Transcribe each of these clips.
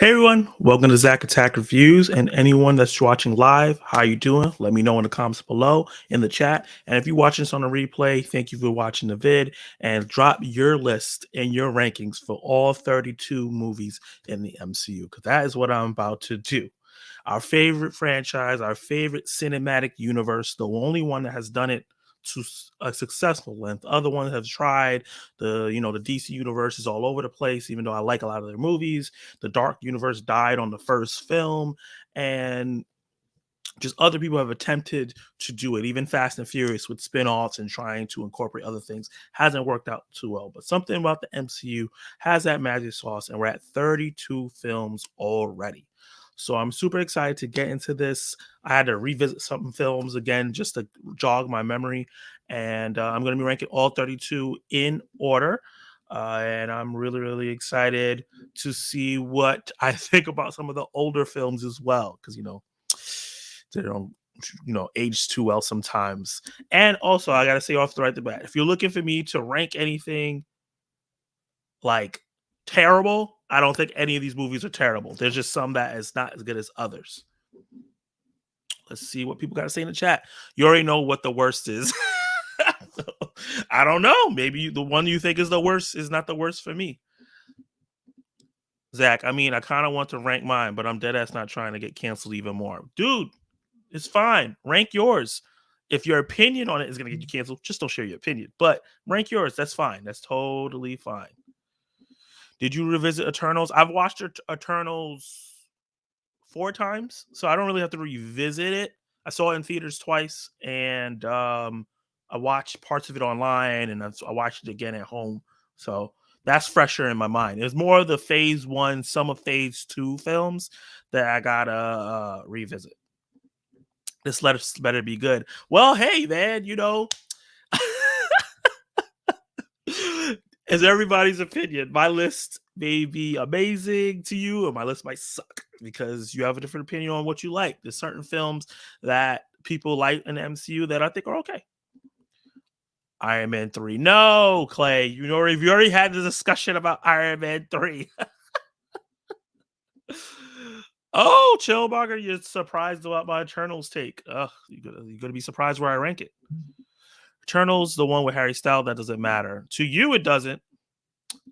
Hey everyone, welcome to Zach Attack Reviews, and anyone that's watching live, how you doing? Let me know in the comments below in the chat. And if you're watching this on a replay, thank you for watching the vid, and drop your list and your rankings for all 32 movies in the MCU, because that is what I'm about to do. Our favorite franchise, our favorite cinematic universe, the only one that has done it to a successful length. Other ones have tried. The DC universe is all over the place, even though I like a lot of their movies. The Dark universe died on the first film, and just other people have attempted to do it. Even Fast and Furious with spin-offs and trying to incorporate other things hasn't worked out too well. But something about the MCU has that magic sauce, and we're at 32 films already. So I'm super excited to get into this. I had to revisit some films again just to jog my memory, and I'm going to be ranking all 32 in order. And I'm really, really excited to see what I think about some of the older films as well, because they don't age too well sometimes. And also, I gotta say off the right the bat, if you're looking for me to rank anything like terrible, I don't think any of these movies are terrible. There's just some that is not as good as others. Let's see what people got to say in the chat. You already know what the worst is. So, I don't know. Maybe the one you think is the worst is not the worst for me. Zach, I mean, I kind of want to rank mine, but I'm dead ass not trying to get canceled even more. Dude, it's fine. Rank yours. If your opinion on it is going to get you canceled, just don't share your opinion. But rank yours. That's fine. That's totally fine. Did you revisit Eternals? I've watched Eternals 4 times, so I don't really have to revisit it. I saw it in theaters twice, and I watched parts of it online, and I watched it again at home. So that's fresher in my mind. It's more of the Phase 1, some of Phase 2 films that I gotta revisit. This letter's better be good. Well, hey, man, as everybody's opinion, my list may be amazing to you, or my list might suck because you have a different opinion on what you like. There's certain films that people like in the MCU that I think are okay. Iron Man 3. No, Clay. You already had the discussion about Iron Man 3. Oh, Chillbogger, you're surprised about my Eternals take. Ugh, you're gonna be surprised where I rank it. Eternals, the one with Harry Styles, that doesn't matter. To you, it doesn't,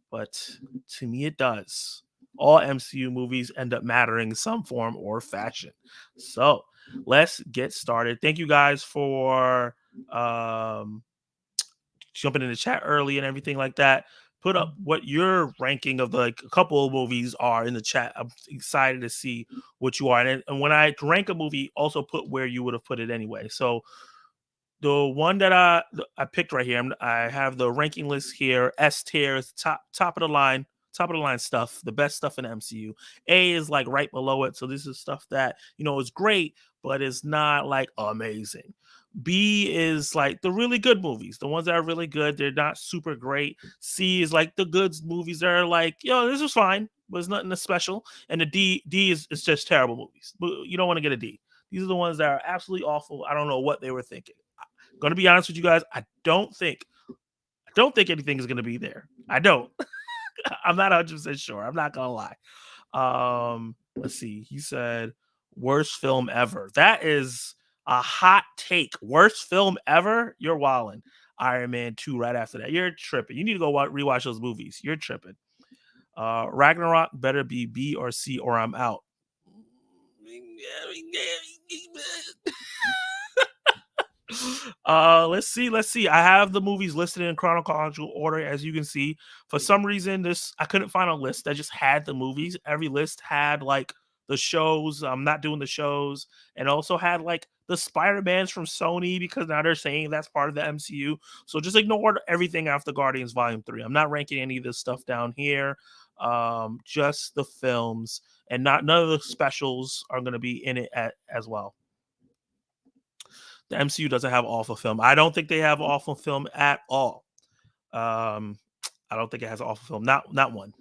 but to me, it does. All MCU movies end up mattering in some form or fashion. So let's get started. Thank you guys for jumping in the chat early and everything like that. Put up what your ranking of a couple of movies are in the chat. I'm excited to see what you are. And when I rank a movie, also put where you would have put it anyway. So the one that I picked right here, I have the ranking list here. S tier is top of the line stuff, the best stuff in the MCU. A is like right below it, so this is stuff that is great, but it's not like amazing. B is like the really good movies, the ones that are really good. They're not super great. C is like the good movies that are like, this was fine, but it's nothing special. And the D is just terrible movies. But you don't want to get a D. These are the ones that are absolutely awful. I don't know what they were thinking. Gonna be honest with you guys, I don't think anything is gonna be there. I don't. I'm not 100% sure. I'm not gonna lie. Let's see. He said worst film ever. That is a hot take. Worst film ever? You're wilding. Iron Man 2 right after that. You're tripping. You need to go rewatch those movies. You're tripping. Ragnarok better be B or C or I'm out. Let's see. I have the movies listed in chronological order, as you can see. For some reason, I couldn't find a list that just had the movies. Every list had like the shows. I'm not doing the shows, and also had like the Spider-Mans from Sony, because now they're saying that's part of the MCU. So just ignore everything after Guardians Volume 3. I'm not ranking any of this stuff down here. Just the films, and none of the specials are going to be in it as well. The MCU doesn't have awful film. I don't think they have awful film at all. I don't think it has awful film. Not one.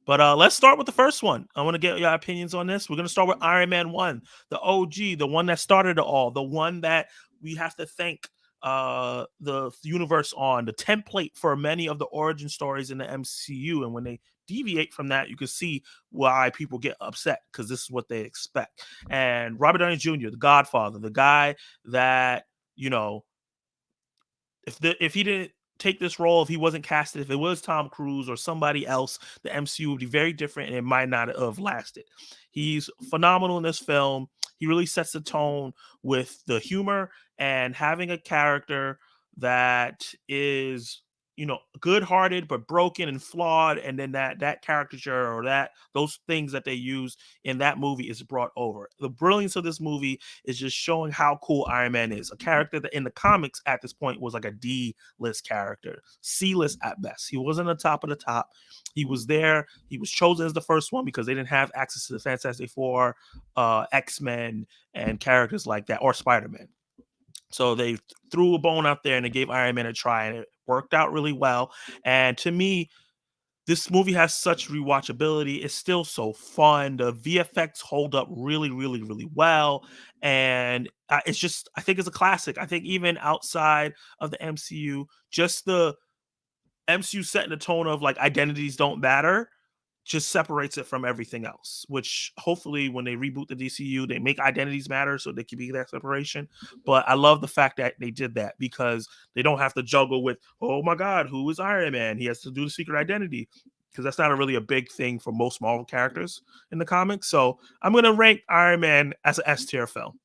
But let's start with the first one. I want to get your opinions on this. We're going to start with Iron Man 1, the OG, the one that started it all, the one that we have to thank the universe on, the template for many of the origin stories in the MCU. And when they deviate from that, you can see why people get upset, because this is what they expect. And Robert Downey Jr., the Godfather, the guy that, you know, if he didn't take this role, if he wasn't casted, if it was Tom Cruise or somebody else, the MCU would be very different and it might not have lasted. He's phenomenal in this film. He really sets the tone with the humor and having a character that is, good-hearted but broken and flawed, and then that caricature or that those things that they use in that movie is brought over. The brilliance of this movie is just showing how cool Iron Man is. A character that in the comics at this point was like a D list character, C list at best. He wasn't on top of the top. He was there. He was chosen as the first one because they didn't have access to the Fantastic Four, X Men, and characters like that, or Spider Man. So they threw a bone out there and they gave Iron Man a try, and it worked out really well. And to me, this movie has such rewatchability. It's still so fun. The VFX hold up really, really, really well. And it's just, I think it's a classic. I think even outside of the MCU, just the MCU setting the tone of like identities don't matter just separates it from everything else, which hopefully when they reboot the DCU, they make identities matter so they can be that separation. But I love the fact that they did that because they don't have to juggle with, oh my God, who is Iron Man? He has to do the secret identity, because that's not really a big thing for most Marvel characters in the comics. So I'm going to rank Iron Man as an S tier film.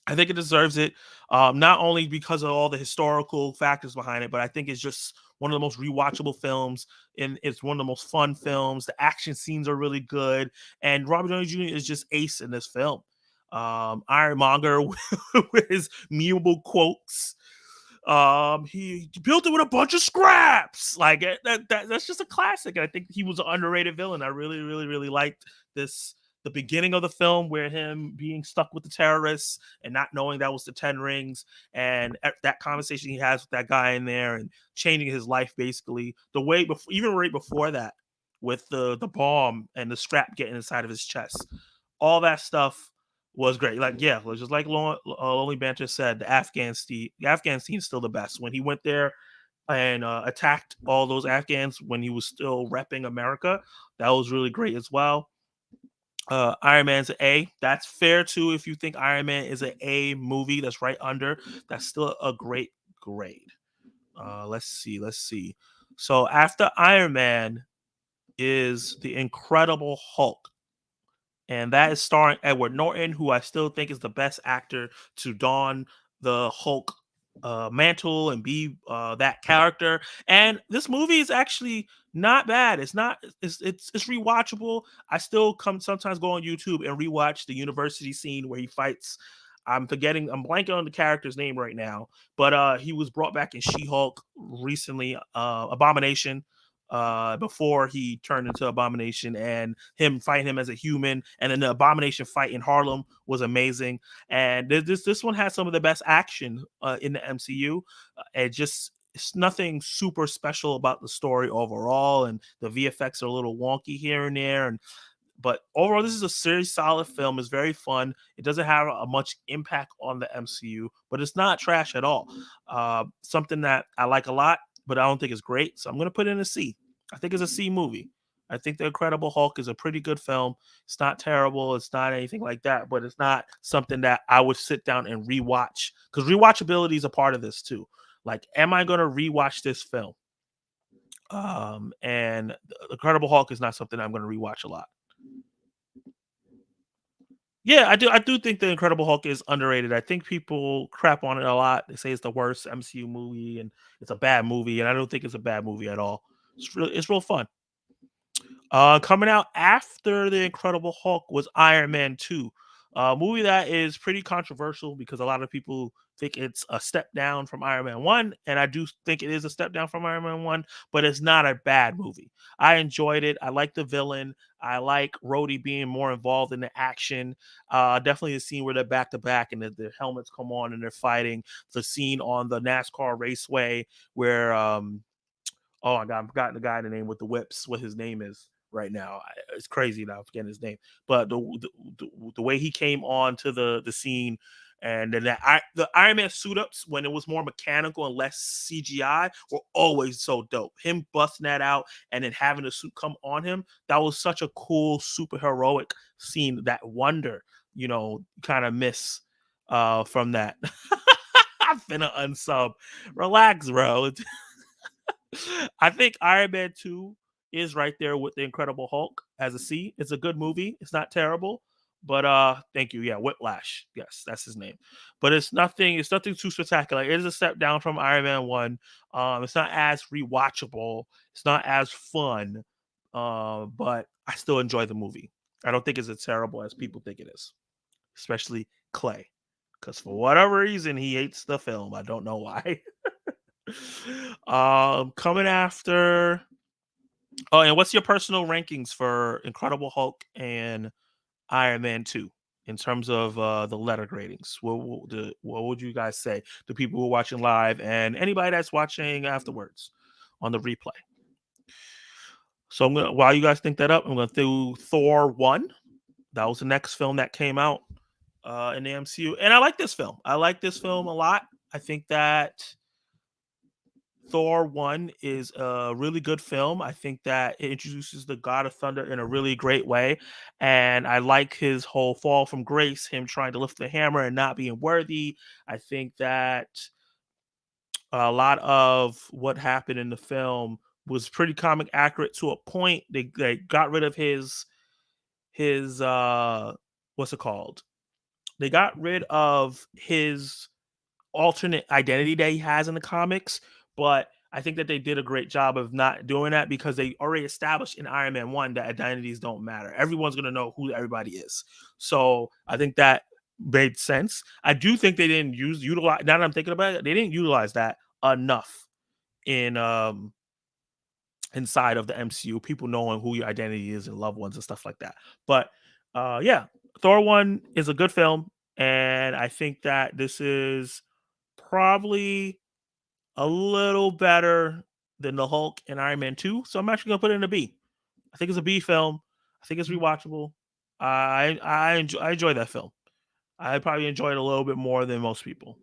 I think it deserves it, not only because of all the historical factors behind it, but I think it's just one of the most rewatchable films, and it's one of the most fun films. The action scenes are really good, and Robert Downey Jr. is just ace in this film. Ironmonger with his memeable quotes. He built it with a bunch of scraps. Like that's just a classic. I think he was an underrated villain. I really, really, really liked this. The beginning of the film, where him being stuck with the terrorists and not knowing that was the 10 rings, and that conversation he has with that guy in there and changing his life basically. The way before, even right before that, with the bomb and the scrap getting inside of his chest, all that stuff was great. Like, yeah, just like Lonely Banter said, the Afghan scene is still the best. When he went there and attacked all those Afghans when he was still repping America, that was really great as well. Iron Man's an A. That's fair too. If you think Iron Man is an A movie, that's right under. That's still a great grade. Let's see. So after Iron Man is the Incredible Hulk, and that is starring Edward Norton, who I still think is the best actor to don the Hulk mantle and be that character. And this movie is actually not bad. It's not. It's rewatchable. I still come sometimes go on YouTube and rewatch the university scene where he fights. I'm blanking on the character's name right now, but he was brought back in She-Hulk recently, Abomination, before he turned into Abomination, and him fighting him as a human, and then the Abomination fight in Harlem was amazing. And this one has some of the best action in the MCU. It just it's nothing super special about the story overall, and the VFX are a little wonky here and there, and but overall, this is a very solid film. It's very fun. It doesn't have a much impact on the MCU, but it's not trash at all. Something that I like a lot, but I don't think it's great. So I'm going to put it in a C. I think it's a C movie. I think The Incredible Hulk is a pretty good film. It's not terrible. It's not anything like that, but it's not something that I would sit down and rewatch, because rewatchability is a part of this too. Like, am I going to rewatch this film? And The Incredible Hulk is not something I'm going to rewatch a lot. Yeah, I do think The Incredible Hulk is underrated. I think people crap on it a lot. They say it's the worst MCU movie and it's a bad movie, and I don't think it's a bad movie at all. It's real fun. Coming out after The Incredible Hulk was Iron Man 2, a movie that is pretty controversial because a lot of people think it's a step down from Iron Man 1, and I do think it is a step down from Iron Man 1, but it's not a bad movie. I enjoyed it. I like the villain. I like Rhodey being more involved in the action. Definitely the scene where they're back to back and the helmets come on and they're fighting. The scene on the NASCAR raceway where oh my god, I'm forgotten the guy the name with the whips, what his name is right now. It's crazy now, I'm forgetting his name. But the way he came on to the scene And then the Iron Man suit ups when it was more mechanical and less CGI were always so dope. Him busting that out and then having the suit come on him, that was such a cool super heroic scene. That wonder, kind of miss from that. I'm finna unsub. Relax, bro. I think Iron Man 2 is right there with the Incredible Hulk as a C. It's a good movie. It's not terrible. But thank you. Yeah, Whiplash. Yes, that's his name. But it's nothing too spectacular. It is a step down from Iron Man 1. It's not as rewatchable. It's not as fun. But I still enjoy the movie. I don't think it's as terrible as people think it is, especially Clay. Because for whatever reason he hates the film. I don't know why. Coming after. Oh, and what's your personal rankings for Incredible Hulk and Iron Man 2 in terms of the letter gradings? What would you guys say to people who are watching live and anybody that's watching afterwards on the replay? So while you guys think that up, I'm gonna do Thor 1. That was the next film that came out in the MCU, and I like this film. I like this film a lot. I think that Thor 1 is a really good film. I think that it introduces the God of Thunder in a really great way. And I like his whole fall from grace, him trying to lift the hammer and not being worthy. I think that a lot of what happened in the film was pretty comic accurate to a point. They got rid of his what's it called? They got rid of his alternate identity that he has in the comics, but I think that they did a great job of not doing that because they already established in Iron Man 1 that identities don't matter. Everyone's going to know who everybody is. So I think that made sense. I do think they didn't utilize, now that I'm thinking about it, they didn't utilize that enough in inside of the MCU, people knowing who your identity is and loved ones and stuff like that. But yeah, Thor 1 is a good film. And I think that this is probably a little better than the Hulk and Iron Man 2. So I'm actually gonna put it in a B. I think it's a B film. I think it's rewatchable. I enjoy that film. I probably enjoy it a little bit more than most people.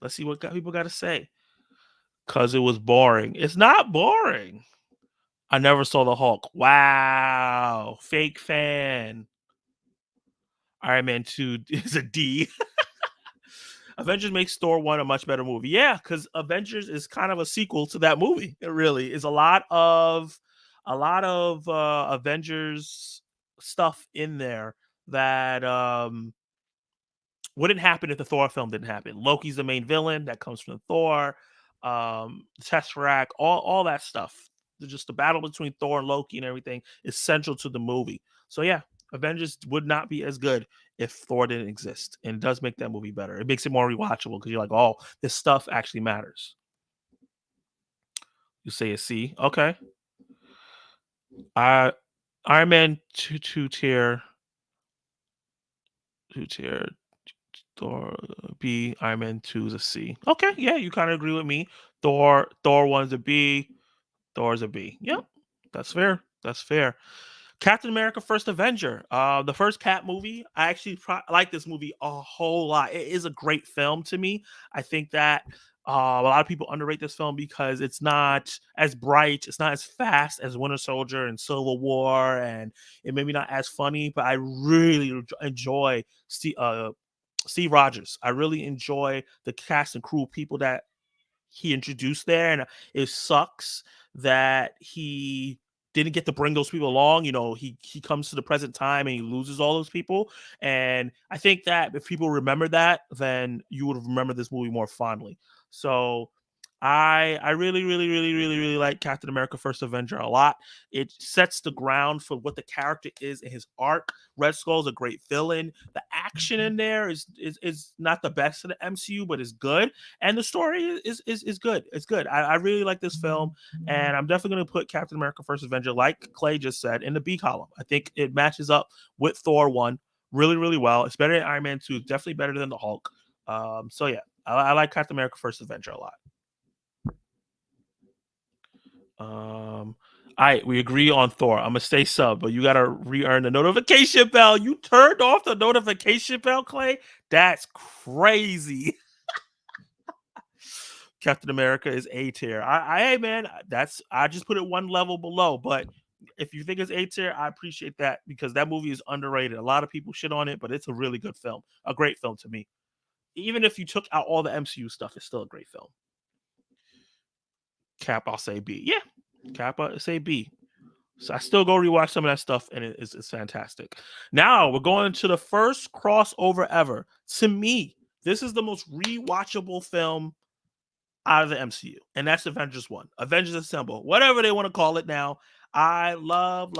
Let's see what people got to say. Cause it was boring. It's not boring. I never saw the Hulk. Wow, fake fan. Iron Man 2 is a D. Avengers makes Thor 1 a much better movie. Yeah, because Avengers is kind of a sequel to that movie. It really is a lot of Avengers stuff in there that wouldn't happen if the Thor film didn't happen. Loki's the main villain that comes from Thor, Tesseract, all that stuff. Just the battle between Thor and Loki and everything is central to the movie. So yeah, Avengers would not be as good if Thor didn't exist, and it does make that movie better. It makes it more rewatchable because you're like, oh, this stuff actually matters. You say a C, okay. Uh Iron Man two tier Thor B, Iron Man 2 is a C. Okay, yeah, you kind of agree with me. Thor 1's a B, Thor's a B. Yep, that's fair. That's fair. Captain America: First Avenger, the first Cap movie. I actually like this movie a whole lot. It is a great film to me. I think that a lot of people underrate this film because it's not as bright, it's not as fast as Winter Soldier and Civil War, and it maybe not as funny. But I really enjoy Steve Rogers. I really enjoy the cast and crew of people that he introduced there, and it sucks that he didn't get to bring those people along. He comes to the present time and he loses all those people. And I think that if people remember that, then you would remember this movie more fondly. So I really, really, really, really, really like Captain America: First Avenger a lot. It sets the ground for what the character is in his arc. Red Skull is a great villain. The action in there is not the best in the MCU, but is good, and the story is good. It's good. I really like this film, and I'm definitely going to put Captain America: First Avenger, like Clay just said, in the B column. I think it matches up with Thor 1 really, really well. It's better than Iron Man 2. It's definitely better than the Hulk. So yeah, I like Captain America: First Avenger a lot. Um, We agree on Thor. I'm gonna stay sub, but you gotta re-earn the notification bell. You turned off the notification bell, Clay. That's crazy. Captain America is A tier. Hey man, I just put it one level below. But if you think it's A tier, I appreciate that because that movie is underrated. A lot of people shit on it, but it's a really good film. A great film to me. Even if you took out all the MCU stuff, it's still a great film. Cap, I'll say B. Yeah, Cap, I say B. So I still go rewatch some of that stuff, and it's fantastic. Now we're going to the first crossover ever. To me, this is the most rewatchable film out of the MCU, and that's Avengers 1. Avengers Assemble, whatever they want to call it now. I love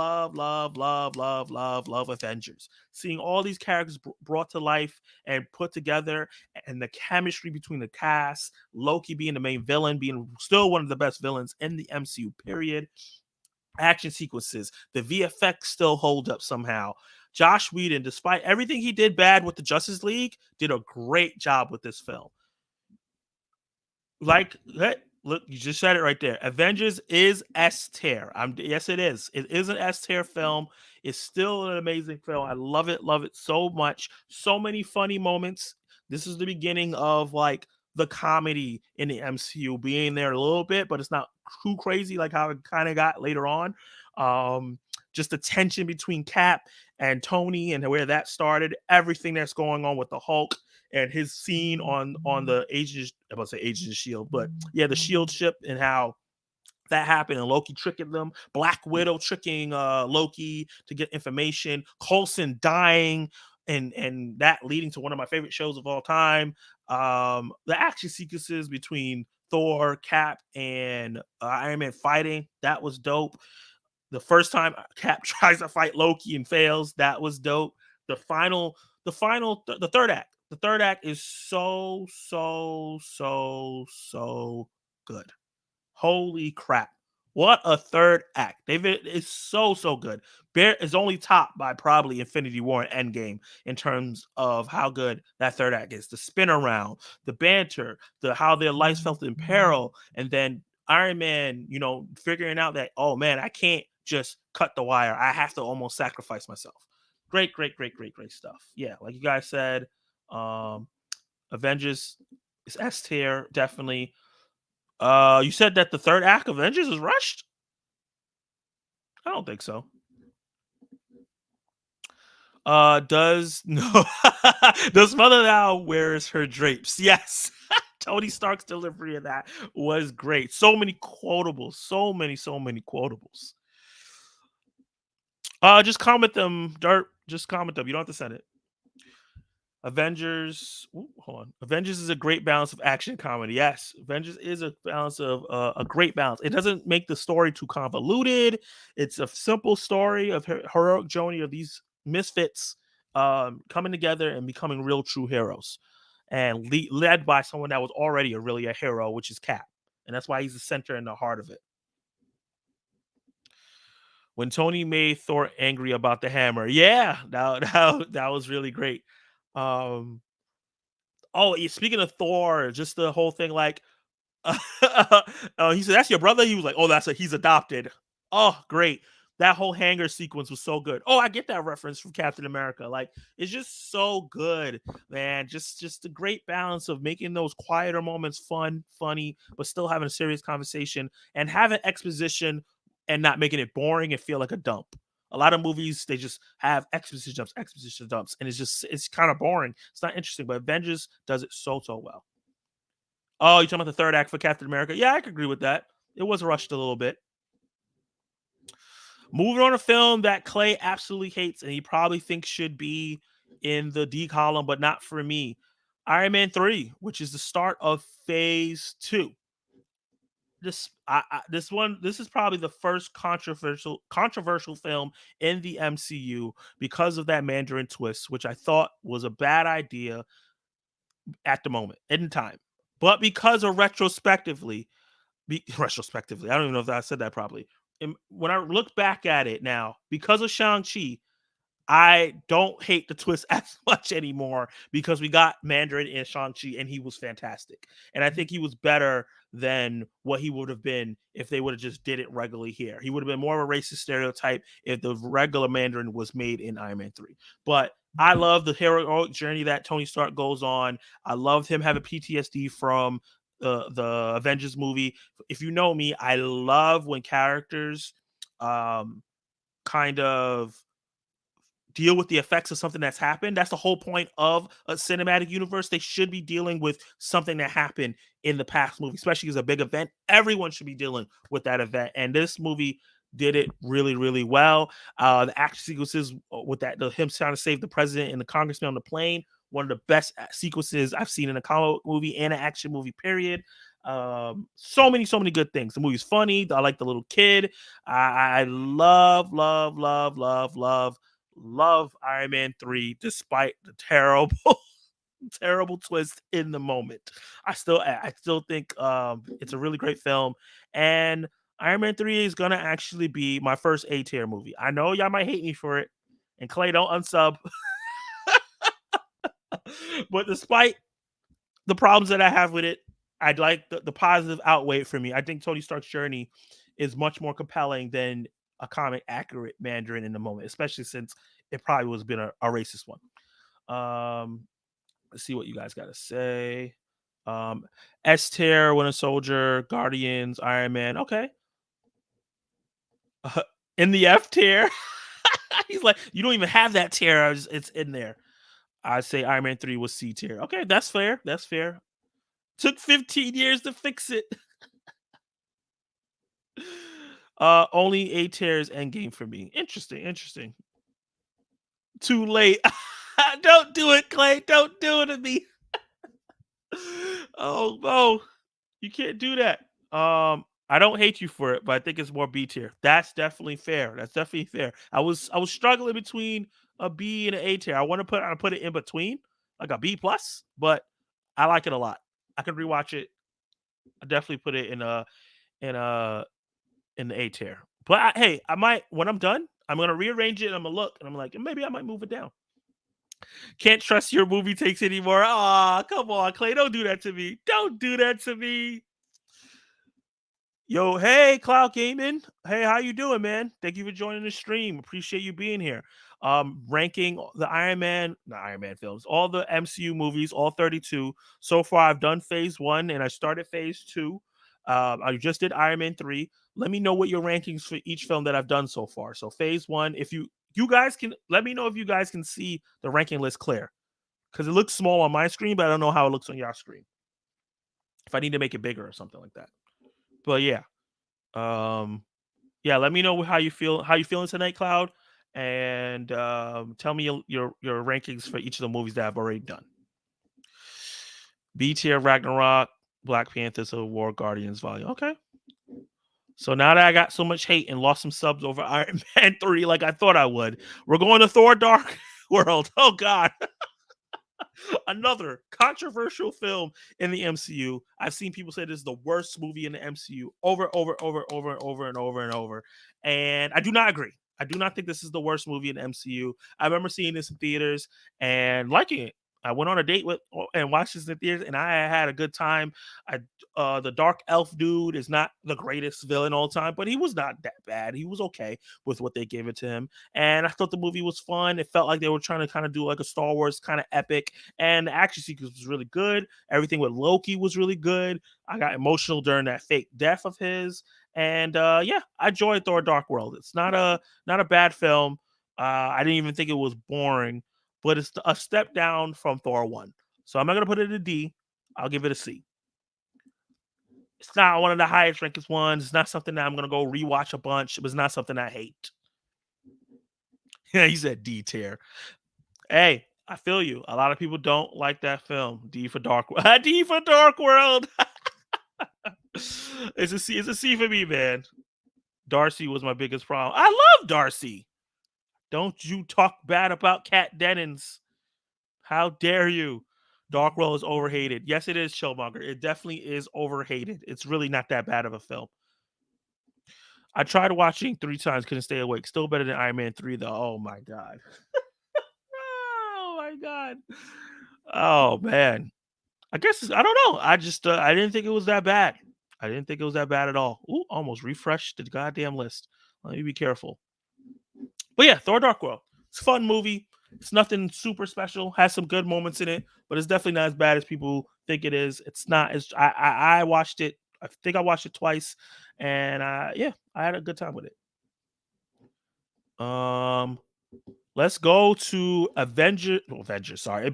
Avengers. Seeing all these characters brought to life and put together, and the chemistry between the cast, Loki being the main villain, being still one of the best villains in the MCU, period. Action sequences, the VFX still hold up somehow. Josh Whedon, despite everything he did bad with the Justice League, did a great job with this film. Like, look, you just said it right there. Avengers is S tier. Yes, it is. It is an S tier film. It's still an amazing film. I love it so much. So many funny moments. This is the beginning of like the comedy in the MCU being there a little bit, but it's not too crazy like how it kind of got later on. Just the tension between Cap and Tony and where that started, everything that's going on with the Hulk and his scene on the Agents, I about to say Agents of Shield, but yeah, the Shield ship and how that happened and Loki tricking them, Black Widow tricking Loki to get information, Coulson dying, and that leading to one of my favorite shows of all time. The action sequences between Thor, Cap, and Iron Man fighting, that was dope. The first time Cap tries to fight Loki and fails, that was dope. The third act. The third act is so good. Holy crap. What a third act. David is so good. Bear is only topped by probably Infinity War and Endgame in terms of how good that third act is. The spin around, the banter, the how their lives felt in peril, and then Iron Man, figuring out that, oh man, I can't just cut the wire. I have to almost sacrifice myself. Great stuff. Yeah, like you guys said, Avengers is S tier, definitely. You said that the third act of Avengers is rushed? I don't think so. Does no does Mother Now wears her drapes? Yes. Tony Stark's delivery of that was great. So many quotables. So many quotables. Just comment them, Dirt. Just comment them. You don't have to send it. Avengers. Hold on. Avengers is a great balance of action and comedy. Yes, Avengers is a balance of a great balance. It doesn't make the story too convoluted. It's a simple story of heroic journey of these misfits coming together and becoming real true heroes, and led by someone that was already really a hero, which is Cap, and that's why he's the center and the heart of it. When Tony made Thor angry about the hammer, yeah, that was really great. Um, Oh, speaking of Thor, just the whole thing, like, he said, "That's your brother." He was like, "Oh, he's adopted." Oh, great! That whole hangar sequence was so good. Oh, I get that reference from Captain America. Like, it's just so good, man. Just a great balance of making those quieter moments fun, funny, but still having a serious conversation and having exposition and not making it boring and feel like a dump. A lot of movies, they just have exposition dumps, and it's kind of boring. It's not interesting, but Avengers does it so well. Oh, you talking about the third act for Captain America? Yeah, I could agree with that. It was rushed a little bit. Moving on, a film that Clay absolutely hates and he probably thinks should be in the D column, but not for me. Iron Man 3, which is the start of phase 2. This is probably the first controversial film in the MCU because of that Mandarin twist, which I thought was a bad idea at the moment in time. But because of retrospectively, I don't even know if I said that properly. And when I look back at it now, because of Shang-Chi, I don't hate the twist as much anymore because we got Mandarin in Shang-Chi and he was fantastic. And I think he was better than what he would have been if they would have just did it regularly here. He would have been more of a racist stereotype if the regular Mandarin was made in Iron Man 3. But I love the heroic journey that Tony Stark goes on. I loved him having PTSD from the Avengers movie. If you know me, I love when characters um kind of deal with the effects of something that's happened. That's the whole point of a cinematic universe. They should be dealing with something that happened in the past movie, especially as a big event. Everyone should be dealing with that event. And this movie did it really, really well. The action sequences with him trying to save the president and the congressman on the plane, one of the best sequences I've seen in a comic movie and an action movie, period. So many good things. The movie's funny. I like the little kid. I love, love, love, love, love Iron Man 3 despite the terrible terrible twist in the moment. I still think it's a really great film, and Iron Man 3 is going to actually be my first A tier movie. I know y'all might hate me for it, and Clay, don't unsub. But despite the problems that I have with it, I'd like the positive outweigh it for me. I think Tony Stark's journey is much more compelling than a comic accurate Mandarin in the moment, especially since it probably was been a racist one. Um, let's see what you guys got to say. S tier, Winter Soldier, Guardians, Iron Man. Okay. In the F tier, he's like, you don't even have that tier. It's in there. I say Iron Man 3 was C tier. Okay, that's fair. That's fair. Took 15 years to fix it. Only A tiers Endgame for me. Interesting, interesting. Too late. Don't do it, Clay. Don't do it to me. Oh no, you can't do that. I don't hate you for it, but I think it's more B tier. That's definitely fair. That's definitely fair. I was struggling between a B and an A tier. I put it in between, like a B plus, but I like it a lot. I could rewatch it. I definitely put it in a in the A tier. But hey, I might when I'm done, I'm gonna rearrange it. And I'm gonna look, and I'm like, maybe I might move it down. Can't trust your movie takes anymore. Ah, come on, Clay. Don't do that to me. Don't do that to me. Yo, hey, Cloud Gaming. Hey, how you doing, man? Thank you for joining the stream. Appreciate you being here. Ranking the Iron Man films, all the MCU movies, all 32. So far, I've done phase one and I started phase two. I just did Iron Man 3. Let me know what your rankings for each film that I've done so far. So phase one, if you guys can let me know if you guys can see the ranking list clear. Because it looks small on my screen, but I don't know how it looks on your screen. If I need to make it bigger or something like that. But yeah. Um, yeah, let me know how you feeling tonight, Cloud, and tell me your rankings for each of the movies that I've already done. B tier, Ragnarok, Black Panther, Civil War, Guardians, Volume. Okay. So now that I got so much hate and lost some subs over Iron Man 3 like I thought I would, we're going to Thor Dark World. Oh God. Another controversial film in the MCU. I've seen people say this is the worst movie in the MCU over and over and over. And I do not agree. I do not think this is the worst movie in the MCU. I remember seeing this in theaters and liking it. I went on a date with and watched this in theaters, and I had a good time. I the dark elf dude is not the greatest villain all time, but he was not that bad. He was okay with what they gave it to him, and I thought the movie was fun. It felt like they were trying to kind of do like a Star Wars kind of epic, and the action sequence was really good. Everything with Loki was really good. I got emotional during that fake death of his, and yeah, I enjoyed Thor: Dark World. It's not a bad film. I didn't even think it was boring, but it's a step down from Thor 1. So I'm not going to put it a D. I'll give it a C. It's not one of the highest ranked ones. It's not something that I'm going to go rewatch a bunch. It was not something I hate. Yeah, he said D tier. Hey, I feel you. A lot of people don't like that film. D for Dark D for Dark World. It's a C. It's a C for me, man. Darcy was my biggest problem. I love Darcy. Don't you talk bad about Kat Dennings. How dare you? Dark World is overhated. Yes, it is, Showmonger. It definitely is overhated. It's really not that bad of a film. I tried watching 3 times, couldn't stay awake. Still better than Iron Man 3, though. Oh my god. Oh my god. Oh man. I guess I don't know. I just I didn't think it was that bad. I didn't think it was that bad at all. Ooh, almost refreshed the goddamn list. Let me be careful. But yeah, Thor: Dark World. It's a fun movie. It's nothing super special. Has some good moments in it, but it's definitely not as bad as people think it is. It's not as I watched it. I think I watched it twice, and yeah, I had a good time with it. Um, let's go to Avengers. Sorry,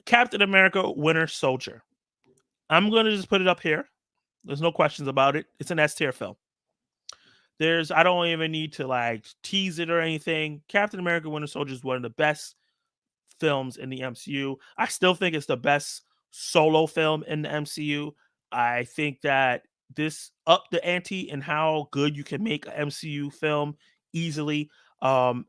Captain America: Winter Soldier. I'm gonna just put it up here. There's no questions about it. It's an S tier film. I don't even need to like tease it or anything. Captain America: Winter Soldier is one of the best films in the MCU. I still think it's the best solo film in the MCU. I think that this up the ante in how good you can make an MCU film easily. All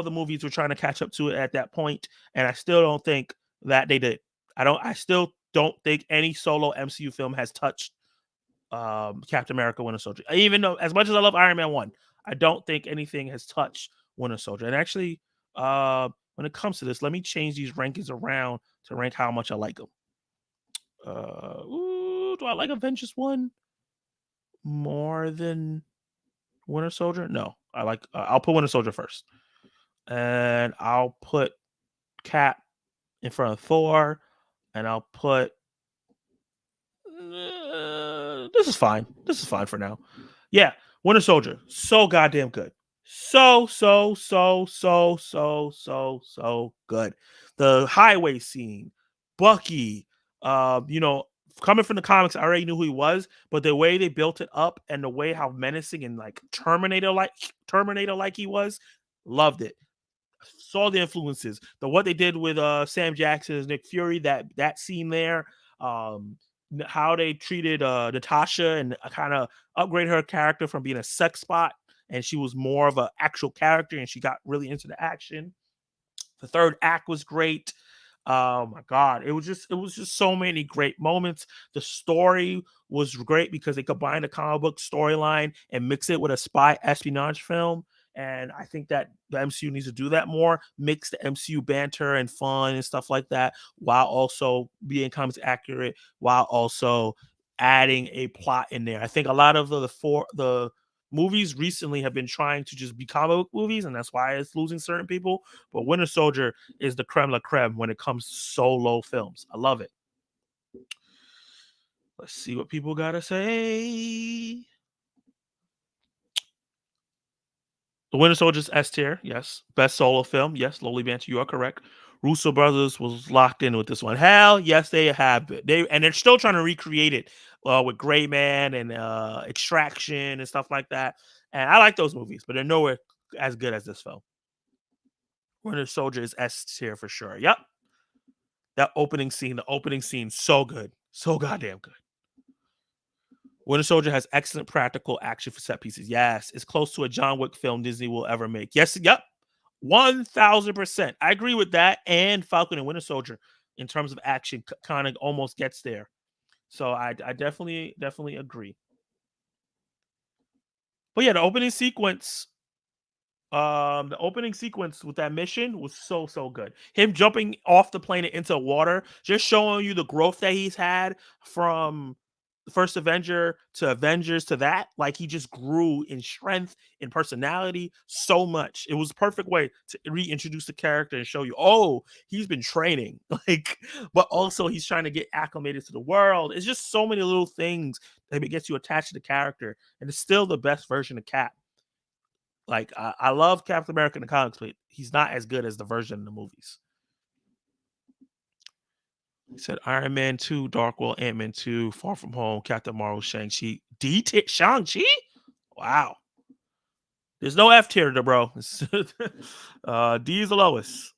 the movies were trying to catch up to it at that point, and I still don't think that they did. I still don't think any solo MCU film has touched Captain America: Winter Soldier. Even though, as much as I love Iron Man 1, I don't think anything has touched Winter Soldier. And actually, when it comes to this, let me change these rankings around to rank how much I like them. Do I like Avengers 1 more than Winter Soldier? No, I like. I'll put Winter Soldier first, and I'll put Cap in front of Thor, and I'll put this is fine. This is fine for now. Yeah, Winter Soldier, so goddamn good. So good. The highway scene, Bucky, you know, coming from the comics, I already knew who he was, but the way they built it up and the way how menacing and like Terminator like he was, loved it. Saw the influences. The what they did with Sam Jackson's Nick Fury, that scene there, how they treated Natasha and kind of upgrade her character from being a sex spot and she was more of an actual character and she got really into the action. The third act was great. Oh my god, it was just so many great moments. The story was great because they combined the comic book storyline and mix it with a spy espionage film. And I think that the MCU needs to do that more. Mix the MCU banter and fun and stuff like that, while also being comics accurate, while also adding a plot in there. I think a lot of the movies recently have been trying to just be comic book movies, and that's why it's losing certain people. But Winter Soldier is the creme la creme when it comes to solo films. I love it. Let's see what people gotta say. The Winter Soldier's S tier, yes. Best solo film, yes. Lowly Banter, you are correct. Russo brothers was locked in with this one. Hell, yes, they have. They're still trying to recreate it with Gray Man and Extraction and stuff like that. And I like those movies, but they're nowhere as good as this film. Winter Soldier is S tier for sure. Yep, the opening scene, so good, so goddamn good. Winter Soldier has excellent practical action for set pieces. Yes, it's close to a John Wick film Disney will ever make. Yes, yep, 1000%. I agree with that. And Falcon and Winter Soldier, in terms of action, kind of almost gets there. So I definitely agree. But yeah, the opening sequence with that mission was so good. Him jumping off the plane and into water, just showing you the growth that he's had from the first Avenger to Avengers to that. Like he just grew in strength, in personality, so much. It was a perfect way to reintroduce the character and show you, oh, he's been training. Like, but also he's trying to get acclimated to the world. It's just so many little things that gets you attached to the character, and it's still the best version of Cap. Like I love Captain America in the comics, but he's not as good as the version in the movies. He said Iron Man 2, Dark World, Ant-Man 2, Far From Home, Captain Marvel, Shang-Chi. Shang-Chi? Wow. There's no F tier there, bro. D is the lowest.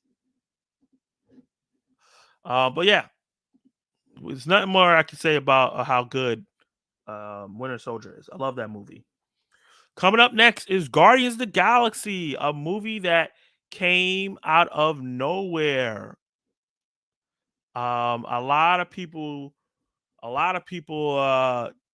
But yeah, there's nothing more I can say about how good Winter Soldier is. I love that movie. Coming up next is Guardians of the Galaxy, a movie that came out of nowhere. A lot of people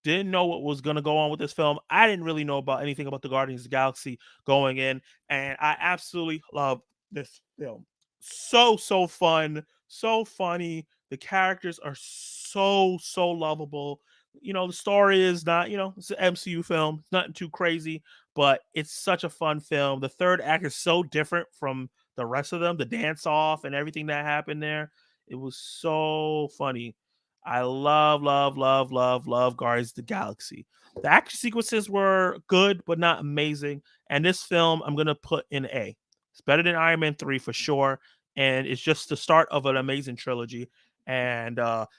didn't know what was going to go on with this film. I didn't really know about anything about the Guardians of the Galaxy going in, and I absolutely love this film. So fun, so funny. The characters are so lovable. The story is not, it's an MCU film. It's nothing too crazy, but it's such a fun film. The third act is so different from the rest of them. The dance off and everything that happened there, it was so funny. I love, love, love, love, love Guardians of the Galaxy. The action sequences were good, but not amazing. And this film, I'm gonna put in A. It's better than Iron Man 3 for sure. And it's just the start of an amazing trilogy. And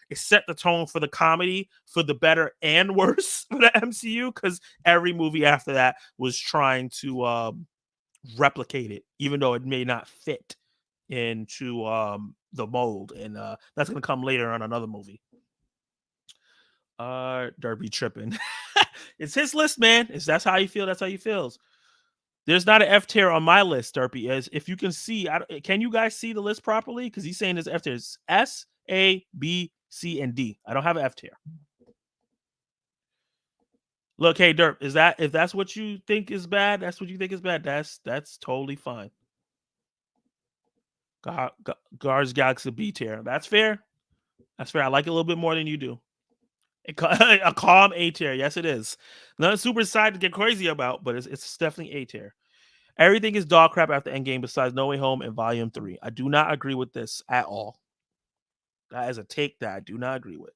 it set the tone for the comedy for the better and worse for the MCU because every movie after that was trying to replicate it, even though it may not fit into the mold. And that's gonna come later on another movie. Derby tripping. It's his list, man. Is that's how you feel? That's how he feels. There's not an F tier on my list, Derpy. As if you can see, can you guys see the list properly? Because he's saying there's F tier. It's S, A, B, C, and D. I don't have an F tier. Look, hey Derp, is that if that's what you think is bad, that's what you think is bad. That's totally fine. Guards Galaxy B tier. That's fair. That's fair. I like it a little bit more than you do. A calm A tier. Yes, it is. Nothing super excited to get crazy about, but it's definitely A tier. Everything is dog crap after Endgame besides No Way Home and Volume 3. I do not agree with this at all. That is a take that I do not agree with.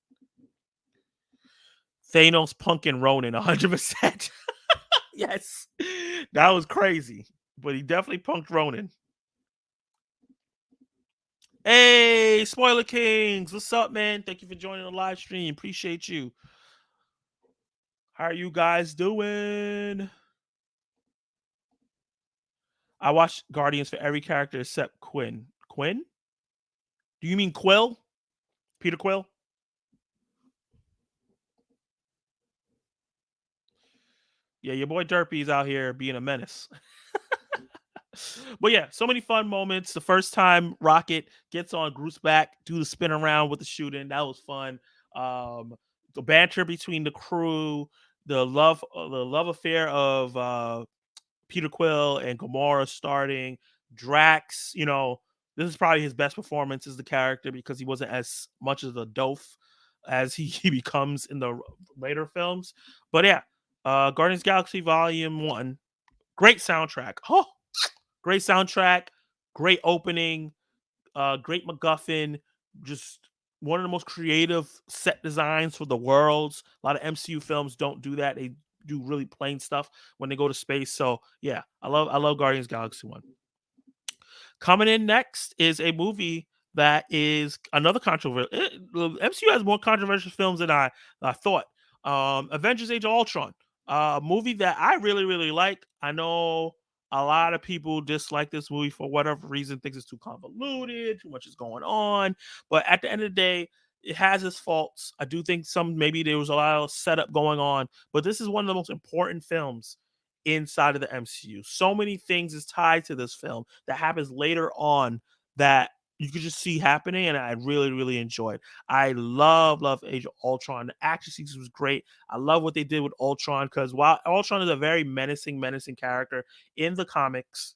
Thanos punking Ronan 100%. Yes. That was crazy. But he definitely punked Ronan. Hey, Spoiler Kings. What's up, man? Thank you for joining the live stream. Appreciate you. How are you guys doing? I watched Guardians for every character except Quinn. Quinn? Do you mean Quill? Peter Quill? Yeah, your boy Derpy's out here being a menace. But yeah, so many fun moments. The first time Rocket gets on Groot's back, do the spin around with the shooting, that was fun. The banter between the crew, the love affair of Peter Quill and Gamora starting. Drax, this is probably his best performance as the character because he wasn't as much of a dof as he becomes in the later films. But yeah, Guardians Galaxy Volume 1, great soundtrack. Oh, great soundtrack, great opening, great MacGuffin, just one of the most creative set designs for the worlds. A lot of MCU films don't do that. They do really plain stuff when they go to space. So yeah, I love Guardians Galaxy 1. Coming in next is a movie that is another controversial. The MCU has more controversial films than I thought. Avengers: Age of Ultron, a movie that I really really like. I know a lot of people dislike this movie for whatever reason, thinks it's too convoluted, too much is going on. But at the end of the day, it has its faults. I do think maybe there was a lot of setup going on, but this is one of the most important films inside of the MCU. So many things is tied to this film that happens later on that you could just see happening, and I really, really enjoyed. I love Age of Ultron. The action sequence was great. I love what they did with Ultron because while Ultron is a very menacing character in the comics,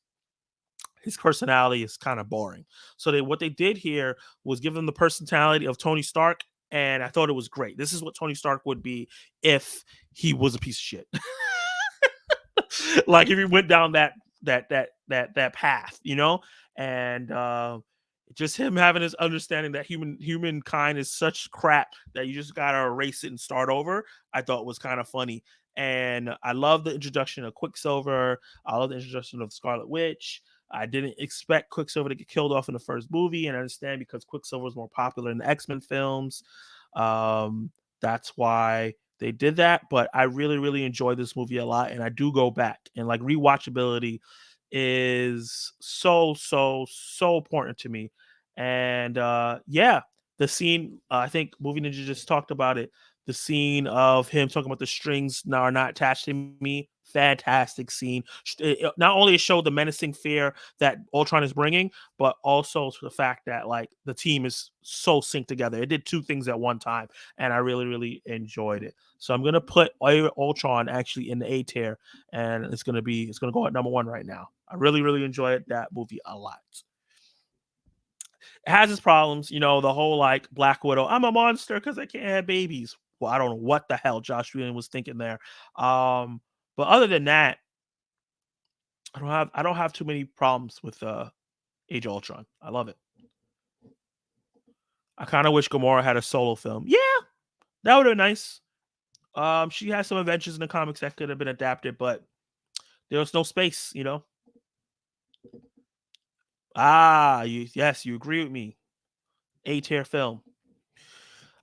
his personality is kind of boring. So what they did here was give him the personality of Tony Stark, and I thought it was great. This is what Tony Stark would be if he was a piece of shit. Like if he went down that path, and just him having his understanding that humankind is such crap that you just gotta erase it and start over. I thought was kind of funny, and I love the introduction of Quicksilver. I love the introduction of Scarlet Witch. I didn't expect Quicksilver to get killed off in the first movie, and I understand because Quicksilver was more popular in the X-Men films. That's why they did that, but I really, really enjoy this movie a lot, and I do go back and like rewatchability is so important to me. And yeah, the scene I think Movie Ninja just talked about it. The scene of him talking about the strings now are not attached to me. Fantastic scene. Not only it showed the menacing fear that Ultron is bringing, but also the fact that like the team is so synced together. It did two things at one time, and I really, really enjoyed it. So I'm gonna put Ultron actually in the A tier, and it's gonna go at number one right now. I really, really enjoyed that movie a lot. It has its problems, the whole like Black Widow. I'm a monster because I can't have babies. Well, I don't know what the hell Josh Whedon was thinking there. But other than that, I don't have too many problems with Age of Ultron. I love it. I kind of wish Gamora had a solo film. Yeah, that would have been nice. She has some adventures in the comics that could have been adapted, but there was no space, you know. Yes, you agree with me. A tier film.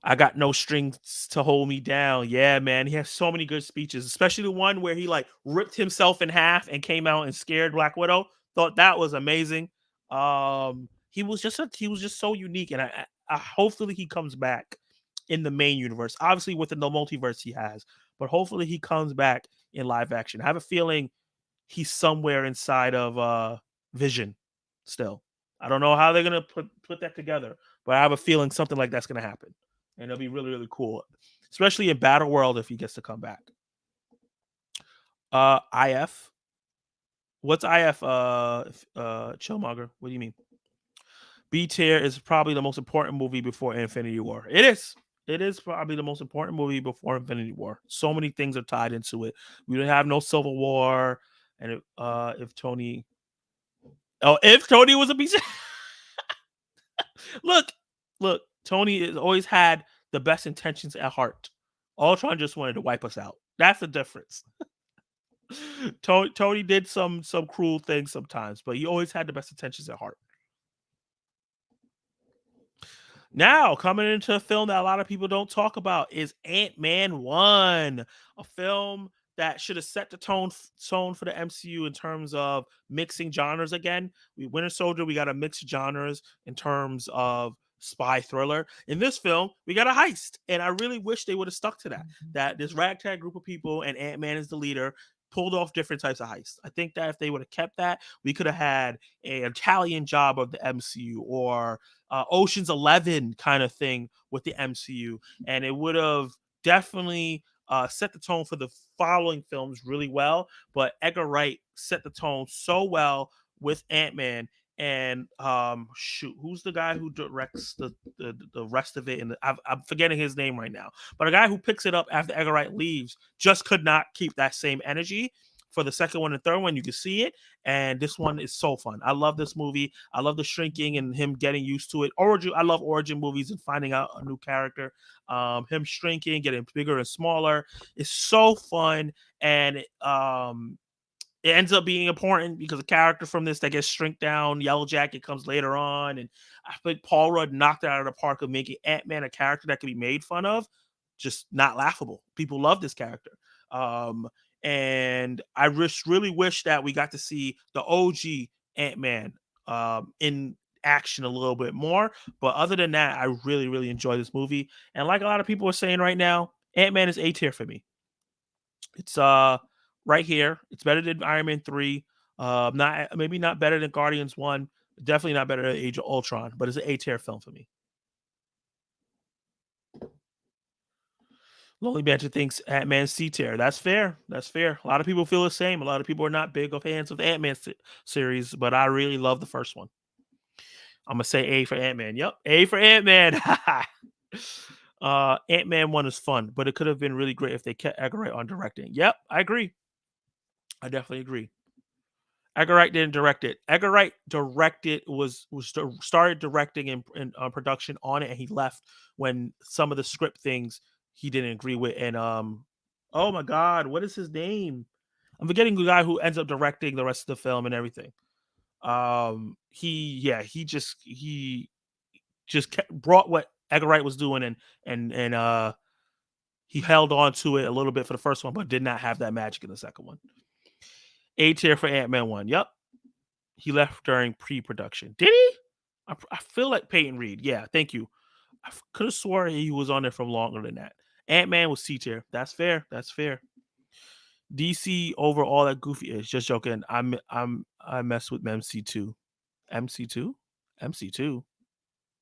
I got no strings to hold me down. Yeah, man. He has so many good speeches, especially the one where he like ripped himself in half and came out and scared Black Widow. Thought that was amazing. He was just so unique, and I hopefully he comes back in the main universe. Obviously, within the multiverse he has, but hopefully he comes back in live action. I have a feeling he's somewhere inside of Vision still. I don't know how they're gonna put that together, but I have a feeling something like that's gonna happen, and it'll be really really cool, especially in Battle World if he gets to come back. IF. What's IF? Chillmonger. What do you mean? B tier is probably the most important movie before Infinity War. It is. It is probably the most important movie before Infinity War. So many things are tied into it. We don't have no Civil War, and if Tony, if Tony was a piece, look, look, Tony has always had the best intentions at heart. Ultron just wanted to wipe us out. That's the difference. Tony did some cruel things sometimes, but he always had the best intentions at heart. Now, coming into a film that a lot of people don't talk about is Ant-Man 1, a film that should have set the tone for the MCU in terms of mixing genres again. We Winter Soldier, we got to mix genres in terms of spy thriller. In this film, we got a heist, and I really wish they would have stuck to that. That this ragtag group of people and Ant-Man is the leader pulled off different types of heists. I think that if they would have kept that, we could have had an Italian job of the MCU or Ocean's 11 kind of thing with the MCU, and it would have definitely set the tone for the following films really well. But Edgar Wright set the tone so well with Ant-Man. And shoot, who's the guy who directs the rest of it? And I'm forgetting his name right now. But a guy who picks it up after Edgar Wright leaves just could not keep that same energy for the second one and third one. You can see it, and this one is so fun. I love this movie. I love the shrinking and him getting used to it. Origin, I love origin movies and finding out a new character. Him shrinking, getting bigger and smaller is so fun, and it ends up being important because a character from this that gets shrink down, Yellow Jacket, comes later on, and I think Paul Rudd knocked it out of the park of making Ant-Man a character that can be made fun of, just not laughable. People love this character. Um, and I really wish that we got to see the OG Ant-Man in action a little bit more. But other than that, I really, really enjoy this movie. And like a lot of people are saying right now, Ant-Man is A tier for me. It's right here. It's better than Iron Man 3. Not maybe not better than Guardians 1. Definitely not better than Age of Ultron, but it's an A tier film for me. Lonely Banter thinks Ant Man C tier. That's fair. That's fair. A lot of people feel the same. A lot of people are not big of fans of the Ant Man series, but I really love the first one. I'm gonna say A for Ant Man. Yep, A for Ant Man. Ant Man 1 is fun, but it could have been really great if they kept Edgar Wright on directing. Yep, I agree. I definitely agree. Edgar Wright didn't direct it. Edgar Wright directed started directing and production on it, and he left when some of the script things he didn't agree with. And oh my god, what is his name? I'm forgetting the guy who ends up directing the rest of the film and everything. He just brought what Edgar Wright was doing and he held on to it a little bit for the first one, but did not have that magic in the second one. A tier for Ant Man 1. Yep. He left during pre-production. Did he? I feel like Peyton Reed. Yeah, thank you. I could have swore he was on there for longer than that. Ant Man was C tier. That's fair. That's fair. DC over all that goofy is. Just joking. I mess with MC2. MC2? MC2?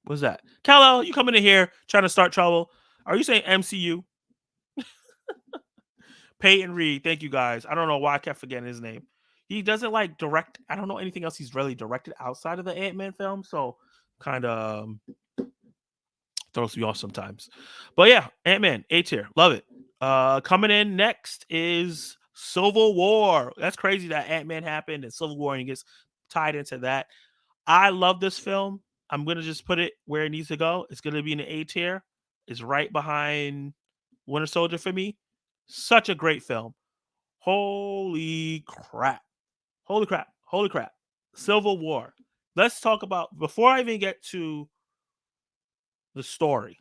What's that? Kello, you coming in here trying to start trouble? Are you saying MCU? Peyton Reed. Thank you guys. I don't know why I kept forgetting his name. He doesn't like direct. I don't know anything else he's really directed outside of the Ant-Man film. So kind of Throws me off sometimes. But yeah, Ant-Man, A tier. Love it. Coming in next is Civil War. That's crazy that Ant-Man happened and Civil War and it gets tied into that. I love this film. I'm gonna just put it where it needs to go. It's gonna be in the A tier. It's right behind Winter Soldier for me. Such a great film. Holy crap. Holy crap. Holy crap. Civil War. Let's talk about before I even get to the story,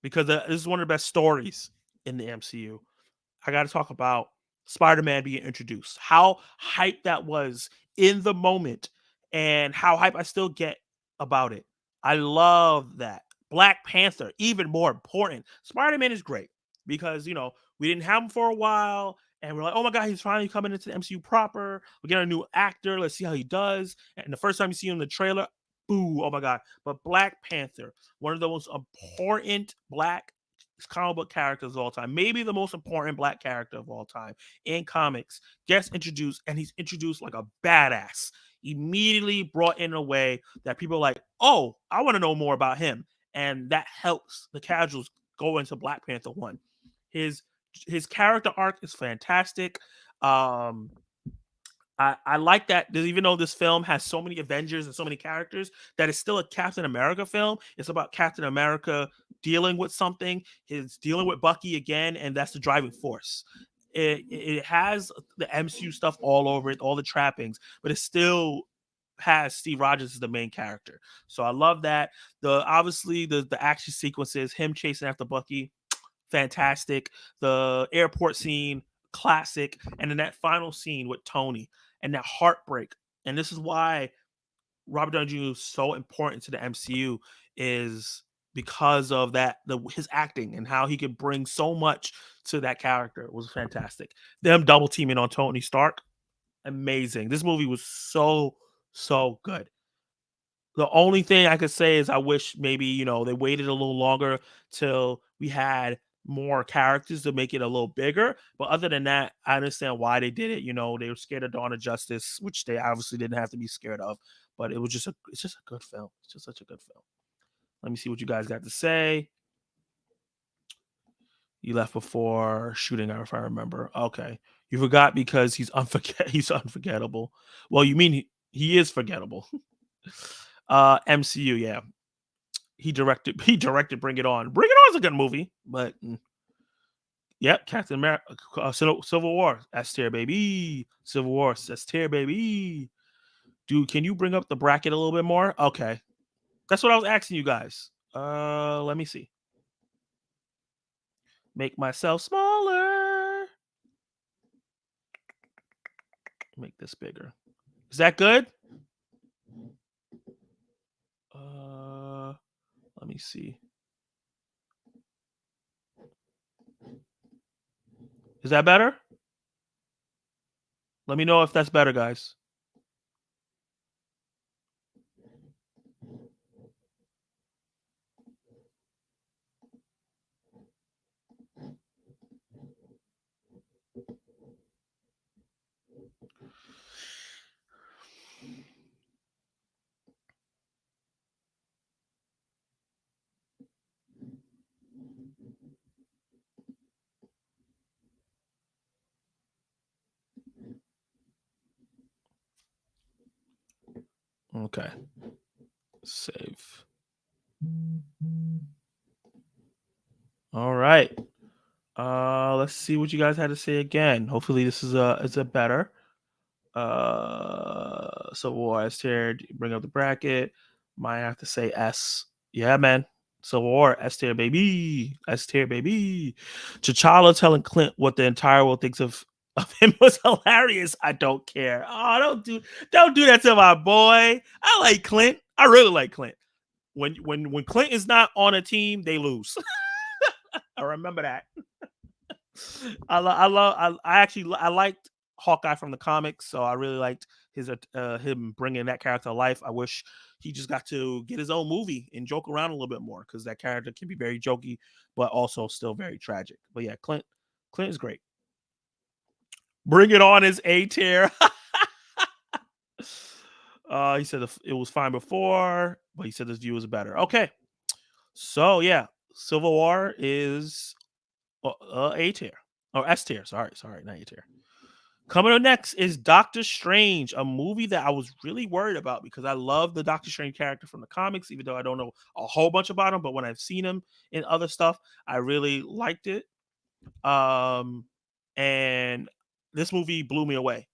because this is one of the best stories in the MCU. I got to talk about Spider-Man being introduced. How hype that was in the moment and how hype I still get about it. I love that. Black Panther, even more important. Spider-Man is great because, we didn't have him for a while and we're like, "Oh my god, he's finally coming into the MCU proper. We get a new actor. Let's see how he does." And the first time you see him in the trailer, boo, oh my god. But Black Panther, one of the most important black comic book characters of all time, maybe the most important black character of all time in comics, gets introduced, and he's introduced like a badass. Immediately brought in a way that people are like, "Oh, I want to know more about him," and that helps the casuals go into Black Panther 1. His his character arc is fantastic. Um, I like that even though this film has so many Avengers and so many characters, that it's still a Captain America film. It's about Captain America dealing with something. He's dealing with Bucky again, and that's the driving force. It has the MCU stuff all over it, all the trappings, but it still has Steve Rogers as the main character. So I love that. Obviously the action sequences, him chasing after Bucky, fantastic. The airport scene, classic. And then that final scene with Tony and that heartbreak. And this is why Robert Downey Jr. is so important to the MCU, is because of his acting and how he could bring so much to that character. It was fantastic. Them double teaming on Tony Stark, amazing. This movie was so good. The only thing I could say is I wish maybe, they waited a little longer till we had more characters to make it a little bigger. But other than that, I understand why they did it. They were scared of Dawn of Justice, which they obviously didn't have to be scared of. But it's just a good film. It's just such a good film. Let me see what you guys got to say. You left before shooting, if I remember. Okay. You forgot because he's unforgettable. Well, you mean he is forgettable. MCU, yeah. He directed Bring It On. Bring It On is a good movie, but yep, Captain America, Civil War, S tier baby. Civil War, S tier baby. Dude, can you bring up the bracket a little bit more? Okay, that's what I was asking you guys. Let me see. Make myself smaller. Make this bigger. Is that good? Let me see. Is that better? Let me know if that's better, guys. Okay. Save. All right. Let's see what you guys had to say again. Hopefully this is a better. Civil War S tier. Bring up the bracket. Might have to say S. Yeah, man. Civil War S tier, baby. S tier, baby. T'Challa telling Clint what the entire world thinks of him was hilarious. I don't care. Oh, don't do that to my boy. I like Clint. I really like Clint. When Clint is not on a team, they lose. I remember that. I liked Hawkeye from the comics, so I really liked him bringing that character to life. I wish he just got to get his own movie and joke around a little bit more, because that character can be very jokey, but also still very tragic. But yeah, Clint is great. Bring It On is A tier. He said it was fine before, but he said his view was better. Okay, So yeah, Civil War is A tier or S tier. Sorry, not A tier. Coming up next is Doctor Strange, a movie that I was really worried about because I love the Doctor Strange character from the comics, even though I don't know a whole bunch about him. But when I've seen him in other stuff, I really liked it. Um, and this movie blew me away.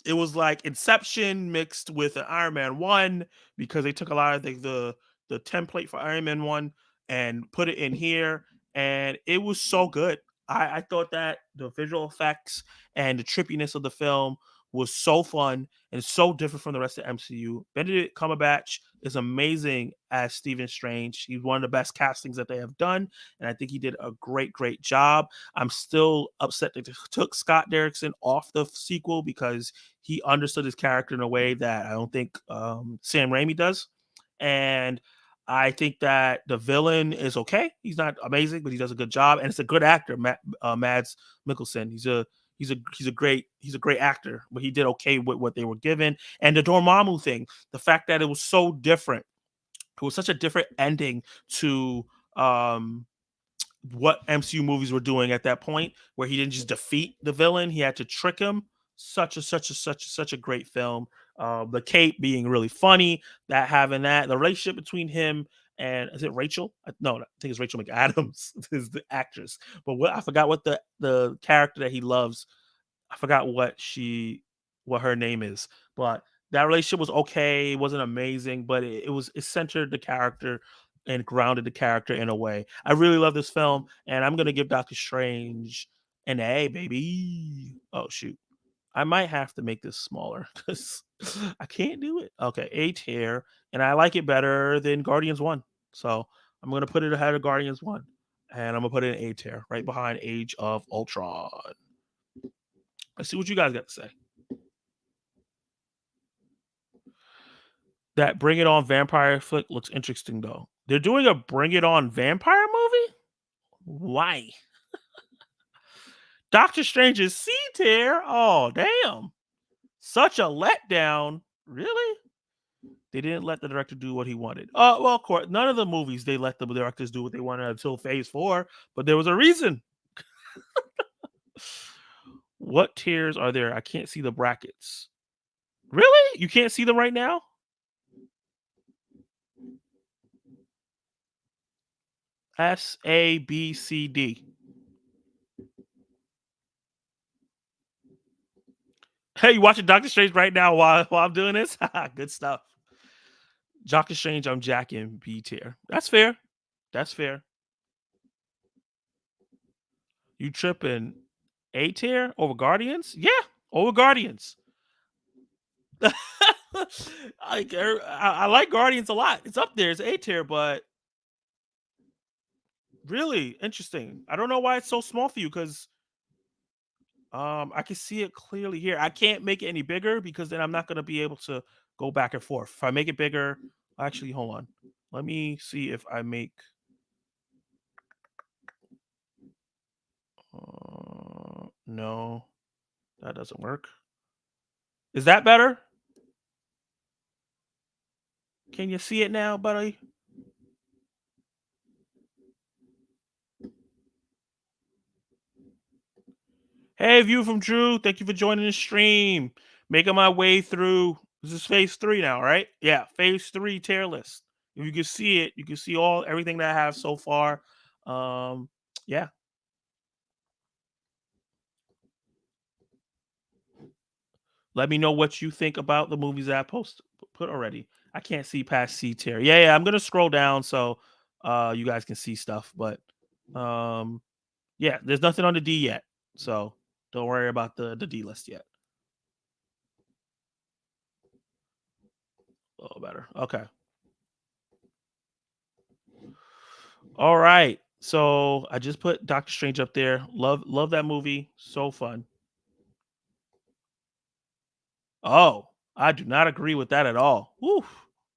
It was like Inception mixed with an Iron Man 1 because they took a lot of the template for Iron Man 1 and put it in here, and it was so good. I thought that the visual effects and the trippiness of the film was so fun and so different from the rest of the MCU. Benedict Cumberbatch is amazing as Stephen Strange. He's one of the best castings that they have done, and I think he did a great job. I'm still upset that they took Scott Derrickson off the sequel because he understood his character in a way that I don't think Sam Raimi does. And I think that the villain is okay. He's not amazing, but he does a good job, and it's a good actor, Mads Mikkelsen. He's a great actor, but he did okay with what they were given. And the Dormammu thing, the fact that it was so different, it was such a different ending to um what MCU movies were doing at that point, where he didn't just defeat the villain; he had to trick him. Such a great film. The Cape being really funny, that having that the relationship between him and is it Rachel? No, I think it's Rachel McAdams is the actress. But what I forgot what the character that he loves. I forgot what her name is, but that relationship was okay. It wasn't amazing, but it centered the character and grounded the character in a way. I really love this film, and I'm gonna give Doctor Strange an A, baby. Oh shoot, I might have to make this smaller because I can't do it. Okay, A tier, and I like it better than Guardians One, so I'm gonna put it ahead of Guardians One, and I'm gonna put it in A tier, right behind Age of Ultron. Let's see what you guys got to say. That Bring It On vampire flick looks interesting though. They're doing a Bring It On vampire movie? Why? Doctor Strange is C tier? Oh, damn. Such a letdown. Really? They didn't let the director do what he wanted. Oh, well, of course, none of the movies they let the directors do what they wanted until phase four, but there was a reason. What tiers are there? I can't see the brackets. Really? You can't see them right now? S, A, B, C, D. Hey, you watching Doctor Strange right now while I'm doing this? Good stuff. Doctor Strange, I'm jacking B tier. That's fair. That's fair. You tripping A tier over Guardians? Yeah, over Guardians. I like Guardians a lot. It's up there. It's A tier, but really interesting. I don't know why it's so small for you because I can see it clearly here. I can't make it any bigger because then I'm not going to be able to go back and forth. If I make it bigger, actually, hold on. Let me see if I make. No, that doesn't work. Is that better? Can you see it now, buddy? Hey, view from Drew. Thank you for joining the stream. Making my way through. This is phase three now, right? Yeah, phase three tier list. If you can see it, you can see everything that I have so far. Um, yeah. Let me know what you think about the movies that I put already. I can't see past C tier. Yeah, I'm gonna scroll down so you guys can see stuff, but um yeah, there's nothing on the D yet. So don't worry about the D list yet. A little better. Okay. All right. So I just put Doctor Strange up there. Love that movie. So fun. Oh, I do not agree with that at all. Woo.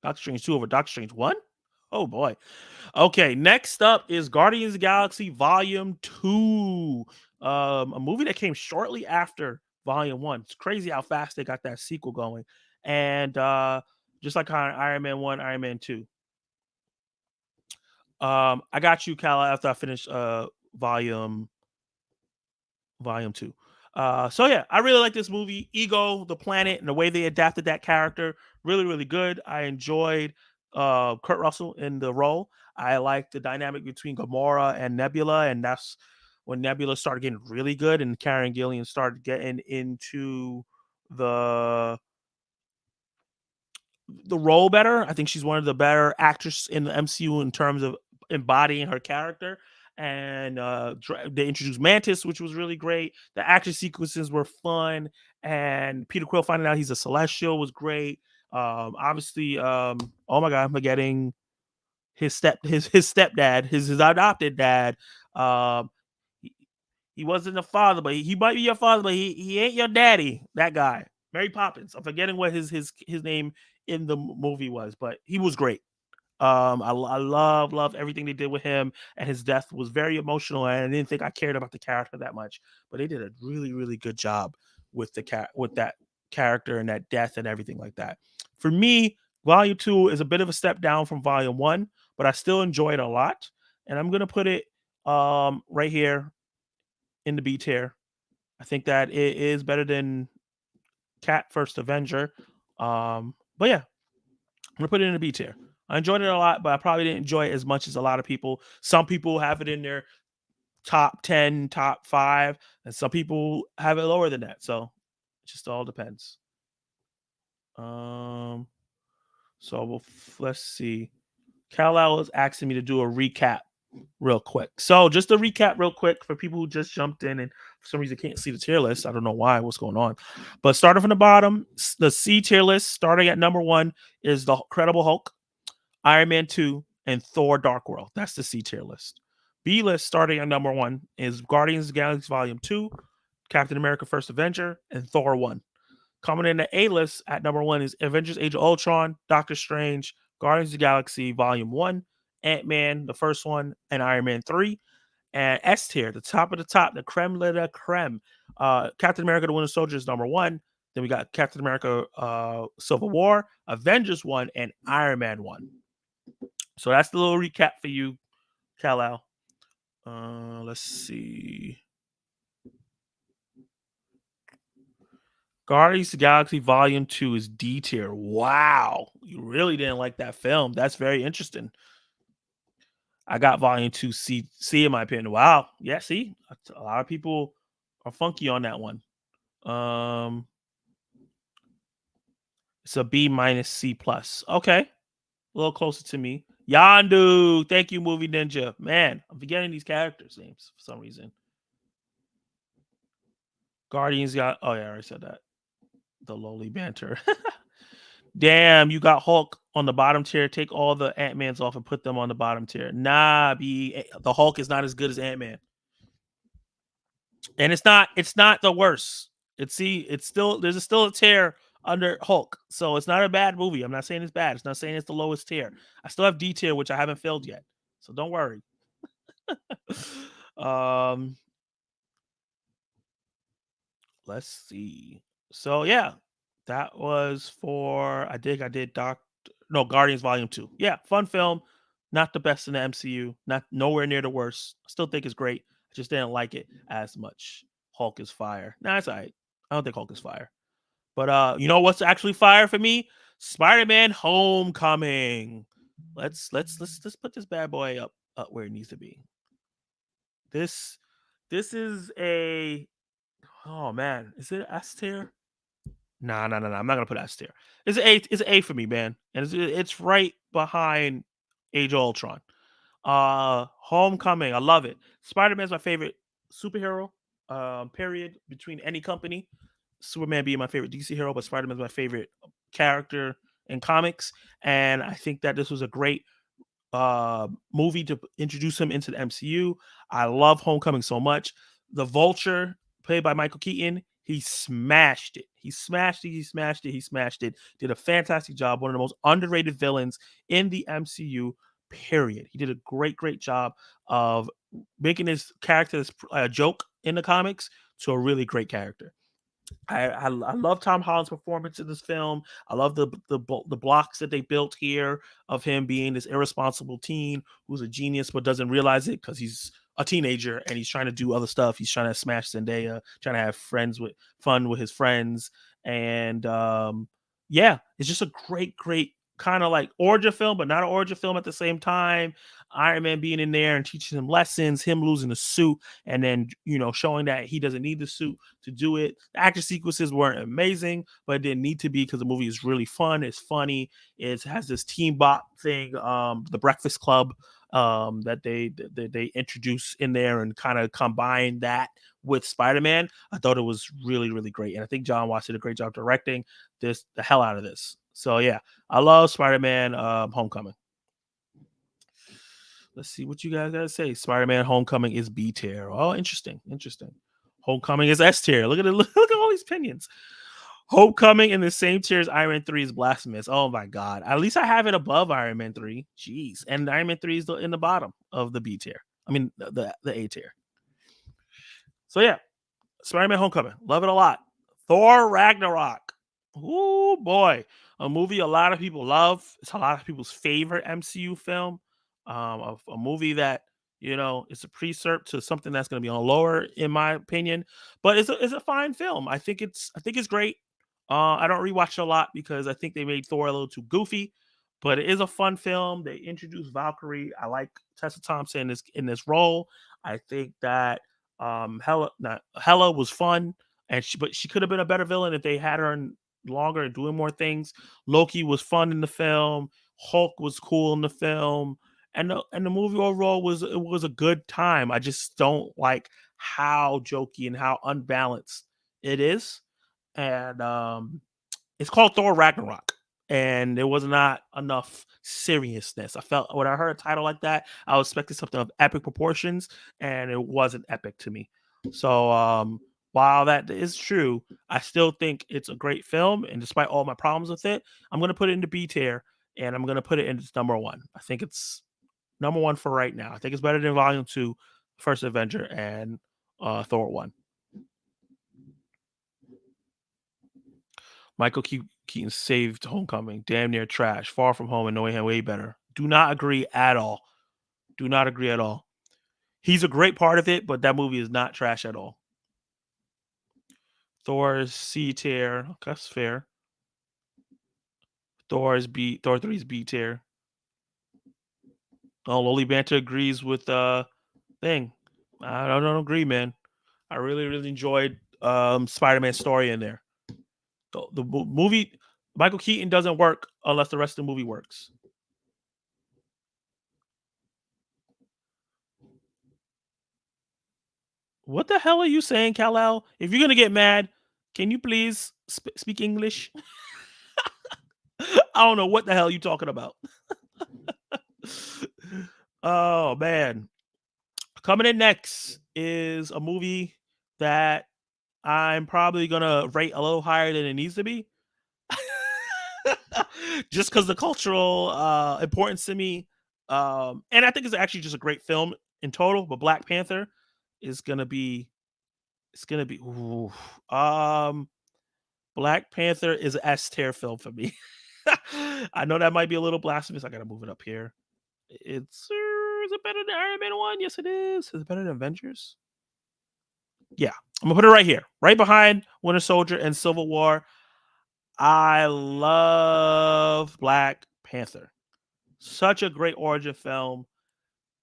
Doctor Strange 2 over Doctor Strange 1? Oh boy. Okay, next up is Guardians of the Galaxy Volume 2. A movie that came shortly after Volume 1. It's crazy how fast they got that sequel going. And just like Iron Man 1, Iron Man 2. I got you, Cal. After I finish volume volume two. So yeah, I really like this movie. Ego, the planet, and the way they adapted that character, really, really good. I enjoyed Kurt Russell in the role. I like the dynamic between Gamora and Nebula, and that's when Nebula started getting really good, and Karen Gillian started getting into the the role better. I think she's one of the better actors in the MCU in terms of embodying her character. And they introduced Mantis, which was really great. The action sequences were fun, and Peter Quill finding out he's a Celestial was great. Obviously, oh my god, I'm forgetting his stepdad, his adopted dad. Um, he, he wasn't a father, but he might be your father, but he ain't your daddy. That guy, Mary Poppins. I'm forgetting what his name in the movie was, but he was great. I love everything they did with him, and his death was very emotional. And I didn't think I cared about the character that much, but they did a really really good job with with that character and that death and everything like that. For me, Volume Two is a bit of a step down from Volume One, but I still enjoy it a lot, and I'm gonna put it right here in the B tier. I think that it is better than Cat First Avenger. But yeah, I'm gonna put it in a B tier. I enjoyed it a lot, but I probably didn't enjoy it as much as a lot of people. Some people have it in their top 10, top five, and some people have it lower than that. So it just all depends. Um, so let's see. Kal is asking me to do a recap real quick. So just to recap real quick for people who just jumped in and for some reason can't see the tier list. I don't know why, what's going on. But starting from the bottom, the C tier list, starting at number one, is the Incredible Hulk, Iron Man 2, and Thor Dark World. That's the C tier list. B list, starting at number one, is Guardians of the Galaxy Volume 2, Captain America First Avenger, and Thor 1. Coming in the A list at number one is Avengers Age of Ultron, Doctor Strange, Guardians of the Galaxy Volume 1, Ant Man, the first one, and Iron Man 3. And S tier, the top of the top, the creme de la creme. Captain America the Winter Soldier is number one. Then we got Captain America Civil War, Avengers 1, and Iron Man 1. So that's the little recap for you, Kal. Let's see. Guardians of the Galaxy Volume 2 is D tier. Wow. You really didn't like that film. That's very interesting. I got Volume 2 C in my opinion. Wow. Yeah, see? A lot of people are funky on that one. It's a B minus C plus. Okay. A little closer to me. Yandu. Thank you, Movie Ninja. Man, I'm forgetting these characters' names for some reason. Guardians got, oh yeah, I already said that. The lowly banter. Damn, you got Hulk on the bottom tier. Take all the Ant-Mans off and put them on the bottom tier. Nah, the Hulk is not as good as Ant-Man. And it's not the worst. It's still there's still a tier under Hulk. So it's not a bad movie. I'm not saying it's bad. It's not saying it's the lowest tier. I still have D tier, which I haven't filled yet. So don't worry. um let's see. So yeah, that was for I did Guardians Volume 2. Yeah, fun film. Not the best in the MCU. Not nowhere near the worst. Still think it's great. I just didn't like it as much. Hulk is fire. Nah, it's alright. I don't think Hulk is fire. But you know what's actually fire for me? Spider-Man Homecoming. Let's put this bad boy up where it needs to be. This this is a oh man, is it S tier? Nah, nah, nah, nah. I'm not gonna put S tier. It's an A. It's an A for me, man, and it's right behind Age of Ultron. Homecoming. I love it. Spider Man's my favorite superhero. Period. Between any company, Superman being my favorite DC hero, but Spider Man's my favorite character in comics, and I think that this was a great movie to introduce him into the MCU. I love Homecoming so much. The Vulture, played by Michael Keaton, he smashed it. He smashed it. He smashed it. He smashed it. Did a fantastic job. One of the most underrated villains in the MCU. Period. He did a great job of making his character a joke in the comics to a really great character. I love Tom Holland's performance in this film. I love the blocks that they built here of him being this irresponsible teen who's a genius but doesn't realize it because he's a teenager and he's trying to do other stuff. He's trying to smash Zendaya, trying to have friends with fun with his friends, and yeah, it's just a great kind of like origin film, but not an origin film at the same time. Iron Man being in there and teaching him lessons, him losing the suit, and then showing that he doesn't need the suit to do it. The action sequences weren't amazing, but it didn't need to be because the movie is really fun. It's funny. It has this team bop thing, the Breakfast Club, that they introduce in there and kind of combine that with Spider-Man. I thought it was really great, and I think John Watts did a great job directing the hell out of this. So yeah, I love Spider-Man Homecoming. Let's see what you guys gotta say. Spider-Man Homecoming is B tier. Oh, interesting. Homecoming is S tier. Look at it. Look at all these opinions. Homecoming in the same tier as Iron Man 3 is blasphemous. Oh my god. At least I have it above Iron Man 3. Jeez. And Iron Man 3 is in the bottom of the B tier. I mean the A tier. So yeah, Spider-Man Homecoming. Love it a lot. Thor Ragnarok. Oh boy. A movie a lot of people love. It's a lot of people's favorite MCU film. A movie that, it's a preserve to something that's going to be on lower, in my opinion. But it's a fine film. I think it's great. I don't rewatch it a lot because I think they made Thor a little too goofy. But it is a fun film. They introduced Valkyrie. I like Tessa Thompson in this role. I think that Hella was fun, and she could have been a better villain if they had her in longer and doing more things. Loki was fun in the film. Hulk was cool in the film, and the movie overall was a good time. I just don't like how jokey and how unbalanced it is, and it's called Thor Ragnarok, and there was not enough seriousness. I felt when I heard a title like that, I was expecting something of epic proportions, and it wasn't epic to me. So while that is true, I still think it's a great film, and despite all my problems with it, I'm gonna put it into B tier, and I'm gonna put it in its number one. I think it's number one for right now. I think it's better than Volume Two, First Avenger, and Thor One. Keaton saved Homecoming. Damn near trash. Far From Home and No Way Home way better. Do not agree at all. Do not agree at all. He's a great part of it, but that movie is not trash at all. Thor's C tier. That's fair. Thor 3 is B tier. Oh, Loli Banter agrees with thing. I don't agree, man. I really enjoyed Spider-Man story in there. The movie Michael Keaton doesn't work unless the rest of the movie works. What the hell are you saying, Kal-El? If you're gonna get mad, can you please speak English? I don't know what the hell you talking about. Oh man, coming in next is a movie that I'm probably gonna rate a little higher than it needs to be, just because the cultural importance to me. And I think it's actually just a great film in total. But Black Panther is gonna be. It's gonna be. Ooh, um, Black Panther is an S tier film for me. I know that might be a little blasphemous. I gotta move it up here. Is it better than Iron Man 1? Yes, it is. Is it better than Avengers? Yeah. I'm gonna put it right here, right behind Winter Soldier and Civil War. I love Black Panther. Such a great origin film.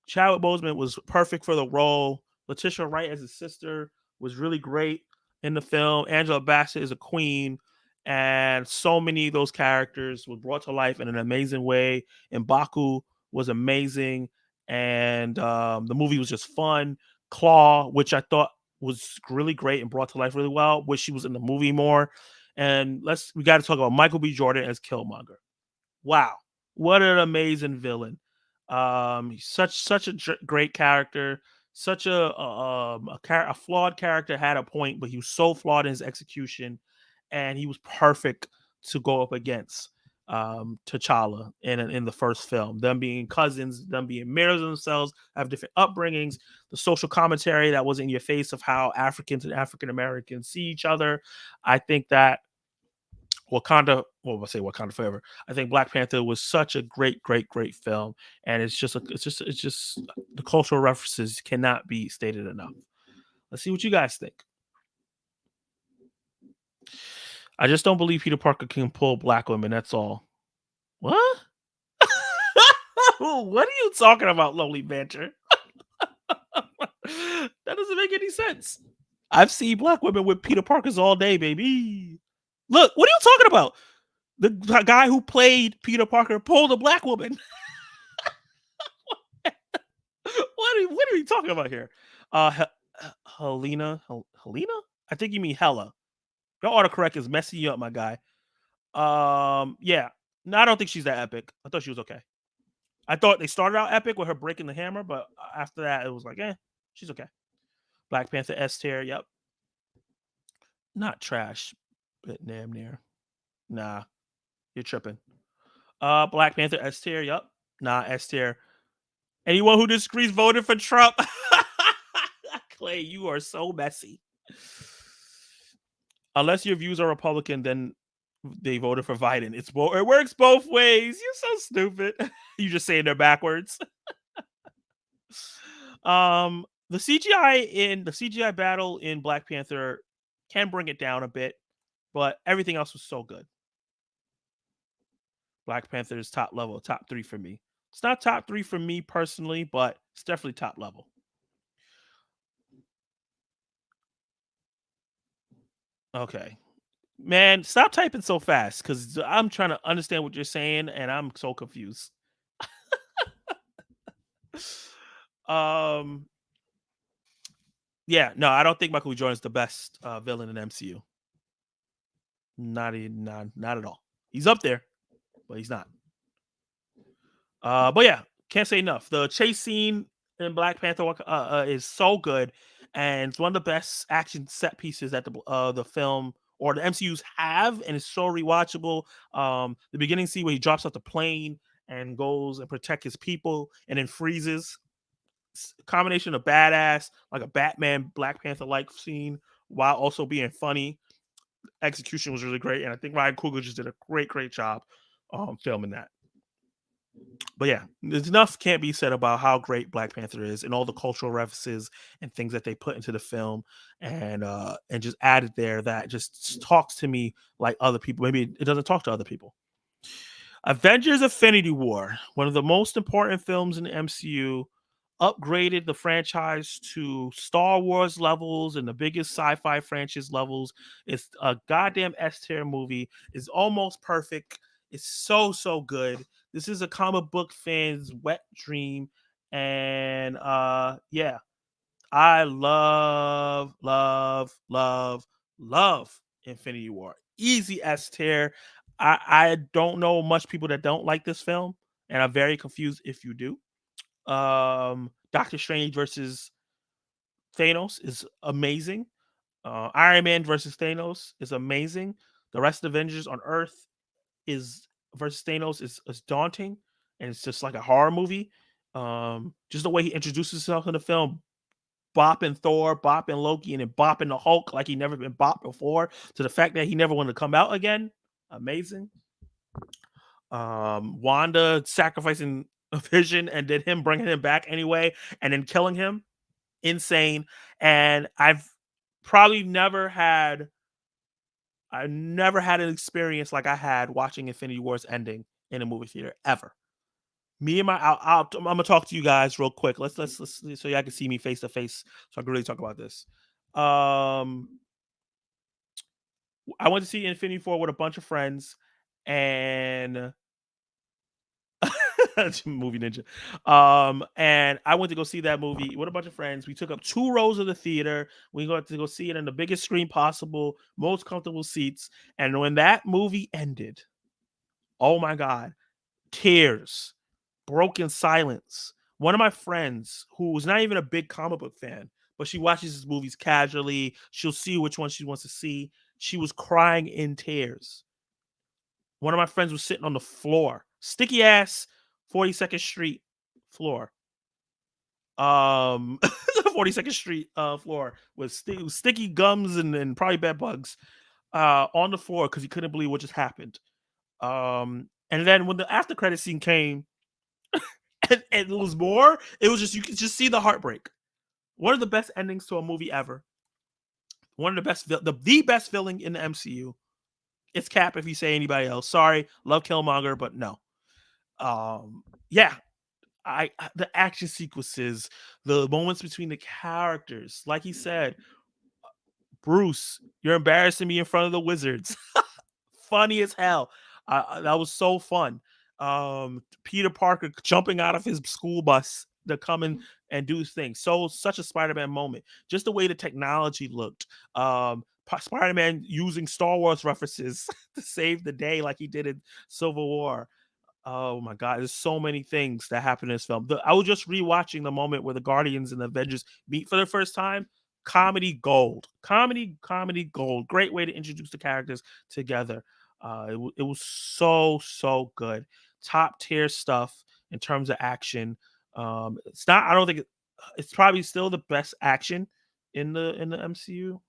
Chadwick Boseman was perfect for the role. Letitia Wright as his sister was really great in the film. Angela Bassett is a queen, and so many of those characters were brought to life in an amazing way. And Baku was amazing, and the movie was just fun. Claw, which I thought was really great and brought to life really well. Wish she was in the movie more. And we got to talk about Michael B. Jordan as Killmonger. Wow, what an amazing villain! Such a great character, such a flawed character had a point, but he was so flawed in his execution, and he was perfect to go up against. T'Challa in the first film. Them being cousins, them being mirrors of themselves, have different upbringings. The social commentary that was in your face of how Africans and African Americans see each other. I think that Wakanda, well, I'll say Wakanda Forever. I think Black Panther was such a great, great, great film, and it's just the cultural references cannot be stated enough. Let's see what you guys think. I just don't believe Peter Parker can pull black women. That's all. What? What are you talking about, Lonely Banter? That doesn't make any sense. I've seen black women with Peter Parkers all day, baby. Look, what are you talking about? The guy who played Peter Parker pulled a black woman. What are we talking about here? Helena? I think you mean Hella. Your autocorrect is messing you up, my guy. Yeah. No, I don't think she's that epic. I thought she was okay. I thought they started out epic with her breaking the hammer, but after that, it was like, she's okay. Black Panther S tier. Yep. Not trash, but damn near. Nah, you're tripping. Black Panther S tier. Yep. Nah, S tier. Anyone who disagrees voted for Trump. Clay, you are so messy. Unless your views are Republican, then they voted for Biden. It works both ways. You're so stupid. You just saying they're backwards. The CGI battle in Black Panther can bring it down a bit, but everything else was so good. Black Panther is top level, top 3 for me. It's not top 3 for me personally, but it's definitely top level. Okay. Man, stop typing so fast because I'm trying to understand what you're saying and I'm so confused. um, yeah, no, I don't think Michael B. Jordan is the best villain in MCU. Not at all. He's up there, but he's not. But yeah, can't say enough. The chase scene in Black Panther is so good, and it's one of the best action set pieces that the film or the MCU's have, and it's so rewatchable. The beginning scene where he drops off the plane and goes and protect his people, and then freezes. Combination of badass, like a Batman Black Panther like scene, while also being funny. Execution was really great, and I think Ryan Coogler just did a great job filming that. But yeah, there's enough can't be said about how great Black Panther is and all the cultural references and things that they put into the film and just added there that just talks to me like other people. Maybe it doesn't talk to other people. Avengers Infinity War, one of the most important films in the MCU, upgraded the franchise to Star Wars levels and the biggest sci-fi franchise levels. It's a goddamn S tier movie. It's almost perfect. It's so good. This is a comic book fan's wet dream. And yeah, I love Infinity War. Easy S tier. I don't know much people that don't like this film, and I'm very confused if you do. Doctor Strange versus Thanos is amazing. Iron Man versus Thanos is amazing. The rest of the Avengers on Earth is versus Thanos is daunting, and it's just like a horror movie. Just the way he introduces himself in the film, bopping Thor, bopping Loki, and then bopping the Hulk like he never been bopped before. To the fact that he never wanted to come out again, amazing. Wanda sacrificing a Vision and then him bringing him back anyway, and then killing him, insane. And probably never had I never had an experience like I had watching Infinity War's ending in a movie theater ever. Me and my, I'm gonna talk to you guys real quick. Let's so y'all can see me face to face, so I can really talk about this. Um, I went to see Infinity War with a bunch of friends, and movie ninja. And I went to go see that movie with a bunch of friends. We took up 2 rows of the theater. We got to go see it in the biggest screen possible, most comfortable seats. And when that movie ended, oh my god, tears, broken silence. One of my friends, who was not even a big comic book fan, but she watches these movies casually. She'll see which one she wants to see. She was crying in tears. One of my friends was sitting on the floor, sticky ass 42nd Street floor. 42nd Street floor with sticky gums and probably bed bugs on the floor because he couldn't believe what just happened. And then when the after credit scene came, and it was more, it was just, you could just see the heartbreak. One of the best endings to a movie ever. One of the best, the best villain in the MCU. It's Cap if you say anybody else. Sorry, love Killmonger, but no. Yeah, the action sequences, the moments between the characters. Like he said, Bruce, you're embarrassing me in front of the wizards. Funny as hell. That was so fun. Peter Parker jumping out of his school bus to come in and do things. So such a Spider-Man moment. Just the way the technology looked. Spider-Man using Star Wars references to save the day, like he did in Civil War. Oh my god, there's so many things that happen in this film. I was just rewatching the moment where the Guardians and the Avengers meet for the first time. Comedy gold. Comedy gold. Great way to introduce the characters together. It was so good. Top tier stuff in terms of action. It's not, I don't think it's probably still the best action in the MCU.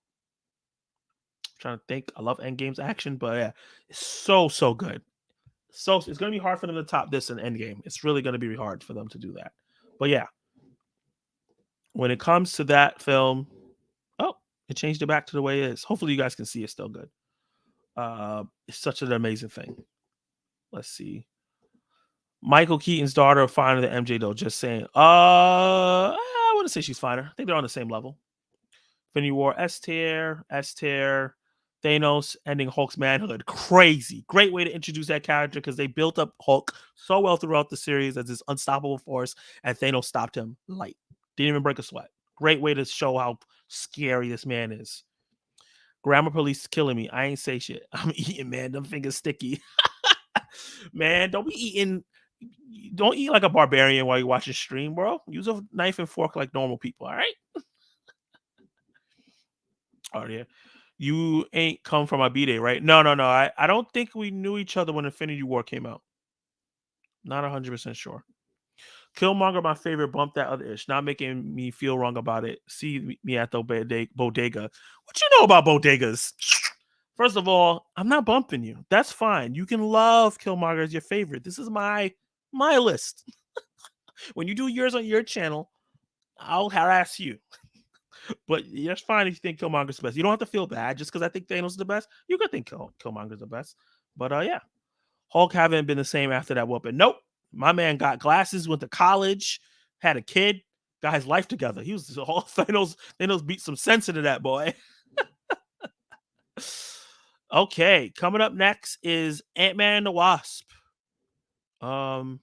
Trying to think. I love Endgame's action, but yeah, it's so good. So it's going to be hard for them to top this in Endgame. It's really going to be hard for them to do that. But yeah, when it comes to that film, oh, it changed it back to the way it is. Hopefully, you guys can see it's still good. It's such an amazing thing. Let's see. Michael Keaton's daughter finer than MJ though. Just saying. I wouldn't say she's finer. I think they're on the same level. Infinity War S tier, S tier. Thanos ending Hulk's manhood. Crazy. Great way to introduce that character because they built up Hulk so well throughout the series as this unstoppable force, and Thanos stopped him light. Didn't even break a sweat. Great way to show how scary this man is. Grammar police killing me. I ain't say shit. I'm eating, man. Them fingers sticky. Man, don't be eating. Don't eat like a barbarian while you watch a stream, bro. Use a knife and fork like normal people, all right? Oh, yeah. You ain't come from my B-Day, right? No, no, no. I don't think we knew each other when Infinity War came out. Not 100% sure. Killmonger, my favorite. Bump that other ish. Not making me feel wrong about it. See me at the bodega. What you know about bodegas? First of all, I'm not bumping you. That's fine. You can love Killmonger as your favorite. This is my list. When you do yours on your channel, I'll harass you. But that's fine if you think Killmonger's the best. You don't have to feel bad just because I think Thanos is the best. You could think Killmonger's the best. But yeah, Hulk haven't been the same after that whooping. Nope. My man got glasses, went to college, had a kid, got his life together. He was all Thanos. Thanos beat some sense into that boy. Okay, coming up next is Ant-Man and the Wasp. Um,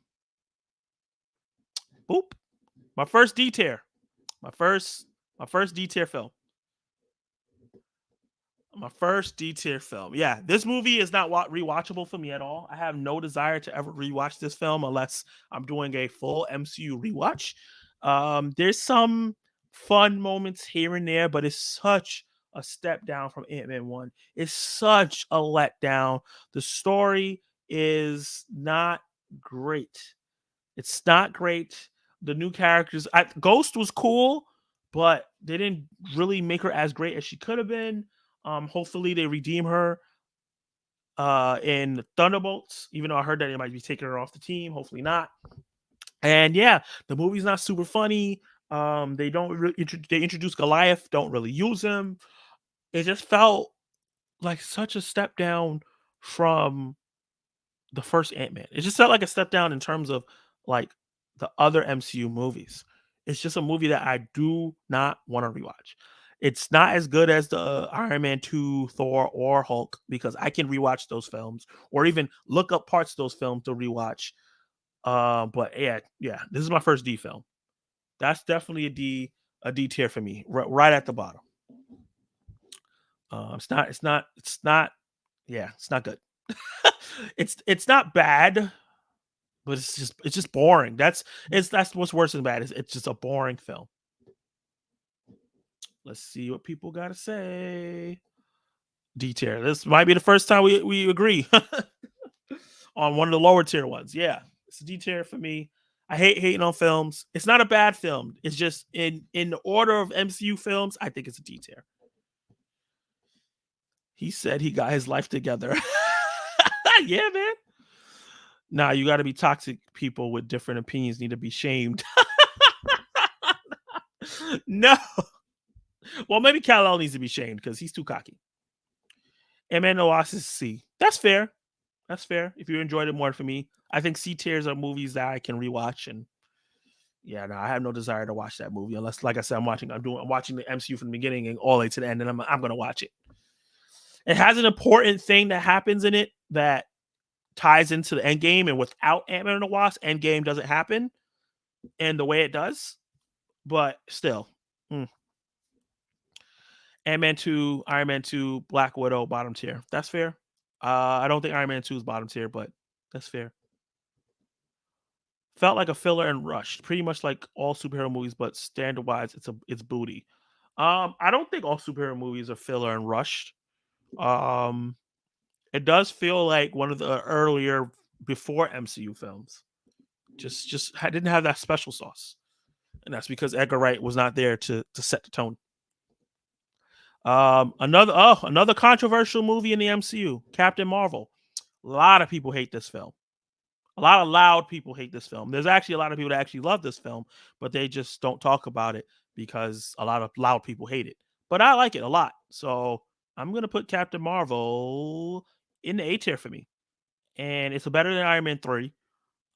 boop. My first D tier. My first D tier film. My first D tier film. Yeah, this movie is not rewatchable for me at all. I have no desire to ever rewatch this film unless I'm doing a full MCU rewatch. There's some fun moments here and there, but it's such a step down from Ant-Man 1. It's such a letdown. The story is not great. It's not great. The new characters, Ghost was cool, but they didn't really make her as great as she could have been. Hopefully they redeem her in Thunderbolts, even though I heard that they might be taking her off the team. Hopefully not. And yeah, the movie's not super funny. They don't really they introduce Goliath, don't really use him. It just felt like such a step down from the first Ant-Man. It just felt like a step down in terms of like the other MCU movies. It's just a movie that I do not want to rewatch. It's not as good as the Iron Man 2, Thor, or Hulk because I can rewatch those films or even look up parts of those films to rewatch. But yeah, this is my first D film. That's definitely a D tier for me, right at the bottom. It's not. Yeah, it's not good. It's not bad, but it's just boring. That's what's worse than bad. It's just a boring film. Let's see what people got to say. D tier. This might be the first time we agree. on one of the lower tier ones. Yeah, it's a D tier for me. I hate hating on films. It's not a bad film. It's just in the order of MCU films, I think it's a D tier. He said he got his life together. Yeah, man. Nah, you got to be toxic. People with different opinions need to be shamed. No. Well, maybe Kal-El needs to be shamed because he's too cocky. Ant-Man and the Wasp is C. That's fair. That's fair. If you enjoyed it more for me, I think C tiers are movies that I can rewatch. And yeah, no, I have no desire to watch that movie unless, like I said, I'm watching the MCU from the beginning and all the way to the end, and I'm gonna watch it. It has an important thing that happens in it that ties into the end game, and without Ant-Man and the Wasp, end game doesn't happen in the way it does. But still, mm. Ant-Man 2, Iron Man 2, Black Widow, bottom tier. That's fair. I don't think Iron Man 2 is bottom tier, but that's fair. Felt like a filler and rushed, pretty much like all superhero movies, but standard wise, it's booty. I don't think all superhero movies are filler and rushed. Um, it does feel like one of the earlier before MCU films. Didn't have that special sauce, and that's because Edgar Wright was not there to set the tone. Another controversial movie in the MCU, Captain Marvel. A lot of people hate this film. A lot of loud people hate this film. There's actually a lot of people that actually love this film, but they just don't talk about it because a lot of loud people hate it. But I like it a lot. So I'm gonna put Captain Marvel in the A tier for me. And it's better than Iron Man 3.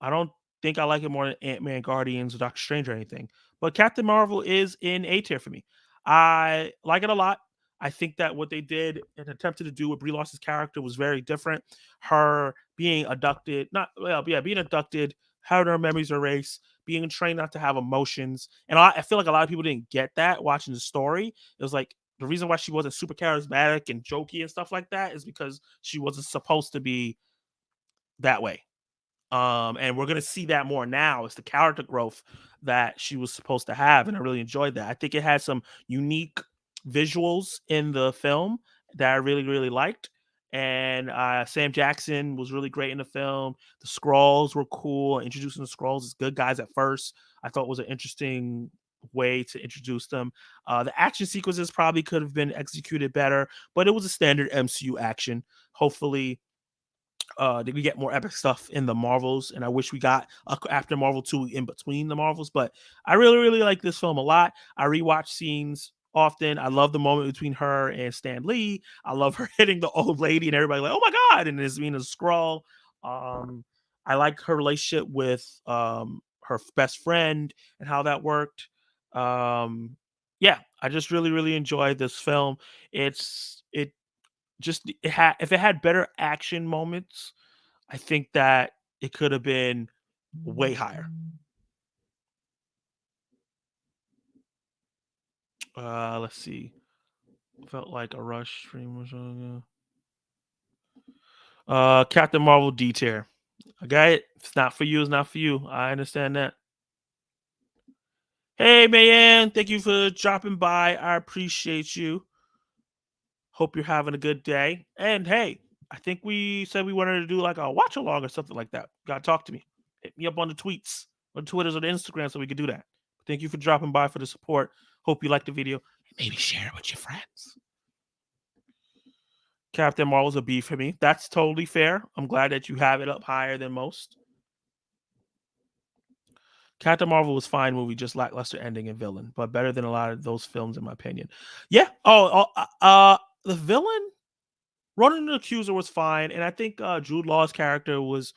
I don't think I like it more than Ant-Man, Guardians, or Doctor Strange or anything. But Captain Marvel is in A tier for me. I like it a lot. I think that what they did and attempted to do with Brie Larson's character was very different. Her being abducted, not well, yeah, being abducted, having her memories erased, being trained not to have emotions, and I feel like a lot of people didn't get that watching the story. It was like the reason why she wasn't super charismatic and jokey and stuff like that is because she wasn't supposed to be that way. And we're gonna see that more now. It's the character growth that she was supposed to have, and I really enjoyed that. I think it had some unique visuals in the film that I really, really liked. And Sam Jackson was really great in the film. The Skrulls were cool. Introducing the Skrulls as good guys at first, I thought was an interesting way to introduce them. The action sequences probably could have been executed better, but it was a standard MCU action. Hopefully, did we get more epic stuff in the Marvels? And I wish we got after Marvel 2 in between the Marvels. But I really, really like this film a lot. I rewatch scenes often. I love the moment between her and Stan Lee. I love her hitting the old lady and everybody like, oh my God, and it's being a scroll. I like her relationship with her best friend and how that worked. Yeah, I just really, really enjoyed this film. It just it had if it had better action moments, I think that it could have been way higher. Let's see. Felt like a rush. Captain Marvel D tier. I got it. If it's not for you, it's not for you. I understand that. Hey, Mayan, thank you for dropping by. I appreciate you. Hope you're having a good day. And hey, I think we said we wanted to do like a watch along or something like that. Gotta talk to me. Hit me up on the tweets, on Twitters, or the Instagram so we could do that. Thank you for dropping by for the support. Hope you liked the video. Maybe share it with your friends. Captain Marvel's a B for me. That's totally fair. I'm glad that you have it up higher than most. Captain Marvel was fine movie, just lackluster ending and villain, but better than a lot of those films in my opinion. Yeah. The villain Ronan the Accuser was fine, and I think Jude Law's character was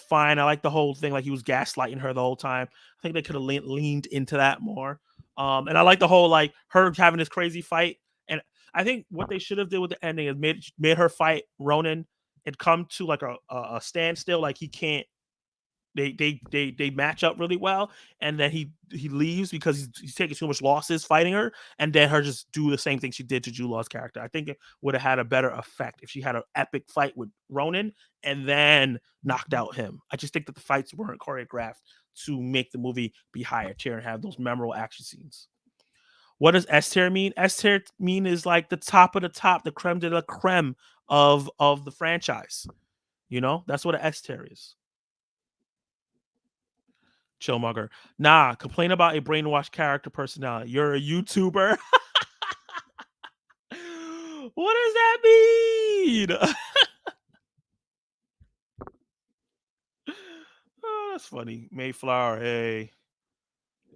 fine. I like the whole thing, like he was gaslighting her the whole time. I think they could have leaned into that more. And I like the whole like her having this crazy fight. And I think what they should have did with the ending is made her fight Ronan and come to like a standstill. Like he can't they match up really well, and then he leaves because he's taking too much losses fighting her, and then her just do the same thing she did to Jude Law's character. I think it would have had a better effect if she had an epic fight with Ronan and then knocked out him. I just think that the fights weren't choreographed to make the movie be higher tier and have those memorable action scenes. What does S tier mean? S tier mean is like the top of the top, the creme de la creme of the franchise. That's what an S tier is. Chillmugger. Nah, complain about a brainwashed character personality. You're a YouTuber. What does that mean? Oh, that's funny. Mayflower. Hey,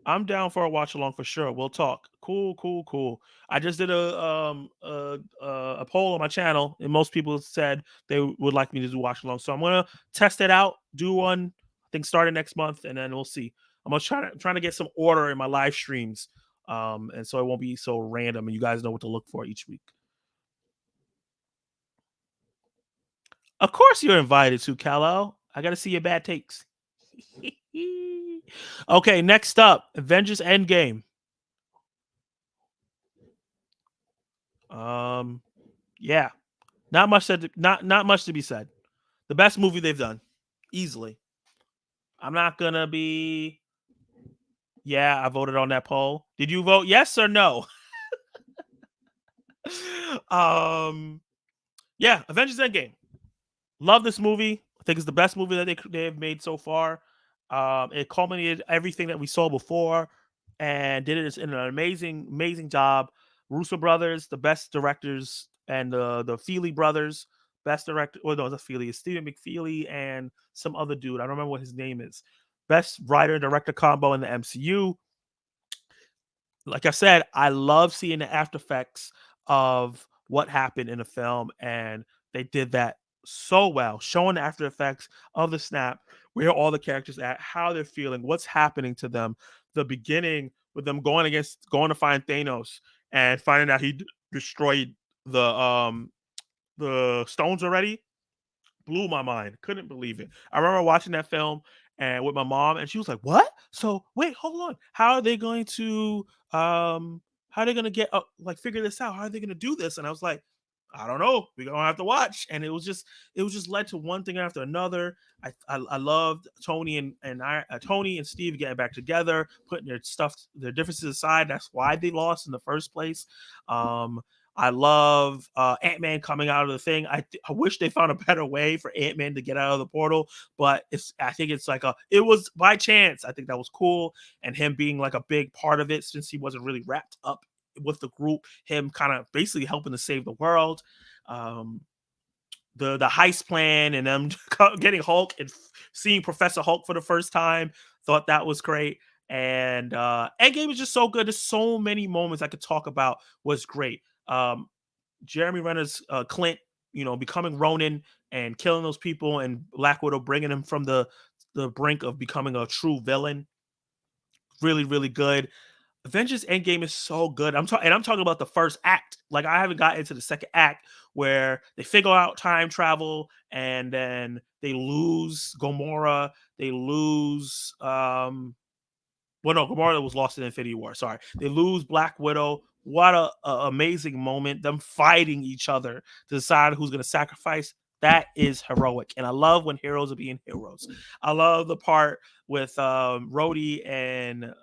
I'm down for a watch along for sure. We'll talk. Cool, cool, cool. I just did a poll on my channel, and most people said they would like me to do watch along. So I'm gonna test it out. Do one. I think starting next month, and then we'll see. I'm gonna trying to get some order in my live streams, and so it won't be so random, and you guys know what to look for each week. Of course, you're invited to Kal. I got to see your bad takes. Okay, next up, Avengers Endgame. Um, yeah, not much to be said. The best movie they've done, easily. I'm not gonna be. Yeah, I voted on that poll. Did you vote yes or no? um, yeah, Avengers Endgame. Love this movie. I think it's the best movie that they have made so far. It culminated everything that we saw before, and did it in an amazing job. Russo brothers, the best directors, and the Feely brothers, best director. Well, no, it's not Feely. It's Stephen McFeely and some other dude. I don't remember what his name is. Best writer director combo in the MCU. Like I said, I love seeing the after effects of what happened in the film, and they did that so well, showing the after effects of the snap, where all the characters at, how they're feeling, what's happening to them. The beginning with them going to find Thanos and finding out destroyed the stones already blew my mind. Couldn't believe it. I remember watching that film and with my mom, and she was like, "What? So wait, hold on. How are they going to how are they going to get like figure this out? How are they going to do this?" And I was like, "I don't know. We're gonna have to watch." And it was just led to one thing after another. I loved Tony and Steve getting back together, putting their differences aside. That's why they lost in the first place. Um, I love Ant-Man coming out of the thing. I wish they found a better way for Ant-Man to get out of the portal, but I think it's like it was by chance. I think that was cool, and him being like a big part of it since he wasn't really wrapped up with the group, him kind of basically helping to save the world. Um, the heist plan and them getting Hulk and seeing Professor Hulk for the first time. Thought that was great. And Endgame is just so good. There's so many moments I could talk about. Was great. Jeremy Renner's Clint, becoming Ronin and killing those people, and Black Widow bringing him from the brink of becoming a true villain. Really, really good. Avengers Endgame is so good. I'm talking about the first act. Like I haven't got into the second act where they figure out time travel and then they lose Gamora. They lose well, no, Gamora was lost in Infinity War. Sorry, they lose Black Widow. What a amazing moment! Them fighting each other to decide who's going to sacrifice. That is heroic, and I love when heroes are being heroes. I love the part with Rhodey and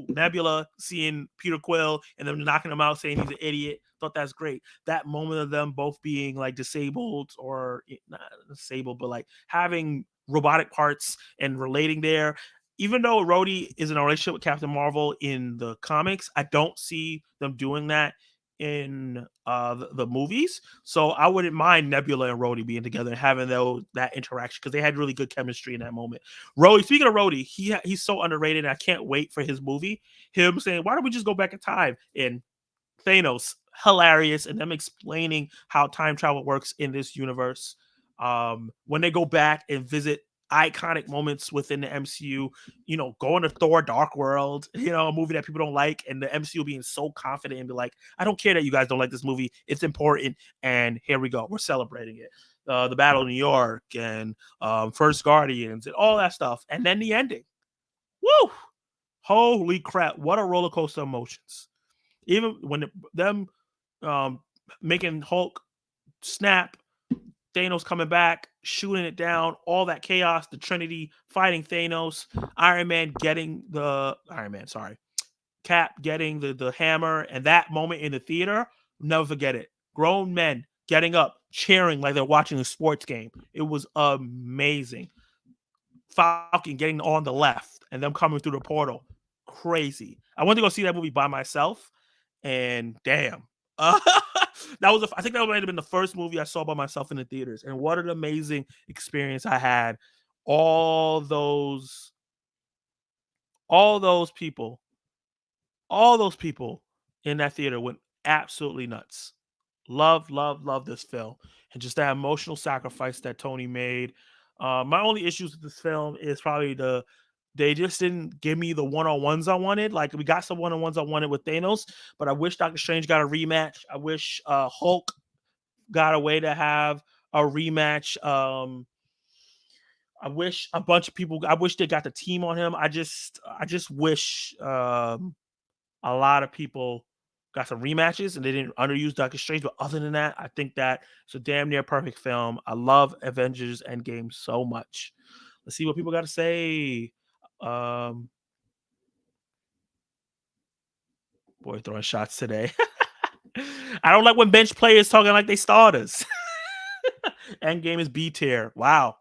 Nebula seeing Peter Quill and them knocking him out, saying he's an idiot. Thought that's great. That moment of them both being like disabled or not disabled, but like having robotic parts and relating there. Even though Rhodey is in a relationship with Captain Marvel in the comics, I don't see them doing that in the movies. So I wouldn't mind Nebula and Rhodey being together and having that interaction because they had really good chemistry in that moment. Rhodey, speaking of Rhodey, he's so underrated. I can't wait for his movie. Him saying, "Why don't we just go back in time?" And Thanos, hilarious, and them explaining how time travel works in this universe. When they go back and visit iconic moments within the MCU, going to Thor Dark World, a movie that people don't like, and the MCU being so confident and be like, "I don't care that you guys don't like this movie. It's important." And here we go. We're celebrating it. The Battle of New York and First Guardians and all that stuff. And then the ending. Woo! Holy crap. What a roller coaster of emotions. Even when them um, making Hulk snap, Thanos coming back, shooting it down, all that chaos, the Trinity fighting Thanos, Cap getting the hammer, and that moment in the theater, never forget it. Grown men getting up, cheering like they're watching a sports game. It was amazing. Falcon getting on the left and them coming through the portal. Crazy. I went to go see that movie by myself, and damn. That was I think that might have been the first movie I saw by myself in the theaters. And what an amazing experience I had. All those all those people, all those people in that theater went absolutely nuts. Love, love, love this film, and just that emotional sacrifice that Tony made. My only issues with this film is probably they just didn't give me the one on ones I wanted. Like we got some one on ones I wanted with Thanos, but I wish Doctor Strange got a rematch. I wish Hulk got a way to have a rematch. I wish a bunch of people. I wish they got the team on him. I just wish a lot of people got some rematches and they didn't underuse Doctor Strange. But other than that, I think that it's a damn near perfect film. I love Avengers Endgame so much. Let's see what people got to say. Um, Boy, throwing shots today. I don't like when bench players talking like they starters. Endgame is B tier. Wow,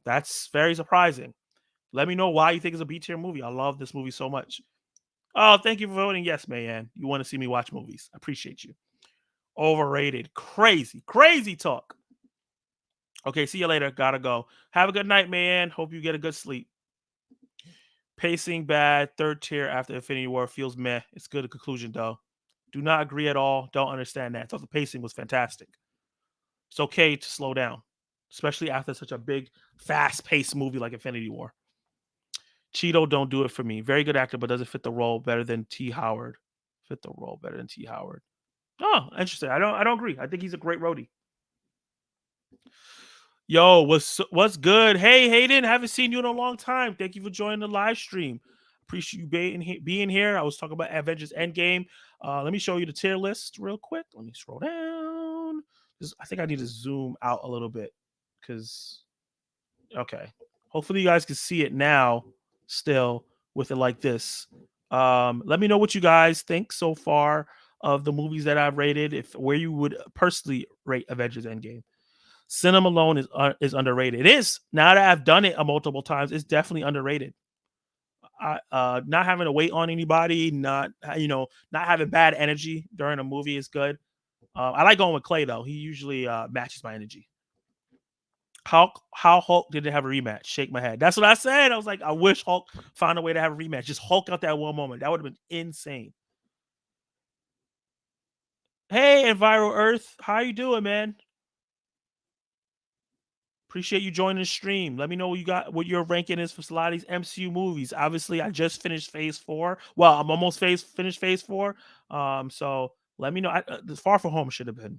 that's very surprising. Let me know why you think it's a B tier movie. I love this movie so much. Oh, thank you for voting yes, Mayan. You want to see me watch movies. I appreciate you. Overrated. Crazy. Crazy talk. Okay, see you later. Gotta go. Have a good night, man. Hope you get a good sleep. Pacing bad. Third tier after Infinity War feels meh. It's good conclusion though. Do not agree at all. Don't understand that. Thought the pacing was fantastic. It's okay to slow down, especially after such a big, fast-paced movie like Infinity War. Cheeto don't do it for me. Very good actor, but doesn't fit the role better than T. Howard. Fit the role better than T. Howard. Oh, interesting. I don't agree. I think he's a great roadie. Yo, what's good? Hey, Hayden, haven't seen you in a long time. Thank you for joining the live stream. Appreciate you being here. I was talking about Avengers Endgame. Let me show you the tier list real quick. Let me scroll down. I think I need to zoom out a little bit because okay. Hopefully you guys can see it now. Still with it like this. Let me know what you guys think so far of the movies that I've rated. If where you would personally rate Avengers Endgame. Cinema alone is underrated. It is now that I've done it a multiple times. It's definitely underrated. Not having to wait on anybody, not having bad energy during a movie is good. I like going with Clay though. He usually matches my energy. How Hulk didn't have a rematch? Shake my head. That's what I said. I was like, I wish Hulk found a way to have a rematch. Just Hulk out that one moment. That would have been insane. Hey, Enviro Earth, how you doing, man? Appreciate you joining the stream. Let me know what your ranking is for a lot of these MCU movies. Obviously, I just finished Phase 4. Well, I'm almost finished Phase 4. So let me know. The Far From Home should have been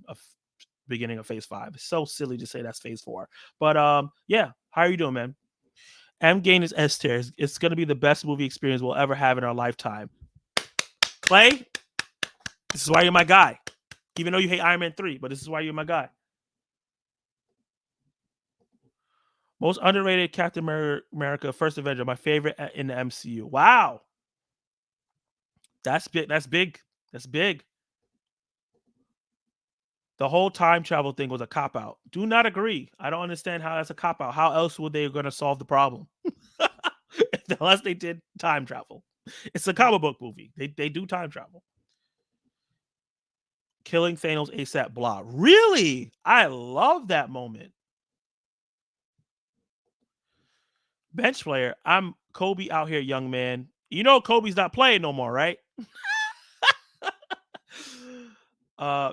beginning of Phase 5. It's so silly to say that's Phase 4. But yeah, how are you doing, man? M Gain is S tier. It's going to be the best movie experience we'll ever have in our lifetime. Clay, this is why you're my guy. Even though you hate Iron Man 3, but this is why you're my guy. Most underrated Captain America First Avenger, my favorite in the MCU. Wow. That's big. That's big. That's big. The whole time travel thing was a cop out. Do not agree. I don't understand how that's a cop out. How else would they going to solve the problem? Unless they did time travel. It's a comic book movie. They do time travel. Killing Thanos ASAP blah. Really? I love that moment. Bench player. I'm Kobe out here, young man. You know Kobe's not playing no more, right?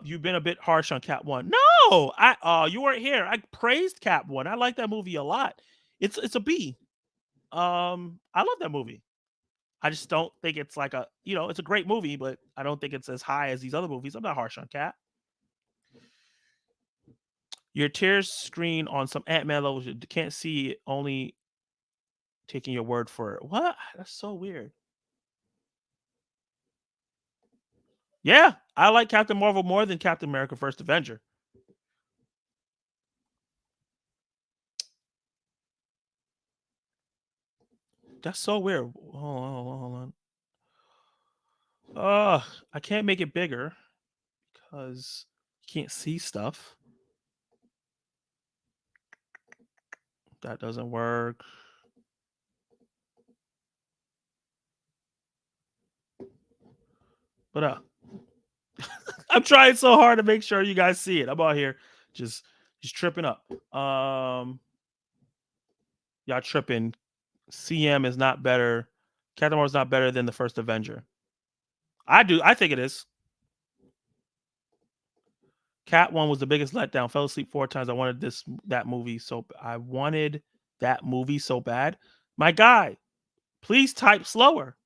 You've been a bit harsh on Cap One. No, you weren't here. I praised Cap One. I like that movie a lot. It's a B. I love that movie. I just don't think it's like it's a great movie, but I don't think it's as high as these other movies. I'm not harsh on Cap. Your tears screen on some Ant-Man levels you can't see it, only taking your word for it. What? That's so weird. Yeah, I like Captain Marvel more than Captain America First Avenger. That's so weird. Hold on. I can't make it bigger because you can't see stuff. That doesn't work. But I'm trying so hard to make sure you guys see it. I'm out here just just tripping up. Y'all tripping. CM is not better. Captain Marvel's not better than the first Avenger. I do. I think it is. Cat one was the biggest letdown. Fell asleep 4 times. I wanted that movie I wanted that movie so bad. My guy, please type slower.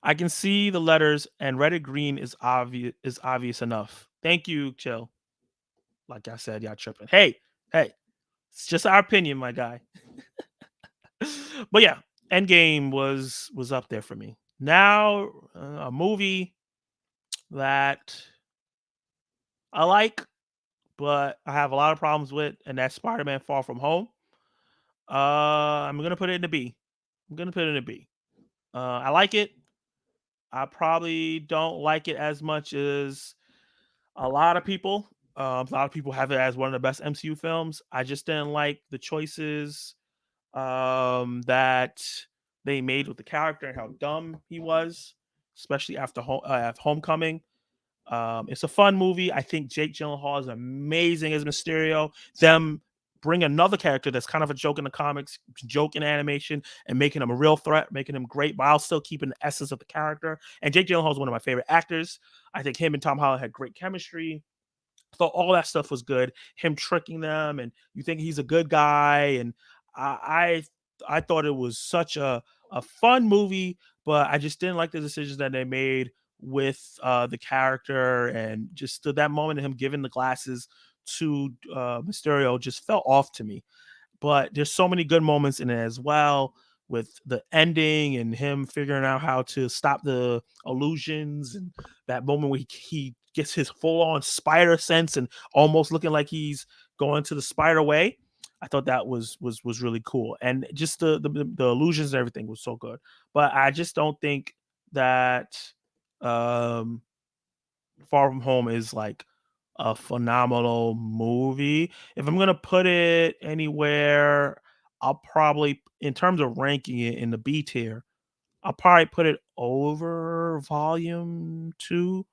I can see the letters and red and green is obvious enough. Thank you, Chill. Like I said, y'all tripping. Hey, it's just our opinion, my guy. But yeah, Endgame was up there for me. Now, a movie that I like, but I have a lot of problems with, and that's Spider-Man: Far From Home. I'm gonna put it in a B. I'm gonna put it in a B. I like it. I probably don't like it as much as a lot of people. A lot of people have it as one of the best MCU films. I just didn't like the choices that they made with the character and how dumb he was, especially after Homecoming. It's a fun movie. I think Jake Gyllenhaal is amazing as Mysterio. Them bring another character that's kind of a joke in the comics, joke in animation, and making him a real threat, making him great, while still keeping the essence of the character. And Jake Gyllenhaal is one of my favorite actors. I think him and Tom Holland had great chemistry. So all that stuff was good. Him tricking them, and you think he's a good guy, and I I thought it was such a fun movie, but I just didn't like the decisions that they made with the character, and just that moment of him giving the glasses to Mysterio just felt off to me. But there's so many good moments in it as well, with the ending and him figuring out how to stop the illusions, and that moment where he gets his full-on spider sense and almost looking like he's going to the spider way. I thought that was really cool, and just the illusions and everything was so good. But I just don't think that um Far From Home is like a phenomenal movie. If I'm gonna put it anywhere, I'll probably, in terms of ranking it in the B tier, I'll probably put it over Volume 2,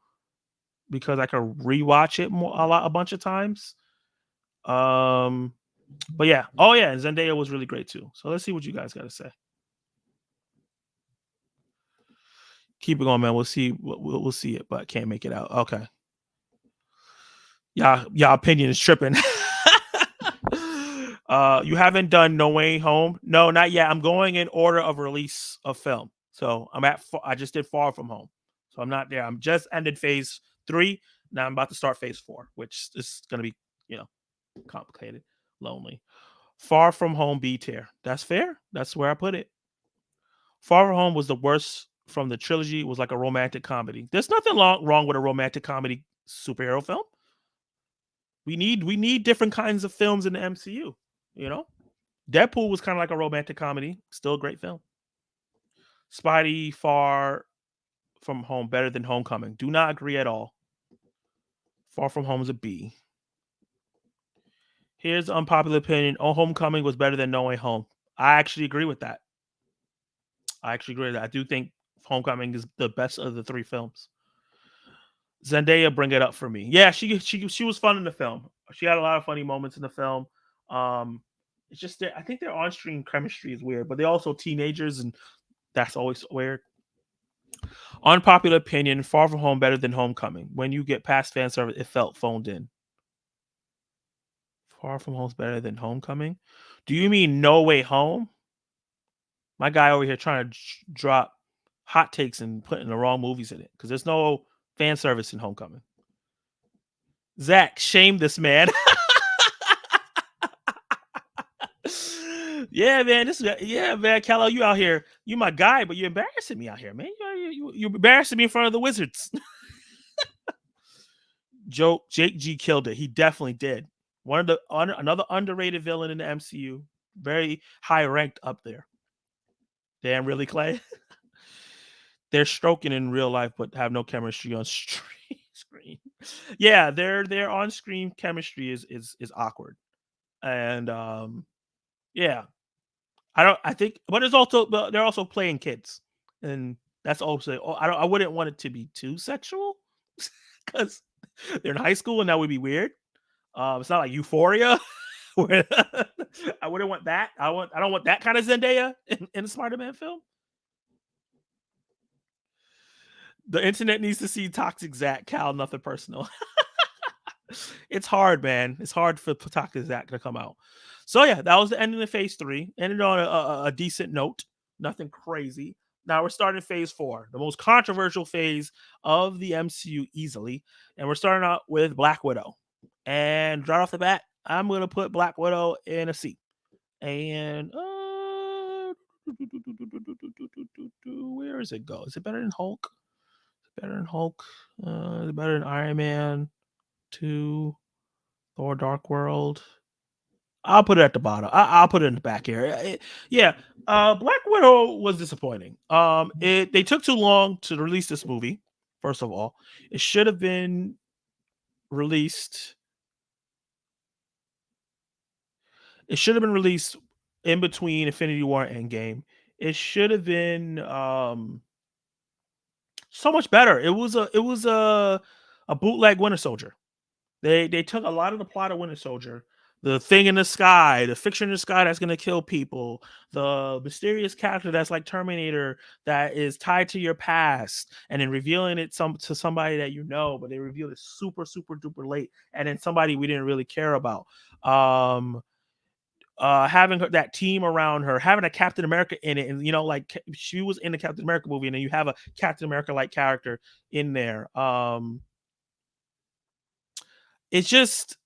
because I could rewatch it a bunch of times. Um, but yeah, oh yeah, and Zendaya was really great too. So let's see what you guys got to say. Keep it going, man. We'll see. We'll see it, but can't make it out. Okay, y'all opinion is tripping. You haven't done No Way Home? No, not yet. I'm going in order of release of film. So I just did Far From Home. So I'm not there. I'm just ended phase 3. Now I'm about to start phase 4, which is gonna be, you know, complicated, lonely. Far From Home B tier. That's fair. That's where I put it. Far From Home was the worst from the trilogy. It was like a romantic comedy. There's nothing wrong with a romantic comedy superhero film. We need different kinds of films in the MCU. You know, Deadpool was kind of like a romantic comedy. Still a great film. Spidey Far From Home better than Homecoming. Do not agree at all. Far From Home is a B. Here's the unpopular opinion. Oh, Homecoming was better than No Way Home. I actually agree with that. I actually agree with that. I do think Homecoming is the best of the 3 films. Zendaya bring it up for me. Yeah, she was fun in the film. She had a lot of funny moments in the film. Um, it's just that I think their on-screen chemistry is weird, but they're also teenagers, and that's always weird. Unpopular opinion: Far From Home better than Homecoming. When you get past fan service, it felt phoned in. Far From Home's better than Homecoming. Do you mean No Way Home? My guy over here trying to drop hot takes and putting the wrong movies in it, because there's no fan service in Homecoming. Zach, shame this man. Yeah, man. Yeah, man. Callow, you out here. You my guy, but you're embarrassing me out here, man. You're embarrassing me in front of the Wizards. Jake G killed it. He definitely did. One of another underrated villain in the MCU. Very high ranked up there. Damn, really, Clay? They're stroking in real life, but have no chemistry on screen. Yeah, their on-screen chemistry is awkward. And yeah, I think, but it's also, but they're also playing kids. And that's also, oh, I wouldn't want it to be too sexual because they're in high school and that would be weird. It's not like Euphoria where I wouldn't want that. I don't want that kind of Zendaya in a Spider-Man film. The internet needs to see Toxic Zach, Cal, nothing personal. It's hard, man. It's hard for Toxic Zach to come out. So yeah, that was the ending of phase three. Ended on a decent note. Nothing crazy. Now we're starting phase four, the most controversial phase of the MCU easily. And we're starting out with Black Widow. And right off the bat, I'm gonna put Black Widow in a C. And where does it go? Is it better than Hulk? Better than Hulk? Is it better than Iron Man 2? Thor: Dark World? I'll put it at the bottom. I'll put it in the back area. Yeah, Black Widow was disappointing. They took too long to release this movie. First of all, it should have been released. It should have been released in between Infinity War and Endgame. It should have been so much better. It was a bootleg Winter Soldier. They took a lot of the plot of Winter Soldier, the thing in the sky, the fiction in the sky that's gonna kill people, the mysterious character that's like Terminator that is tied to your past, and then revealing it to somebody that you know, but they revealed it super super duper late, and then somebody we didn't really care about. Um, having that team around her, having a Captain America in it, and like she was in the Captain America movie, and then you have a Captain America like character in there. It's just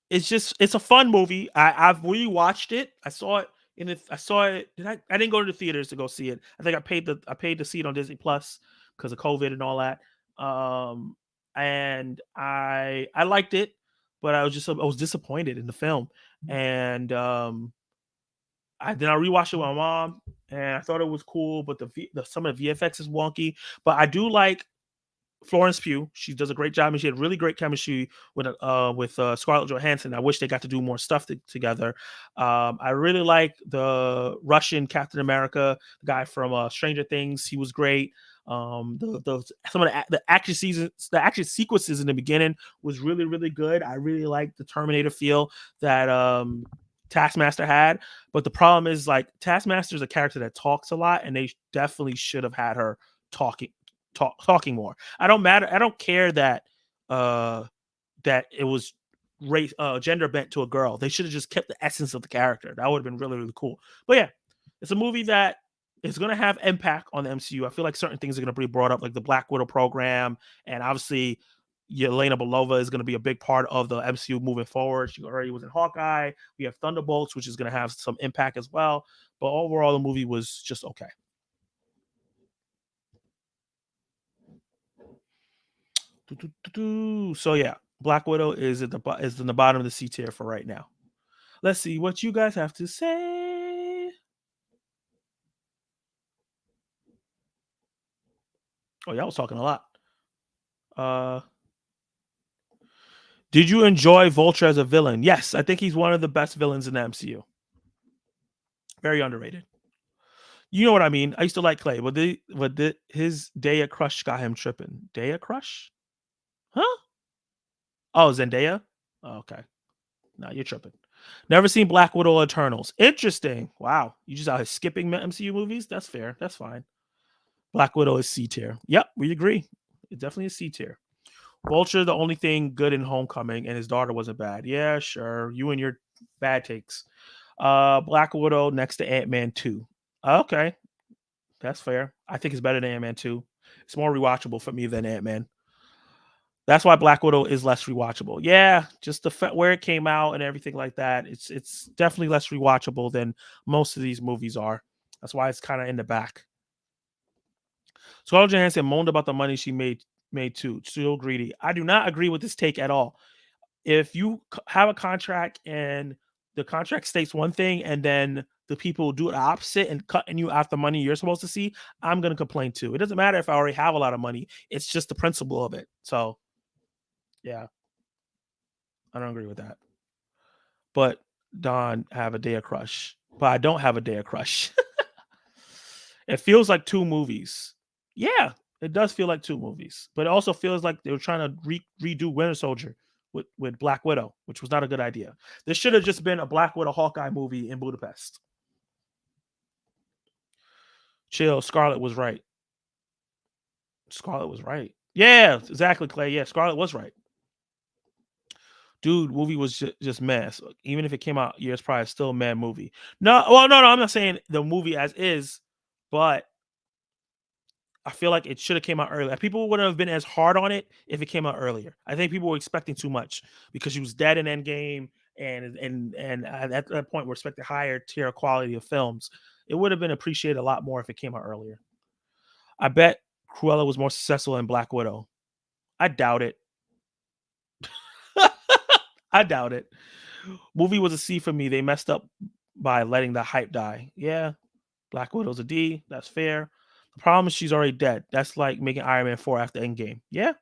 it's a fun movie. I've rewatched it. I saw it. I didn't go to the theaters to go see it. I think I paid to see it on Disney Plus because of COVID and all that. And I liked it, but I was disappointed in the film. And I rewatched it with my mom, and I thought it was cool, but some of the VFX is wonky. But I do like Florence Pugh. She does a great job, and she had really great chemistry with Scarlett Johansson. I wish they got to do more stuff together. I really like the Russian Captain America, the guy from Stranger Things. He was great. The some of the action sequences in the beginning was really really good. I really liked the Terminator feel that Taskmaster had, but the problem is like Taskmaster is a character that talks a lot, and they definitely should have had her talking talking more. I don't care that uh that it was race gender bent to a girl. They should have just kept the essence of the character. That would have been really really cool. But yeah, it's a movie that is going to have impact on the MCU. I feel like certain things are going to be brought up, like the Black Widow program, and obviously Yelena Belova is going to be a big part of the MCU moving forward. She already was in Hawkeye. We have Thunderbolts, which is going to have some impact as well. But overall, the movie was just okay. So yeah, Black Widow is is in the bottom of the C tier for right now. Let's see what you guys have to say. Oh yeah, I was talking a lot. Uh, did you enjoy Vulture as a villain? Yes, I think he's one of the best villains in the MCU. Very underrated. You know what I mean? I used to like Clay, but his Daya crush got him tripping. Daya crush? Huh? Oh, Zendaya? Oh, okay. No, you're tripping. Never seen Black Widow Eternals. Interesting. Wow. You just out here skipping MCU movies? That's fair. That's fine. Black Widow is C tier. Yep, we agree. It definitely is C tier. Vulture, the only thing good in Homecoming, and his daughter wasn't bad. Yeah, sure. You and your bad takes. Black Widow next to Ant-Man 2. Okay, that's fair. I think it's better than Ant-Man 2. It's more rewatchable for me than Ant-Man. That's why Black Widow is less rewatchable. Yeah, just where it came out and everything like that. It's definitely less rewatchable than most of these movies are. That's why it's kind of in the back. Scarlett Johansson moaned about the money she made too. Still greedy. I do not agree with this take at all. If you have a contract and the contract states one thing and then the people do the opposite and cutting you out the money you're supposed to see, I'm gonna complain too. It doesn't matter if I already have a lot of money. It's just the principle of it. So Yeah, I don't agree with that. But Don have a day of crush, but I don't have a day of crush. It feels like 2 movies. Yeah, it does feel like 2 movies, but it also feels like they were trying to redo Winter Soldier with Black Widow, which was not a good idea. This should have just been a Black Widow Hawkeye movie in Budapest. Chill, Scarlett was right. Scarlett was right. Yeah, exactly, Clay. Yeah, Scarlett was right. Dude, movie was just mess. Even if it came out years prior, it's still a mad movie. No, well, no, I'm not saying the movie as is, but I feel like it should have came out earlier. People wouldn't have been as hard on it if it came out earlier. I think people were expecting too much because she was dead in Endgame, and at that point we're expecting higher tier quality of films. It would have been appreciated a lot more if it came out earlier. I bet Cruella was more successful in Black Widow. I doubt it. I doubt it. Movie was a C for me. They messed up by letting the hype die. Yeah, Black Widow's a D. That's fair. The problem is she's already dead. That's like making Iron Man 4 after Endgame. Yeah.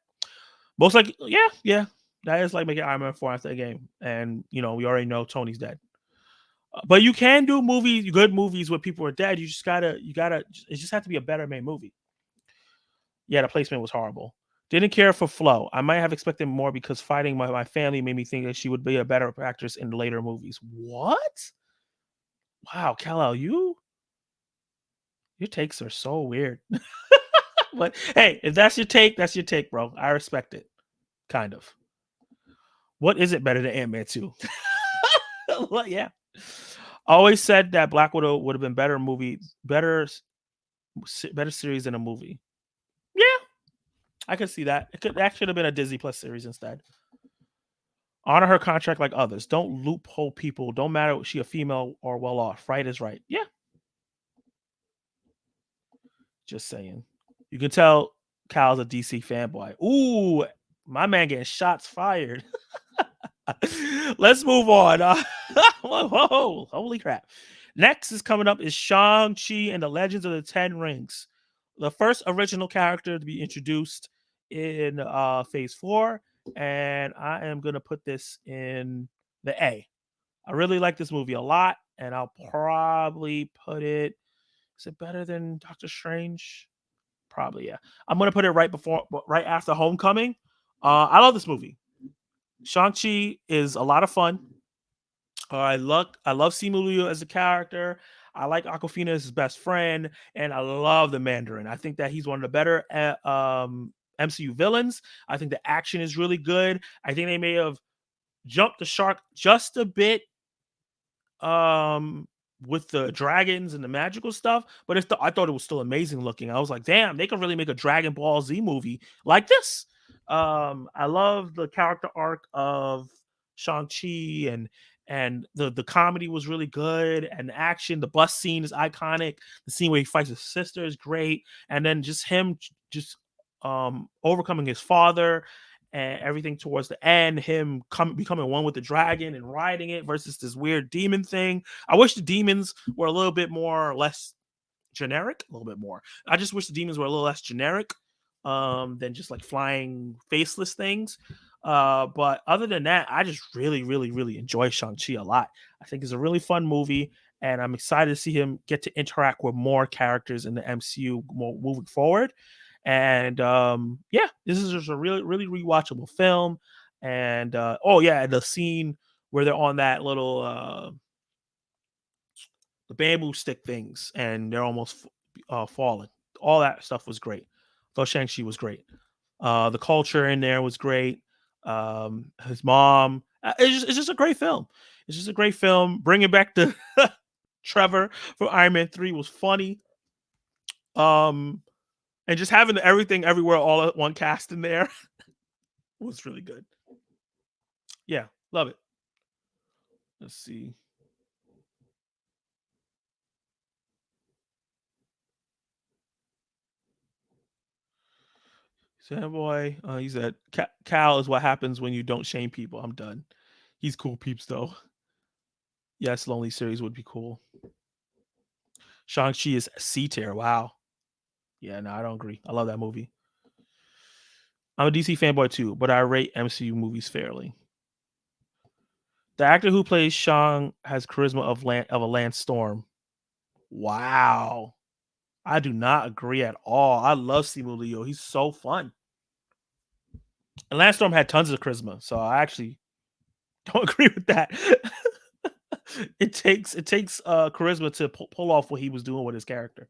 Most like, yeah, yeah. That is like making Iron Man 4 after Endgame. And, we already know Tony's dead. But you can do movies, good movies where people are dead. It just have to be a better made movie. Yeah, the placement was horrible. Didn't care for Flo. I might have expected more because fighting my family made me think that she would be a better actress in later movies. What? Wow, Kal-El, your takes are so weird. But hey, if that's your take, bro. I respect it. Kind of. What is it better than Ant-Man 2? Well, yeah. Always said that Black Widow would have been better movie, better series than a movie. Yeah, I could see that. That should have been a Disney Plus series instead. Honor her contract like others. Don't loophole people. Don't matter if she a female or well off. Right is right. Yeah, just saying. You can tell Cal's a DC fanboy. Ooh, my man getting shots fired. Let's move on. Whoa, whoa, holy crap. Next is coming up is Shang-Chi and the Legends of the Ten Rings. The first original character to be introduced in phase 4. And I am gonna put this in the A. I really like this movie a lot, and I'll probably put it. Is it better than Doctor Strange? Probably, yeah. I'm gonna put it right after Homecoming. I love this movie. Shang-Chi is a lot of fun. I love Simu Liu as a character. I like Aquafina as his best friend, and I love the Mandarin. I think that he's one of the better MCU villains. I think the action is really good. I think they may have jumped the shark just a bit um with the dragons and the magical stuff, but I thought it was still amazing looking. I was like, damn, they could really make a Dragon Ball Z movie like this. I love the character arc of Shang-Chi, and the comedy was really good, and the action, the bus scene is iconic. The scene where he fights his sister is great, and then just him just overcoming his father and everything towards the end, him becoming one with the dragon and riding it versus this weird demon thing. I wish the demons were a little bit more or less generic, a little bit more. I just wish the demons were a little less generic than just like flying faceless things. But other than that, I just really, really, really enjoy Shang-Chi a lot. I think it's a really fun movie, and I'm excited to see him get to interact with more characters in the MCU moving forward. And yeah, this is just a really, really rewatchable film. And oh yeah, the scene where they're on that little the bamboo stick things and they're almost falling. All that stuff was great. Thought Shang-Chi was great. The culture in there was great. His mom. It's just a great film. It's just a great film. Bringing back the Trevor from Iron Man 3 was funny. Um, and just having the everything everywhere all at one cast in there was really good. Yeah, love it. Let's see. Sandboy, he said, Cal is what happens when you don't shame people. I'm done. He's cool peeps though. Yes, Lonely series would be cool. Shang-Chi is C tier. Wow. Yeah, no, I don't agree. I love that movie. I'm a DC fanboy too, but I rate MCU movies fairly. The actor who plays Shang has charisma of a Lance Storm. Wow. I do not agree at all. I love Simu Liu. He's so fun. And Lance Storm had tons of charisma, so I actually don't agree with that. It takes charisma to pull off what he was doing with his character.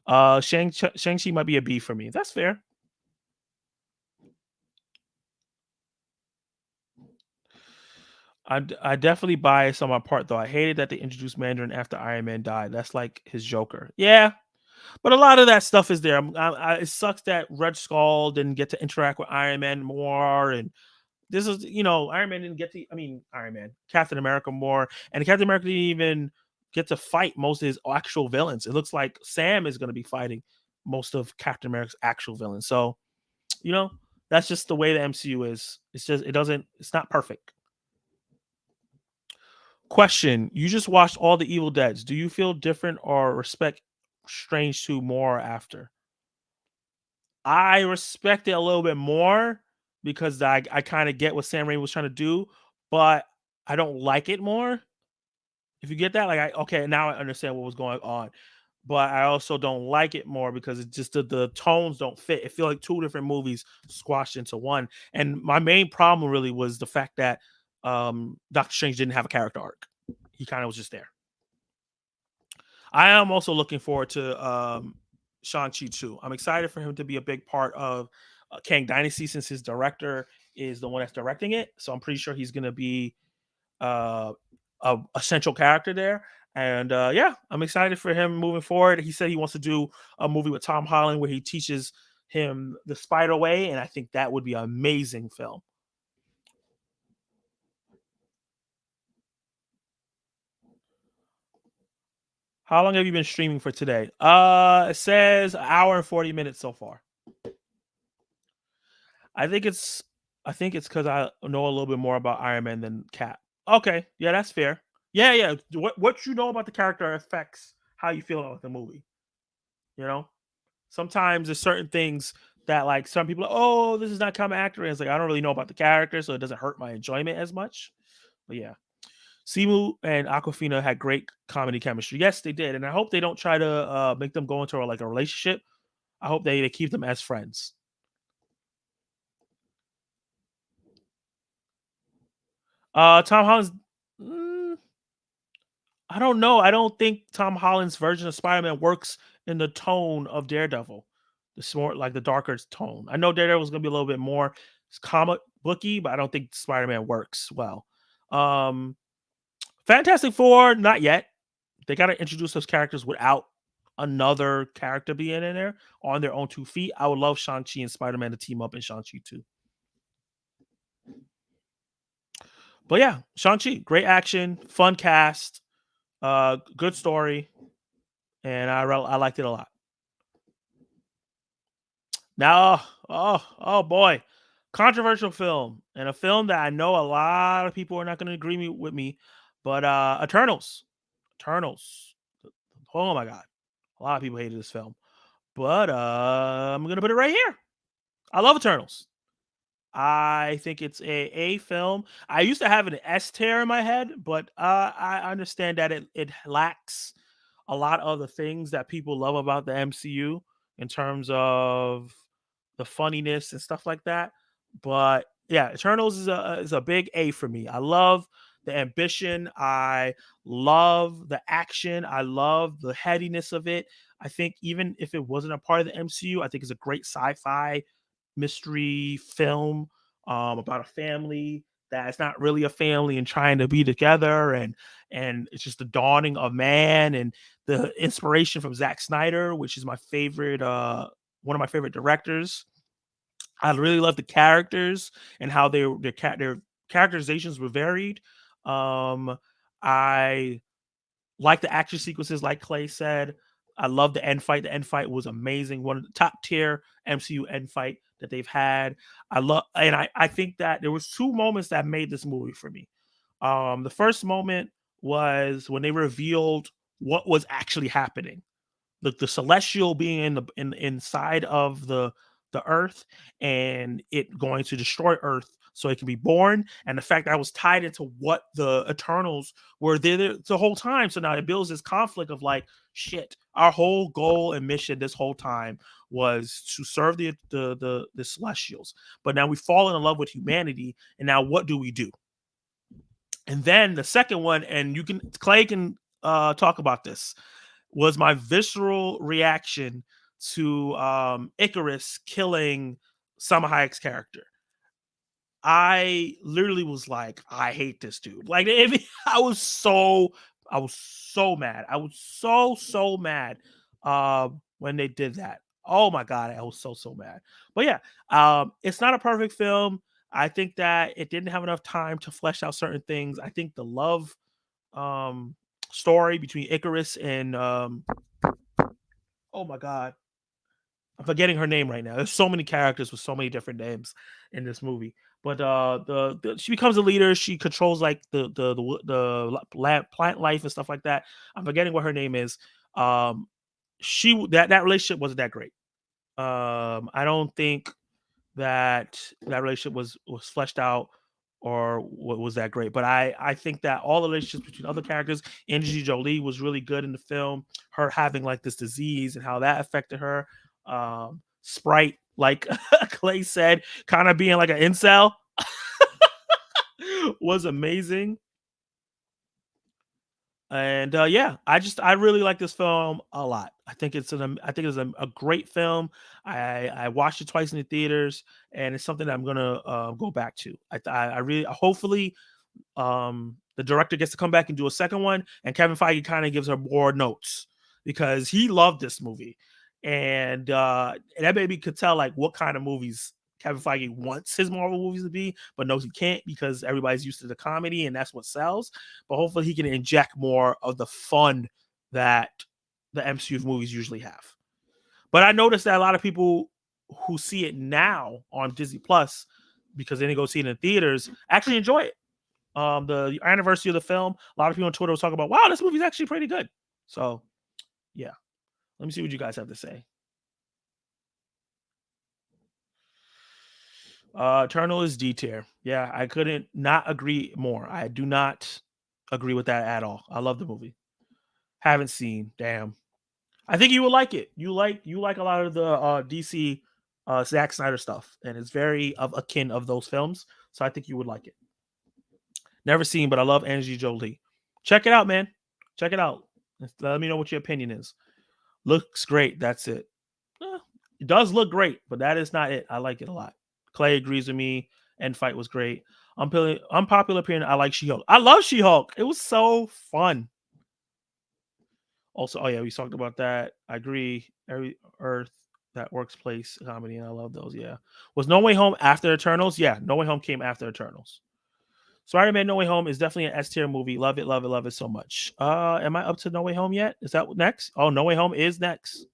Shang-Chi might be a B for me. That's fair. I definitely biased on my part though. I hated that they introduced Mandarin after Iron Man died. That's like his Joker. Yeah, but a lot of that stuff is there. It sucks that Red Skull didn't get to interact with Iron Man more, and this is Iron Man didn't get to. I mean, Iron Man, Captain America more, and Captain America didn't even get to fight most of his actual villains. It looks like Sam is going to be fighting most of Captain America's actual villains. So you know, that's just the way the MCU is. It's just it doesn't. It's not perfect. Question: You just watched all the Evil Deads. Do you feel different or respect Strange 2 more after? I respect it a little bit more because I kind of get what Sam Raimi was trying to do, but I don't like it more. If you get that, like, okay, now I understand what was going on, but I also don't like it more because it's just the tones don't fit. It feel like two different movies squashed into one. And my main problem really was the fact that Doctor Strange didn't have a character arc. He kind of was just there. I am also looking forward to Shang-Chi too. I'm excited for him to be a big part of Kang Dynasty since his director is the one that's directing it. So I'm pretty sure he's going to be uh, a central character there. And yeah, I'm excited for him moving forward. He said he wants to do a movie with Tom Holland where he teaches him the Spider Way, and I think that would be an amazing film. How long have you been streaming for today? It says an hour and 40 minutes so far. I think it's I think it's because I know a little bit more about Iron Man than Cap. Okay, yeah, that's fair. Yeah, yeah. What you know about the character affects how you feel about the movie. You know, sometimes there's certain things that like some people, are, oh, this is not common actor. And it's like I don't really know about the character, so it doesn't hurt my enjoyment as much. But yeah, Simu and Aquafina had great comedy chemistry. Yes, they did, and I hope they don't try to make them go into like a relationship. I hope they keep them as friends. Tom Holland's. mm, I don't know. I don't think Tom Holland's version of Spider-Man works in the tone of Daredevil. It's more like the darker tone. I know Daredevil's gonna be a little bit more comic booky, but I don't think Spider-Man works well. Um Fantastic Four, not yet. They gotta introduce those characters without another character being in there on their own 2 feet. I would love Shang-Chi and Spider-Man to team up in Shang-Chi too. But yeah, Shang-Chi, great action, fun cast, good story, and I liked it a lot. Now, oh boy, controversial film and a film that I know a lot of people are not going to with me, but Eternals, Eternals. Oh my god, a lot of people hated this film, but I'm gonna put it right here. I love Eternals. I think it's a film. I used to have an S tier in my head, but I understand that it lacks a lot of the things that people love about the MCU in terms of the funniness and stuff like that. But yeah, Eternals is a big A for me. I love the ambition. I love the action. I love the headiness of it. I think even if it wasn't a part of the MCU, I think it's a great sci-fi mystery film about a family that's not really a family and trying to be together, and it's just the dawning of man and the inspiration from Zack Snyder, which is my favorite one of my favorite directors. I really love the characters and how their characterizations were varied. Um, I like the action sequences, like Clay said. I love the end fight. The end fight was amazing. One of the top tier MCU end fight that they've had. I think that there was two moments that made this movie for me. The first moment was when they revealed what was actually happening. The celestial being inside of the Earth and it going to destroy Earth so it can be born, and the fact that I was tied into what the Eternals were there the whole time. So now it builds this conflict of like, shit, our whole goal and mission this whole time was to serve the Celestials, but now we fall in love with humanity, and now what do we do? And then the second one, and you can Clay can talk about this, was my visceral reaction to Icarus killing Salma Hayek's character. I literally was like, I hate this dude. Like, I was so mad. I was so mad when they did that. Oh my god, I was so mad. But yeah, it's not a perfect film. I think that it didn't have enough time to flesh out certain things. I think the love um story between Icarus and oh my god, I'm forgetting her name right now. There's so many characters with so many different names in this movie. But she becomes a leader. She controls like plant life and stuff like that. I'm forgetting what her name is. Um, that relationship wasn't that great. I don't think that relationship was fleshed out or was that great. But I think that all the relationships between other characters, Angie Jolie was really good in the film. Her having like this disease and how that affected her. Sprite, like Clay said, kind of being like an incel was amazing. And yeah, I really like this film a lot. I think it's a great film. I watched it twice in the theaters, and it's something that I'm gonna go back to. I really hopefully the director gets to come back and do a second one, and Kevin Feige kind of gives her more notes because he loved this movie, and that baby could tell like what kind of movies Kevin Feige wants his Marvel movies to be, but knows he can't because everybody's used to the comedy and that's what sells. But hopefully, he can inject more of the fun that the MCU movies usually have. But I noticed that a lot of people who see it now on Disney Plus because they didn't go see it in theaters actually enjoy it. The anniversary of the film, a lot of people on Twitter was talking about, wow, this movie's actually pretty good. So yeah, let me see what you guys have to say. Eternal is D tier. Yeah, I couldn't not agree more. I do not agree with that at all. I love the movie. Haven't seen. Damn. I think you will like it. You like a lot of the DC Zack Snyder stuff, and it's very of akin of those films. So I think you would like it. Never seen, but I love Angie Jolie. Check it out, man. Check it out. Let me know what your opinion is. Looks great. That's it. It does look great, but that is not it. I like it a lot. Clay agrees with me. End fight was great. Unpopular opinion. I like She Hulk. I love She Hulk. It was so fun. Also, oh yeah, we talked about that. I agree. Every Earth, that workplace comedy, and I love those. Yeah. Was No Way Home after Eternals? Yeah, No Way Home came after Eternals. Spider-Man No Way Home is definitely an S tier movie. Love it, love it, love it so much. Am I up to No Way Home yet? Is that next? Oh, No Way Home is next.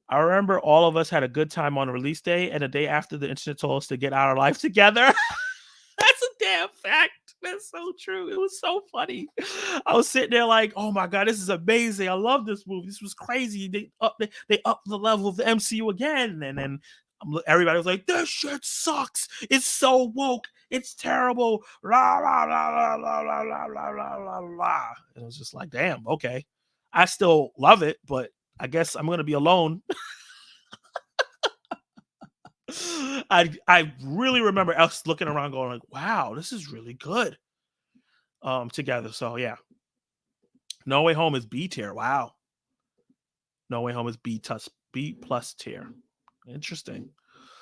I remember all of us had a good time on release day, and the day after, the internet told us to get our life together. That's a damn fact. That's so true. It was so funny. I was sitting there like, oh my god, this is amazing. I love this movie. This was crazy. They upped the level of the MCU again, and then everybody was like, this shit sucks. It's so woke. It's terrible. La la la la la la la la la la la. And it was just like, damn, okay. I still love it, but I guess I'm gonna be alone. I really remember us looking around going like, wow, this is really good. Together. So yeah. No Way Home is B tier. Wow. No Way Home is B plus tier. Interesting.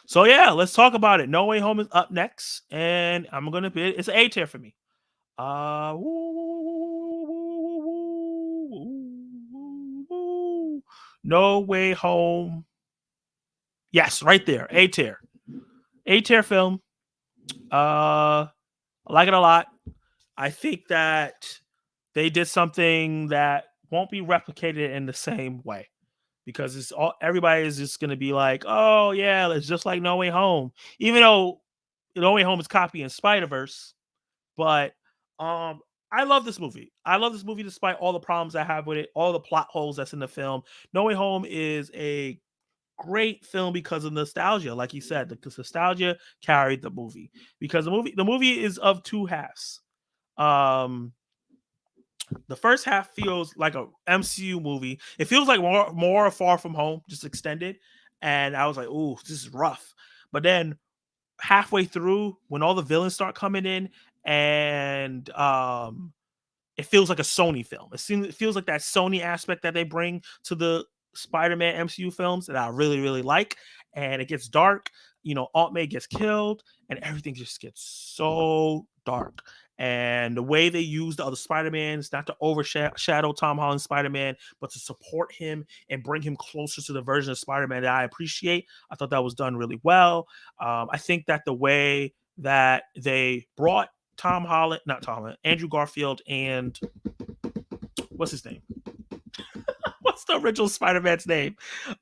So yeah, let's talk about it. No Way Home is up next, and I'm gonna be it's an A tier for me. Uh No Way Home. Yes, right there. A tier. A tier film. I like it a lot. I think that they did something that won't be replicated in the same way because it's all everybody is just going to be like, oh yeah, it's just like No Way Home, even though No Way Home is copying Spider Verse. But um, I love this movie. I love this movie despite all the problems I have with it, all the plot holes that's in the film. No Way Home is a great film because of nostalgia. Like you said, the nostalgia carried the movie because the movie is of two halves. Um, the first half feels like a MCU movie. It feels like more Far From Home, just extended. And I was like, "Ooh, this is rough." But then halfway through, when all the villains start coming in, and it feels like a Sony film. It feels like that Sony aspect that they bring to the Spider-Man MCU films that I really, really like. And it gets dark. Aunt May gets killed, and everything just gets so dark. And the way they use the other Spider-Man is not to overshadow Tom Holland's Spider-Man, but to support him and bring him closer to the version of Spider-Man that I appreciate. I thought that was done really well. I think that the way that they brought Tom Holland, not Tom Holland, Andrew Garfield, and what's his name? What's the original Spider-Man's name?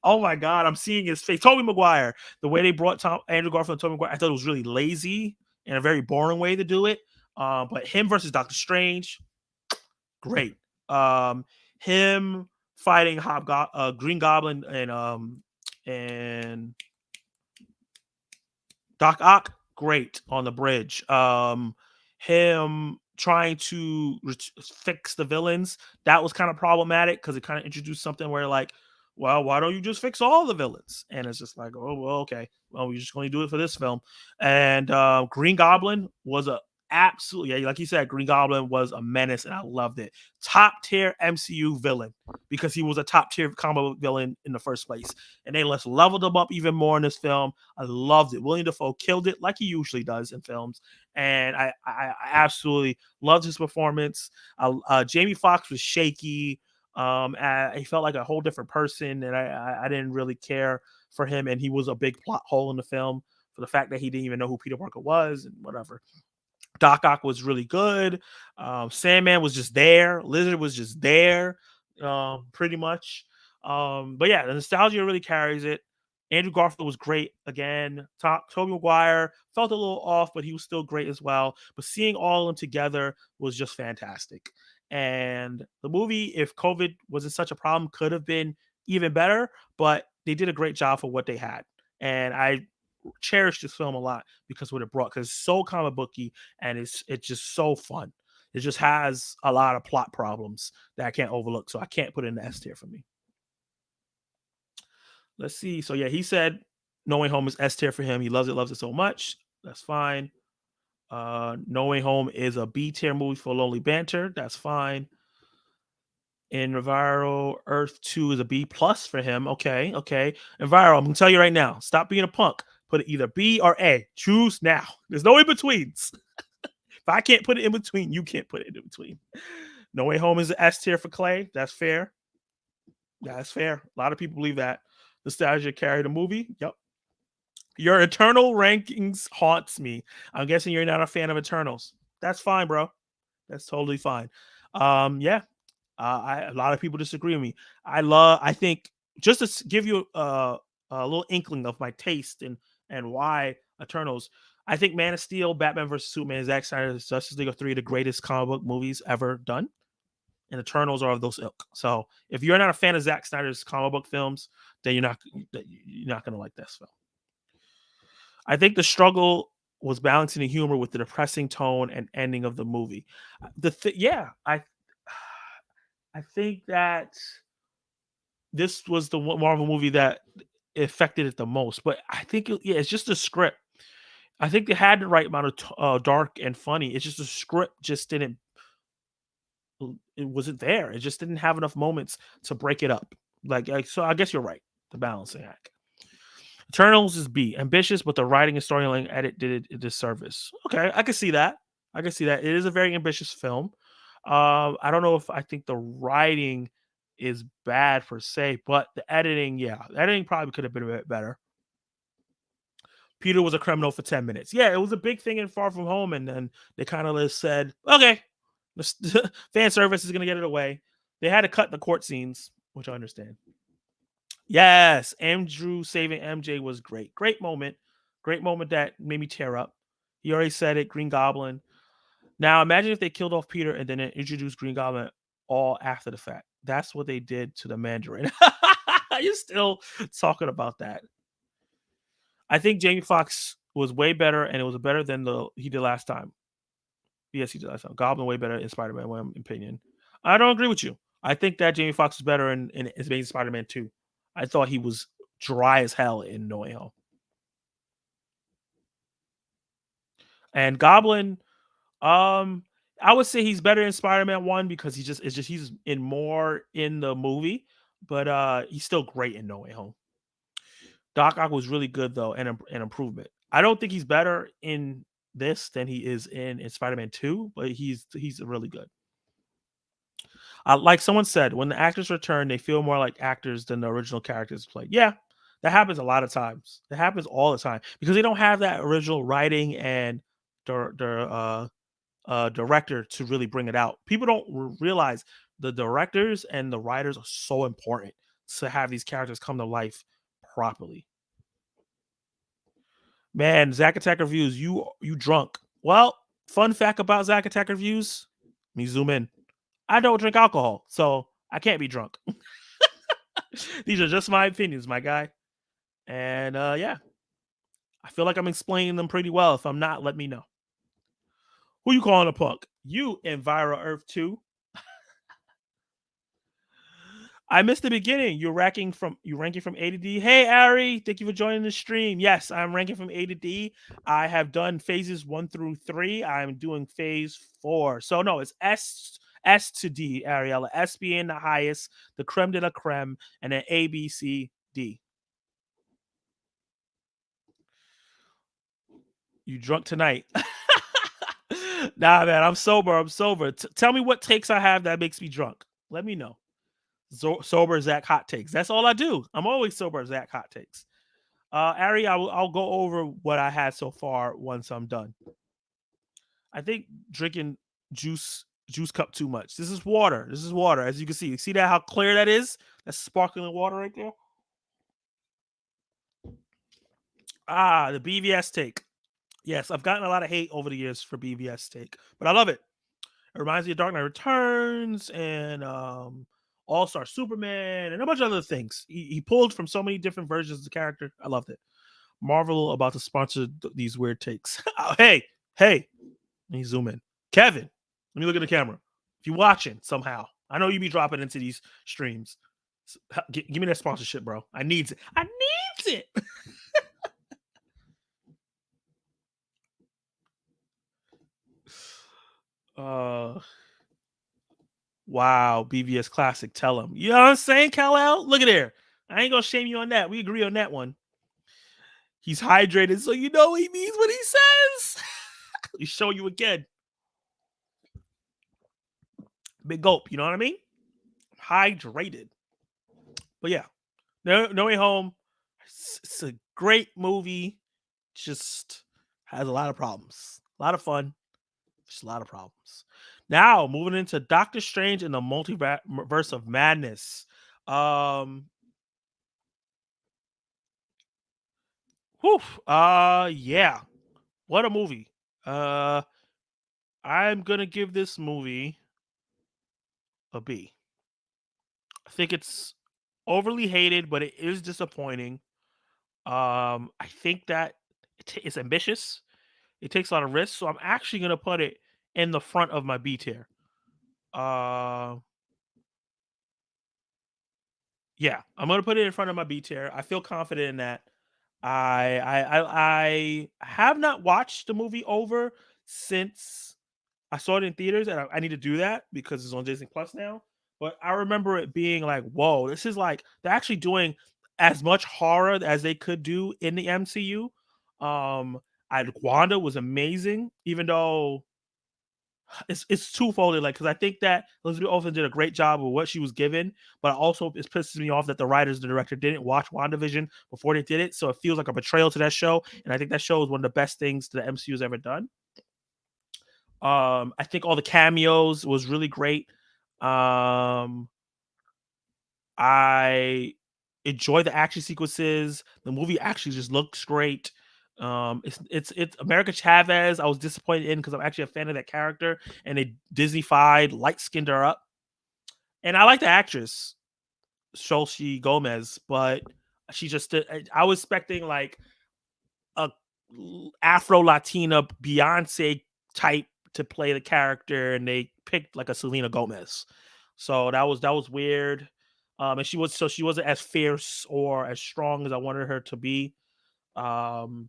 Oh my God, I'm seeing his face. Tobey Maguire. The way they brought Andrew Garfield and Tobey Maguire, I thought it was really lazy and a very boring way to do it. But him versus Doctor Strange, great. Him fighting Green Goblin and Doc Ock, great on the bridge. Him trying to fix the villains, that was kind of problematic because it kind of introduced something where like, well, why don't you just fix all the villains? And it's just like, oh well, okay, well, we're just going to do it for this film. And Green Goblin was a absolutely, yeah, like you said, Green Goblin was a menace, and I loved it. Top tier MCU villain because he was a top tier comic book villain in the first place, and they leveled him up even more in this film. I loved it. William Dafoe killed it like he usually does in films, and I absolutely loved his performance. Jamie Foxx was shaky. He felt like a whole different person, and I didn't really care for him. And he was a big plot hole in the film for the fact that he didn't even know who Peter Parker was and whatever. Doc Ock was really good. Sandman was just there. Lizard was just there, pretty much. But yeah, the nostalgia really carries it. Andrew Garfield was great again. Tobey Maguire felt a little off, but he was still great as well. But seeing all of them together was just fantastic. And the movie, if COVID wasn't such a problem, could have been even better. But they did a great job for what they had. And I cherish this film a lot because what it brought, because it's so comic booky and it's just so fun. It just has a lot of plot problems that I can't overlook, so I can't put it in the S tier for me. Let's see. So yeah, he said No Way Home is S tier for him. He loves it so much. That's fine. No Way Home is a B tier movie for lonely banter. That's fine. Enviro Earth 2 is a B plus for him. Okay, okay. Enviro, I'm gonna tell you right now, stop being a punk. Put it either B or A. Choose now. There's no in betweens. If I can't put it in between, you can't put it in between. No Way Home is an S tier for Clay. That's fair. That's fair. A lot of people believe that. Nostalgia carried the movie. Yep. Your Eternal rankings haunts me. I'm guessing you're not a fan of Eternals. That's fine, bro. That's totally fine. Yeah, a lot of people disagree with me. I think just to give you a little inkling of my taste and why Eternals. I think Man of Steel, Batman vs Superman, Zack Snyder's Justice League are three of the greatest comic book movies ever done, and Eternals are of those ilk. So if you're not a fan of Zack Snyder's comic book films, then you're not gonna like this film. I think the struggle was balancing the humor with the depressing tone and ending of the movie. Yeah, I think that this was the Marvel movie that affected it the most. But I think yeah, it's just the script. I think they had the right amount of dark and funny. It's just the script just didn't. It wasn't there. It just didn't have enough moments to break it up. Like so, I guess you're right. The balancing act. Eternals is B. Ambitious, but the writing and storyline edit did it a disservice. Okay, I can see that. I can see that. It is a very ambitious film. I don't know if I think the writing is bad per se, but the editing, yeah, the editing probably could have been a bit better. Peter was a criminal for 10 minutes. Yeah, it was a big thing in Far From Home, and then they kind of just said, okay, fan service is going to get it away. They had to cut the court scenes, which I understand. Yes, Andrew saving MJ was great. Great moment. Great moment that made me tear up. He already said it. Green Goblin. Now imagine if they killed off Peter and then introduced Green Goblin all after the fact. That's what they did to the Mandarin. You're still talking about that. I think Jamie Foxx was way better, and it was better than the he did last time. Yes, he did last time. Goblin way better in Spider-Man, in my opinion. I don't agree with you. I think that Jamie Foxx was better in Amazing Spider-Man 2. I thought he was dry as hell in No Way Home. And Goblin, um, I would say he's better in Spider-Man 1 because he's in more in the movie, but he's still great in No Way Home. Doc Ock was really good though, and an improvement. I don't think he's better in this than he is in Spider-Man 2, but he's really good. Like someone said, when the actors return, they feel more like actors than the original characters played. Yeah, that happens a lot of times. It happens all the time because they don't have that original writing and the director to really bring it out. People don't realize the directors and the writers are so important to have these characters come to life properly. Man, Zack Attack reviews. You drunk? Well, fun fact about Zack Attack reviews. Let me zoom in. I don't drink alcohol, so I can't be drunk. These are just my opinions, my guy. And yeah, I feel like I'm explaining them pretty well. If I'm not, let me know. Who you calling a punk? You, Enviro Earth 2. I missed the beginning. You ranking from A to D. Hey Ari, thank you for joining the stream. Yes, I'm ranking from A to D. I have done phases 1 through 3. I'm doing phase 4. So no, it's S to D, Ariella. S being the highest, the creme de la creme, and then A, B, C, D. You drunk tonight? Nah, man, I'm sober. I'm sober. Tell me what takes I have that makes me drunk. Let me know. Sober Zach hot takes. That's all I do. I'm always sober Zach hot takes. Ari, I'll go over what I had so far once I'm done. I think drinking juice cup too much. This is water. This is water. As you can see, see that how clear that is? That's sparkling water right there. Ah, the BVS take. Yes, I've gotten a lot of hate over the years for BVS take, but I love it. It reminds me of Dark Knight Returns and All Star Superman and a bunch of other things. He pulled from so many different versions of the character. I loved it. Marvel about to sponsor these weird takes. Hey, hey, let me zoom in. Kevin, let me look at the camera. If you're watching somehow, I know you be dropping into these streams. Give me that sponsorship, bro. I needs it. I needs it. uh Wow, BVS Classic. Tell him. You know what I'm saying, Kal-El? Look at there. I ain't gonna shame you on that. We agree on that one. He's hydrated, so you know he means what he says. He show you again. Big gulp, you know what I mean? Hydrated. But yeah, No Way Home. It's a great movie. Just has a lot of problems. A lot of fun. Just a lot of problems. Now moving into Doctor Strange and the Multiverse of Madness. Um, Whew. Yeah. What a movie. Uh, I'm gonna give this movie a B. I think it's overly hated, but it is disappointing. I think that it's ambitious. It takes a lot of risks, so I'm actually gonna put it in the front of my B tier. Uh, yeah, I'm gonna put it in front of my B tier. I feel confident in that. I have not watched the movie over since I saw it in theaters, and I need to do that because it's on Disney Plus now. But I remember it being like, "Whoa, this is like they're actually doing as much horror as they could do in the MCU." Um, Wanda was amazing, even though it's twofold. Like, because I think that Elizabeth Olsen did a great job with what she was given, but also it pisses me off that the writers, the director, didn't watch WandaVision before they did it, so it feels like a betrayal to that show. And I think that show is one of the best things the MCU's ever done. I think all the cameos was really great. Um, I enjoy the action sequences. The movie actually just looks great. It's America Chavez. I was disappointed in because I'm actually a fan of that character, and they Disney-fied, light skinned her up. And I like the actress. Shoshi Gomez, but she just did. I was expecting like a Afro Latina Beyonce type to play the character, and they picked like a Selena Gomez. So that was weird. And she wasn't as fierce or as strong as I wanted her to be. Um,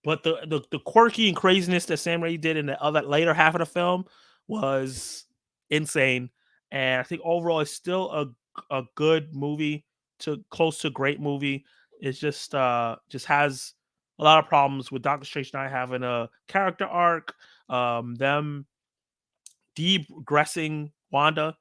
but the quirky and craziness that Sam Raimi did in the other later half of the film was insane, and I think overall it's still a good movie, to close to great movie. It's just has a lot of problems with Doctor Strange not having a character arc, them degressing Wanda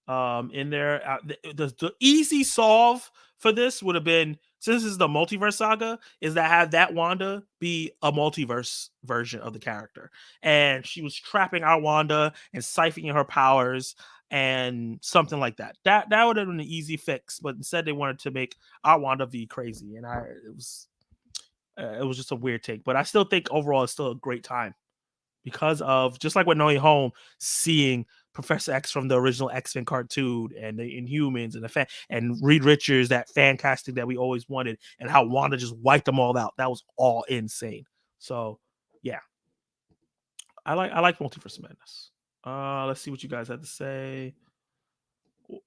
in there. The easy solve for this would have been, since this is the multiverse saga, is that have that Wanda be a multiverse version of the character, and she was trapping our Wanda and siphoning her powers and something like that. That would have been an easy fix, but instead they wanted to make our Wanda be crazy, and it was just a weird take. But I still think overall it's still a great time, because of just like with No Way Home, seeing Professor X from the original X-Men cartoon and the Inhumans and and Reed Richards, that fan casting that we always wanted, and how Wanda just wiped them all out. That was all insane. So yeah, I like Multiverse of Madness. Let's see what you guys had to say.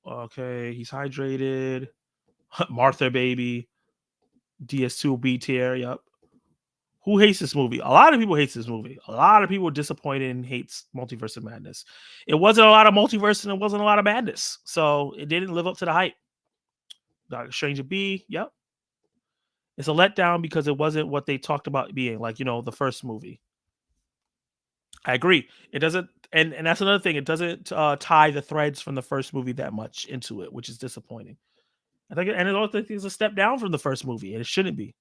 Okay, he's hydrated. Martha baby. DS2 B tier. Yep. Who hates this movie? A lot of people hates this movie. A lot of people are disappointed and hates Multiverse of Madness. It wasn't a lot of multiverse and it wasn't a lot of madness, so it didn't live up to the hype. Doctor Stranger B, yep, it's a letdown because it wasn't what they talked about being, like, the first movie. I agree. It doesn't, and that's another thing. It doesn't tie the threads from the first movie that much into it, which is disappointing. I think, and it also is a step down from the first movie, and it shouldn't be.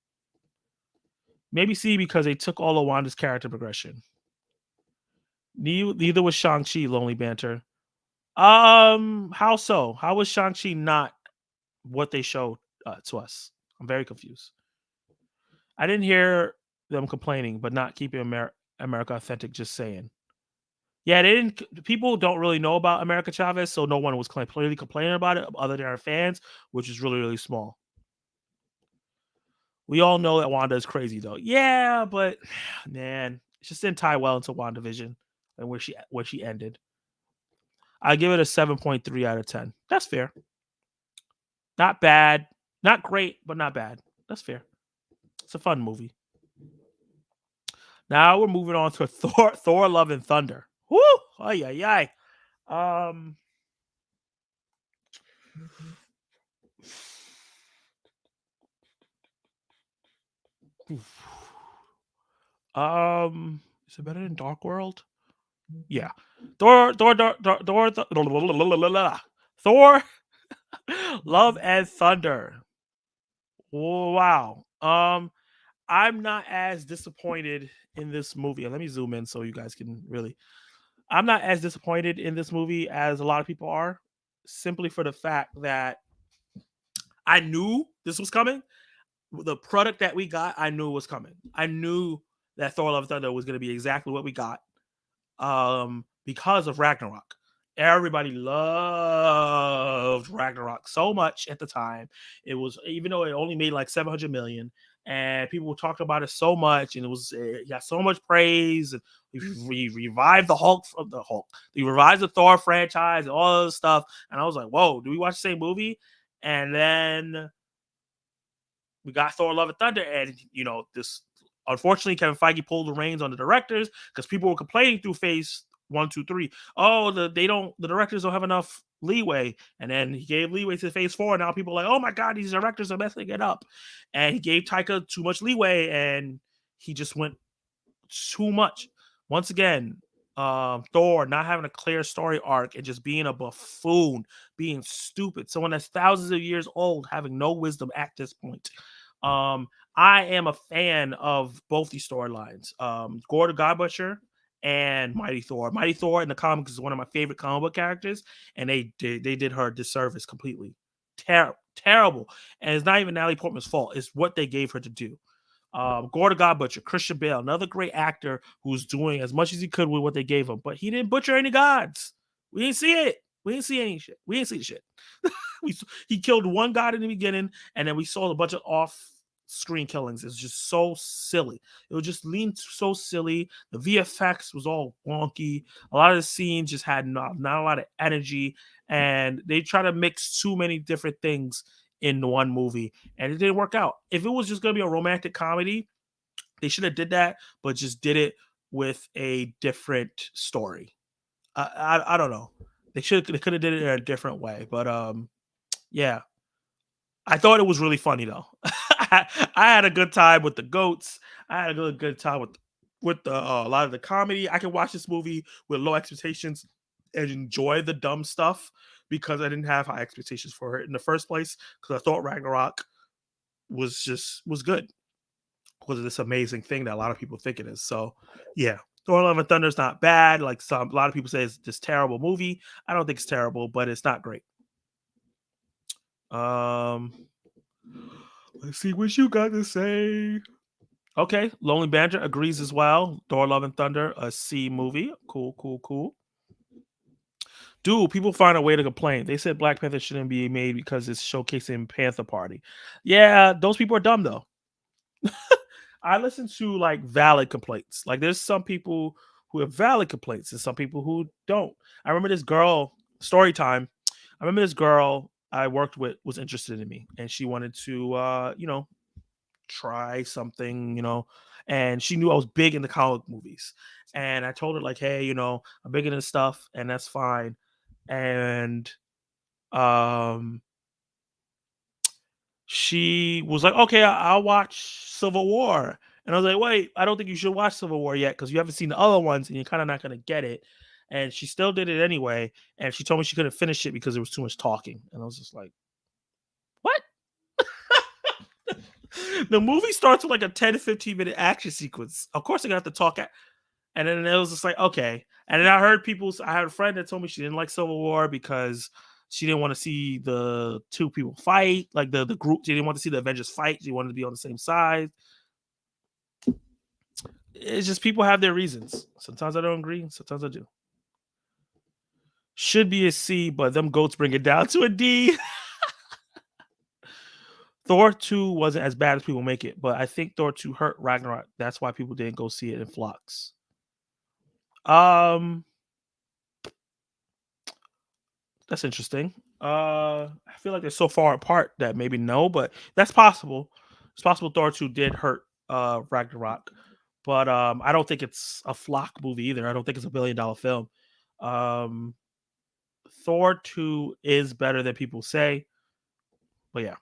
Maybe C, because they took all of Wanda's character progression. Neither was Shang-Chi, Lonely Banter. How so? How was Shang-Chi not what they showed to us? I'm very confused. I didn't hear them complaining, but not keeping America authentic. Just saying. Yeah, they didn't. People don't really know about America Chavez, so no one was clearly complaining about it other than our fans, which is really, really small. We all know that Wanda is crazy, though. Yeah, but man, it just didn't tie well into WandaVision and where she ended. I give it a 7.3 out of 10. That's fair. Not bad, not great, but not bad. That's fair. It's a fun movie. Now we're moving on to Thor: Love and Thunder. Woo! Ay ay ay. Is it better than Dark World? Yeah. Thor, Love and Thunder. Wow. I'm not as disappointed in this movie. Let me zoom in so you guys can really. I'm not as disappointed in this movie as a lot of people are, simply for the fact that I knew this was coming. The product that we got, I knew was coming. I knew that Thor: Love and Thunder was going to be exactly what we got, because of Ragnarok. Everybody loved Ragnarok so much at the time. It was, even though it only made like 700 million, and people talked about it so much, and it got so much praise. And we revived the Hulk from the Hulk. We revived the Thor franchise and all this stuff. And I was like, "Whoa, do we watch the same movie?" And then we got Thor: Love and Thunder, and this, unfortunately, Kevin Feige pulled the reins on the directors because people were complaining through phase 1, 2, 3. Oh, the directors don't have enough leeway, and then he gave leeway to phase 4. And now people are like, oh my god, these directors are messing it up, and he gave Taika too much leeway, and he just went too much. Once again, Thor not having a clear story arc and just being a buffoon, being stupid. Someone that's thousands of years old, having no wisdom at this point. I am a fan of both these storylines. Gore the God Butcher and Mighty Thor. Mighty Thor in the comics is one of my favorite comic book characters, and they did her a disservice completely. Terrible. And it's not even Natalie Portman's fault. It's what they gave her to do. Gore the God Butcher, Christian Bale, another great actor who's doing as much as he could with what they gave him, but he didn't butcher any gods. We didn't see it. We didn't see any shit. We didn't see the shit. He killed one guy in the beginning, and then we saw a bunch of off-screen killings. It's just so silly. It was just lean so silly. The VFX was all wonky. A lot of the scenes just had not a lot of energy, and they try to mix too many different things in one movie, and it didn't work out. If it was just gonna be a romantic comedy, they should have did that, but just did it with a different story. I don't know. They could have did it in a different way, but yeah, I thought it was really funny though. I had a good time with the goats. I had a good time with the a lot of the comedy. I can watch this movie with low expectations and enjoy the dumb stuff because I didn't have high expectations for it in the first place. Because I thought Ragnarok was good because of this amazing thing that a lot of people think it is. So yeah, Thor: Love and Thunder is not bad. Like a lot of people say, it's this terrible movie. I don't think it's terrible, but it's not great. Um, let's see what you got to say. Okay, Lonely Banter agrees as well. Thor: Love and Thunder, a C movie. Cool, cool, cool. Dude, people find a way to complain. They said Black Panther shouldn't be made because it's showcasing Panther Party. Yeah, those people are dumb though. I listen to like valid complaints. Like there's some people who have valid complaints and some people who don't. I remember this girl, story time. I remember this girl I worked with was interested in me and she wanted to try something, and she knew I was big into comic movies. And I told her like, hey, I'm big into stuff and that's fine. And um she was like, "Okay, I'll watch Civil War." And I was like, "Wait, I don't think you should watch Civil War yet because you haven't seen the other ones and you're kind of not going to get it." And she still did it anyway. And she told me she couldn't finish it because there was too much talking. And I was just like, "What?" The movie starts with like a 10 to 15-minute action sequence. Of course, they're going to have to talk. And then it was just like, okay. And then I had a friend that told me she didn't like Civil War because she didn't want to see the two people fight, like the group. She didn't want to see the Avengers fight. She wanted to be on the same side. It's just people have their reasons. Sometimes I don't agree. Sometimes I do. Should be a C, but them goats bring it down to a D. Thor 2 wasn't as bad as people make it, but I think Thor 2 hurt Ragnarok. That's why people didn't go see it in flocks. Um, That's interesting. I feel like they're so far apart that maybe no, but that's possible. It's possible Thor 2 did hurt Ragnarok, but I don't think it's a flock movie either. I don't think it's $1 billion film. Um Thor 2 is better than people say, but yeah.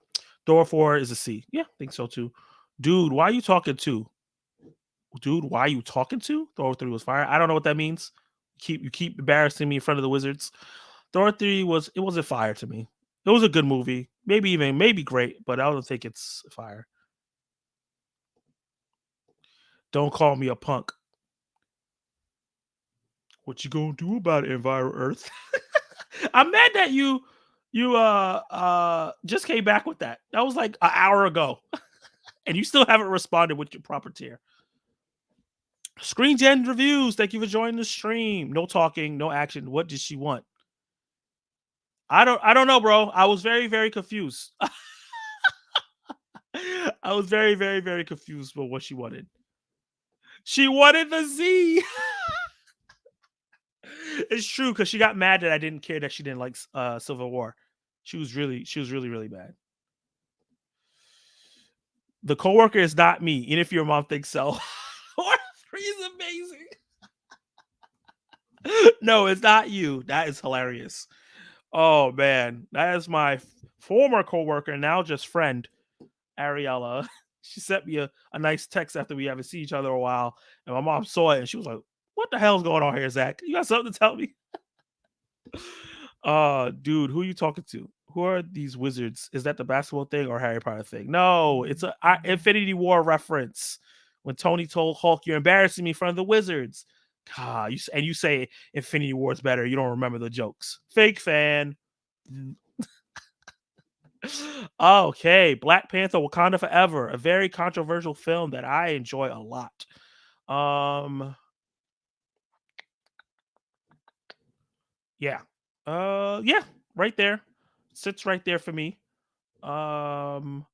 Thor 4 is a C. Yeah, I think so too. Dude, why are you talking to? Dude, why are you talking to? Thor 3 was fire. I don't know what that means. You keep embarrassing me in front of the wizards. Thor 3 it wasn't fire to me. It was a good movie. Maybe great, but I don't think it's fire. Don't call me a punk. What you gonna do about it, Enviro Earth? I'm mad that you just came back with that. That was like an hour ago. And you still haven't responded with your proper tier. Screen Gen reviews. Thank you for joining the stream. No talking, no action. What did she want? I don't know, bro. I was very, very confused. I was very, very, very confused with what she wanted. She wanted the Z. It's true because she got mad that I didn't care that she didn't like Civil War. She was really, really bad. The coworker is not me, even if your mom thinks so. Thor 3 is amazing. No, it's not you. That is hilarious. Oh man, that is my former coworker, now just friend, Ariella. She sent me a nice text after we haven't seen each other a while, and my mom saw it and she was like, "What the hell's going on here, Zach? You got something to tell me?" Dude, who are you talking to? Who are these wizards? Is that the basketball thing or Harry Potter thing? No, it's a Infinity War reference. When Tony told Hulk, "You're embarrassing me in front of the wizards." God, you say Infinity War is better. You don't remember the jokes. Fake fan. Okay, Black Panther: Wakanda Forever, a very controversial film that I enjoy a lot. Um, yeah, Yeah, right there. Sits right there for me. Um,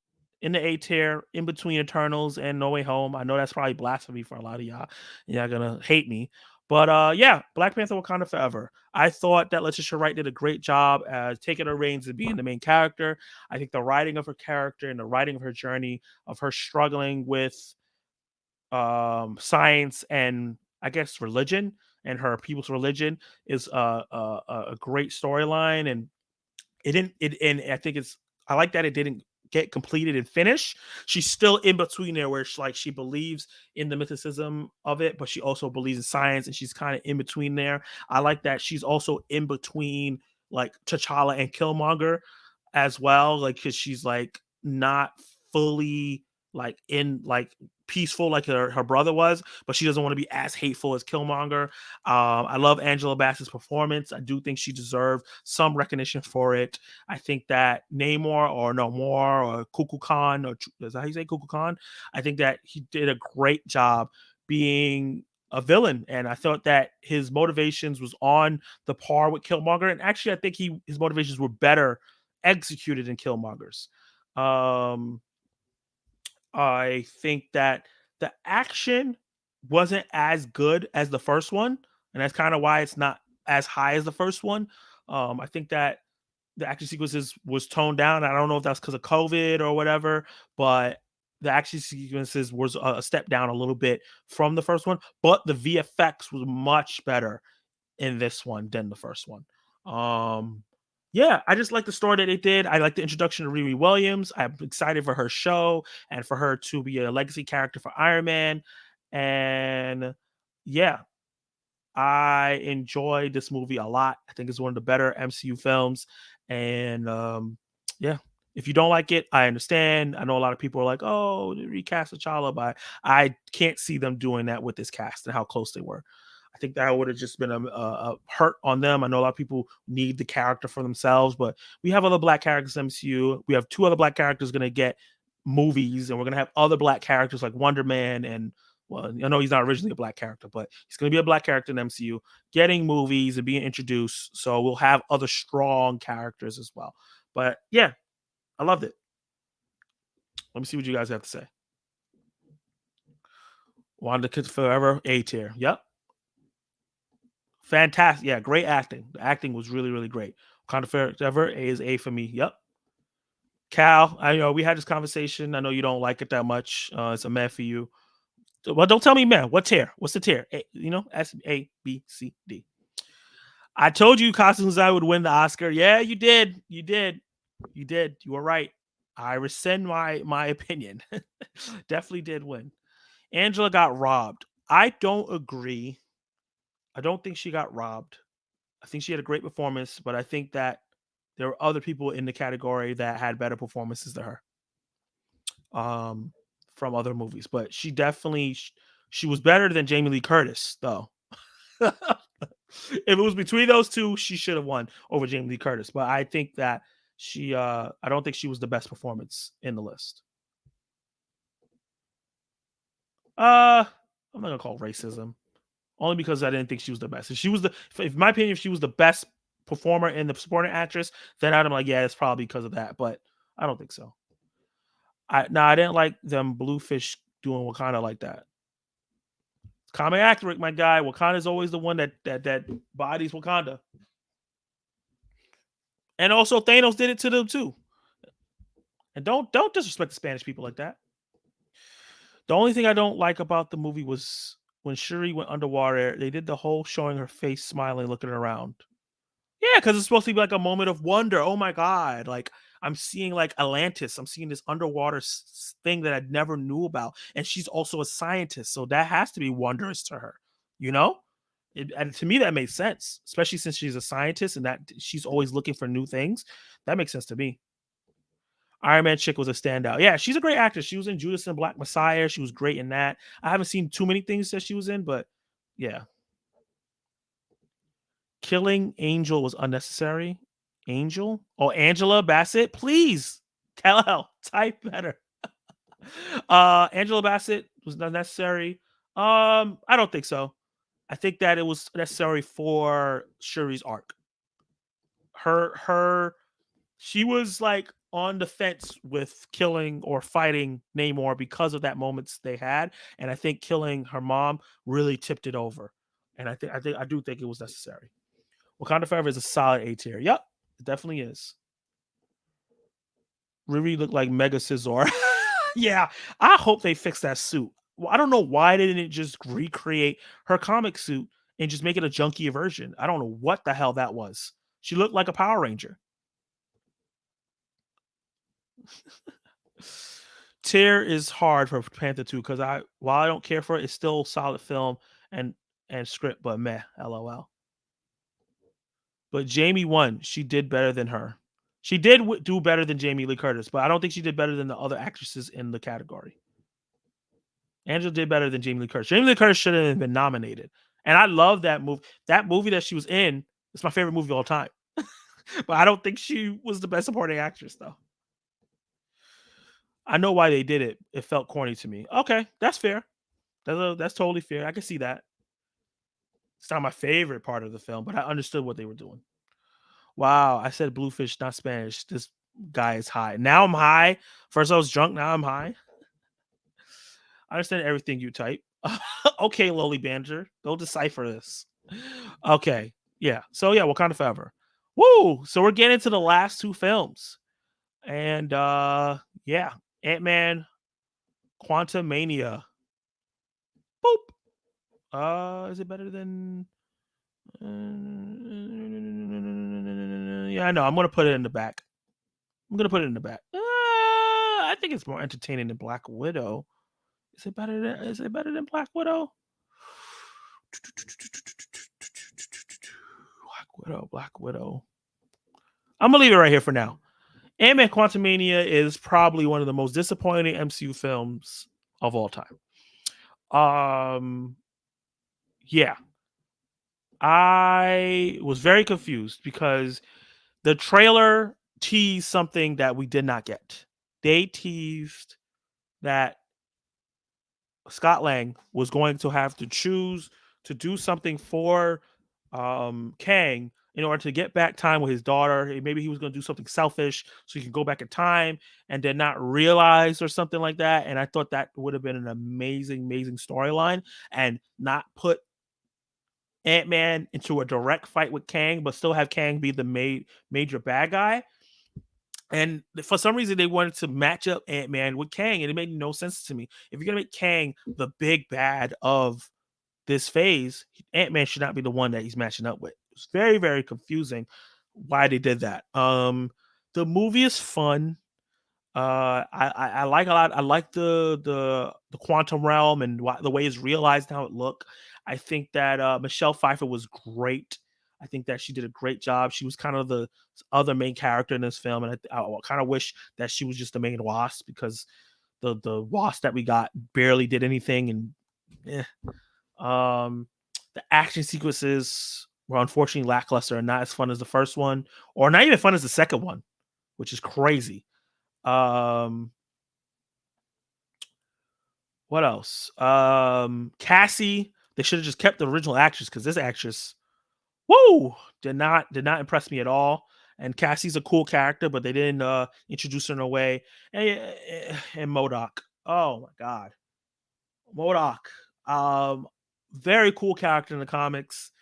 in the A tier, in between Eternals and No Way Home. I know that's probably blasphemy for a lot of y'all. Y'all gonna hate me. But yeah, Black Panther Wakanda Forever. I thought that Letitia Wright did a great job as taking her reins and being the main character. I think the writing of her character and the writing of her journey of her struggling with science and I guess religion and her people's religion is a great storyline, and it didn't it and I think it's I like that it didn't get completed and finished. She's still in between there where she believes in the mythicism of it, but she also believes in science and she's kind of in between there. I like that she's also in between like T'Challa and Killmonger as well, like because she's like not fully like in like peaceful like her brother was, but she doesn't want to be as hateful as Killmonger. I love Angela Bassett's performance. I do think she deserved some recognition for it. I think that Namor or No More or Kuku Khan, or is that how you say Kuku Khan? I think that he did a great job being a villain, and I thought that his motivations was on the par with Killmonger. And actually, I think his motivations were better executed in Killmonger's. Um, I think that the action wasn't as good as the first one, and that's kind of why it's not as high as the first one. I think that the action sequences was toned down. I don't know if that's because of COVID or whatever, but the action sequences was a step down a little bit from the first one. But the VFX was much better in this one than the first one. Um, yeah, I just like the story that they did. I like the introduction of Riri Williams. I'm excited for her show and for her to be a legacy character for Iron Man. And yeah, I enjoyed this movie a lot. I think it's one of the better MCU films. And yeah, if you don't like it, I understand. I know a lot of people are like, "Oh, they recast T'Challa," but I can't see them doing that with this cast and how close they were. I think that would have just been a hurt on them. I know a lot of people need the character for themselves, but we have other black characters in MCU. We have two other black characters going to get movies, and we're going to have other black characters like Wonder Man and well, I know he's not originally a black character, but he's going to be a black character in MCU, getting movies and being introduced. So we'll have other strong characters as well. But yeah, I loved it. Let me see what you guys have to say. Wanda Kids Forever, A tier. Yep. Fantastic. Yeah, great acting. The acting was really, really great. Wakanda Forever is A for me. Yep. Cal, I know we had this conversation. I know you don't like it that much. It's a meh for you. Well, don't tell me meh. What tier? What's the tier? S A B C D. I told you Costumes I would win the Oscar. Yeah, you did. You did. You did. You were right. I rescind my opinion. Definitely did win. Angela got robbed. I don't agree. I don't think she got robbed. I think she had a great performance, but I think that there were other people in the category that had better performances than her. Um, from other movies, but she was better than Jamie Lee Curtis though. If it was between those two, she should have won over Jamie Lee Curtis. But I think that I don't think she was the best performance in the list. I'm not gonna call it racism. Only because I didn't think she was the best. If she was if in my opinion, if she was the best performer in the supporting actress, then I'd be like, yeah, it's probably because of that. But I don't think so. I didn't like them Bluefish doing Wakanda like that. Comic accurate, my guy. Wakanda's always the one that bodies Wakanda. And also Thanos did it to them too. And don't disrespect the Spanish people like that. The only thing I don't like about the movie was when Shuri went underwater, they did the whole showing her face smiling, looking around. Yeah, because it's supposed to be like a moment of wonder. Oh my god! Like I'm seeing like Atlantis. I'm seeing this underwater thing that I never knew about, and she's also a scientist, so that has to be wondrous to her. You know, and to me that makes sense, especially since she's a scientist and that she's always looking for new things. That makes sense to me. Iron Man chick was a standout. Yeah, she's a great actress. She was in Judas and Black Messiah. She was great in that. I haven't seen too many things that she was in, but yeah. Killing Angel was unnecessary. Angel? Oh, Angela Bassett, please. Hell, type better. Angela Bassett was not necessary. I don't think so. I think that it was necessary for Shuri's arc. her she was like on the fence with killing or fighting Namor because of that moments they had, and I think killing her mom really tipped it over. And I do think it was necessary. Wakanda Forever is a solid A tier. Yep, it definitely is. Riri looked like Mega Scizor. Yeah, I hope they fix that suit. Well, I don't know why they didn't just recreate her comic suit and just make it a junkier version. I don't know what the hell that was. She looked like a Power Ranger. Tear is hard for Panther 2 because while I don't care for it, it's still a solid film and script, but meh, lol. But Jamie won. She did better than her. She did do better than Jamie Lee Curtis, but I don't think she did better than the other actresses in the category. Angela did better than Jamie Lee Curtis. Jamie Lee Curtis should have been nominated. And I love that movie. That movie that she was in is my favorite movie of all time. But I don't think she was the best supporting actress, though. I know why they did it. It felt corny to me. Okay, that's fair. That's totally fair. I can see that. It's not my favorite part of the film, but I understood what they were doing. Wow, I said bluefish, not Spanish. This guy is high. Now I'm high. First I was drunk, now I'm high. I understand everything you type. Okay, Lowly Banter. Go decipher this. Okay. Yeah. So yeah, Wakanda Forever. Woo! So we're getting to the last two films. And yeah, Ant-Man Quantumania. Boop. Is it better than yeah, I know. I'm gonna put it in the back. I'm gonna put it in the back. I think it's more entertaining than Black Widow. Is it better than Black Widow? Black Widow. I'm gonna leave it right here for now. Ant-Man Quantumania is probably one of the most disappointing MCU films of all time. Yeah. I was very confused because the trailer teased something that we did not get. They teased that Scott Lang was going to have to choose to do something for Kang in order to get back time with his daughter. Maybe he was going to do something selfish so he can go back in time and then not realize or something like that. And I thought that would have been an amazing, amazing storyline and not put Ant-Man into a direct fight with Kang, but still have Kang be the major bad guy. And for some reason, they wanted to match up Ant-Man with Kang, and it made no sense to me. If you're gonna make Kang the big bad of this phase, Ant-Man should not be the one that he's matching up with. It's very, very confusing why they did that. The movie is fun. I like a lot. I like the quantum realm and the way it's realized how it look. I think that Michelle Pfeiffer was great. I think that she did a great job. She was kind of the other main character in this film, and I kind of wish that she was just the main wasp because the wasp that we got barely did anything. And eh. The action sequences were unfortunately lackluster and not as fun as the first one, or not even fun as the second one, which is crazy. Um, what else? Cassie. They should have just kept the original actress because this actress, woo, did not impress me at all. And Cassie's a cool character, but they didn't introduce her in a way. And Modoc. Oh my god, Modoc. Um, Very cool character in the comics.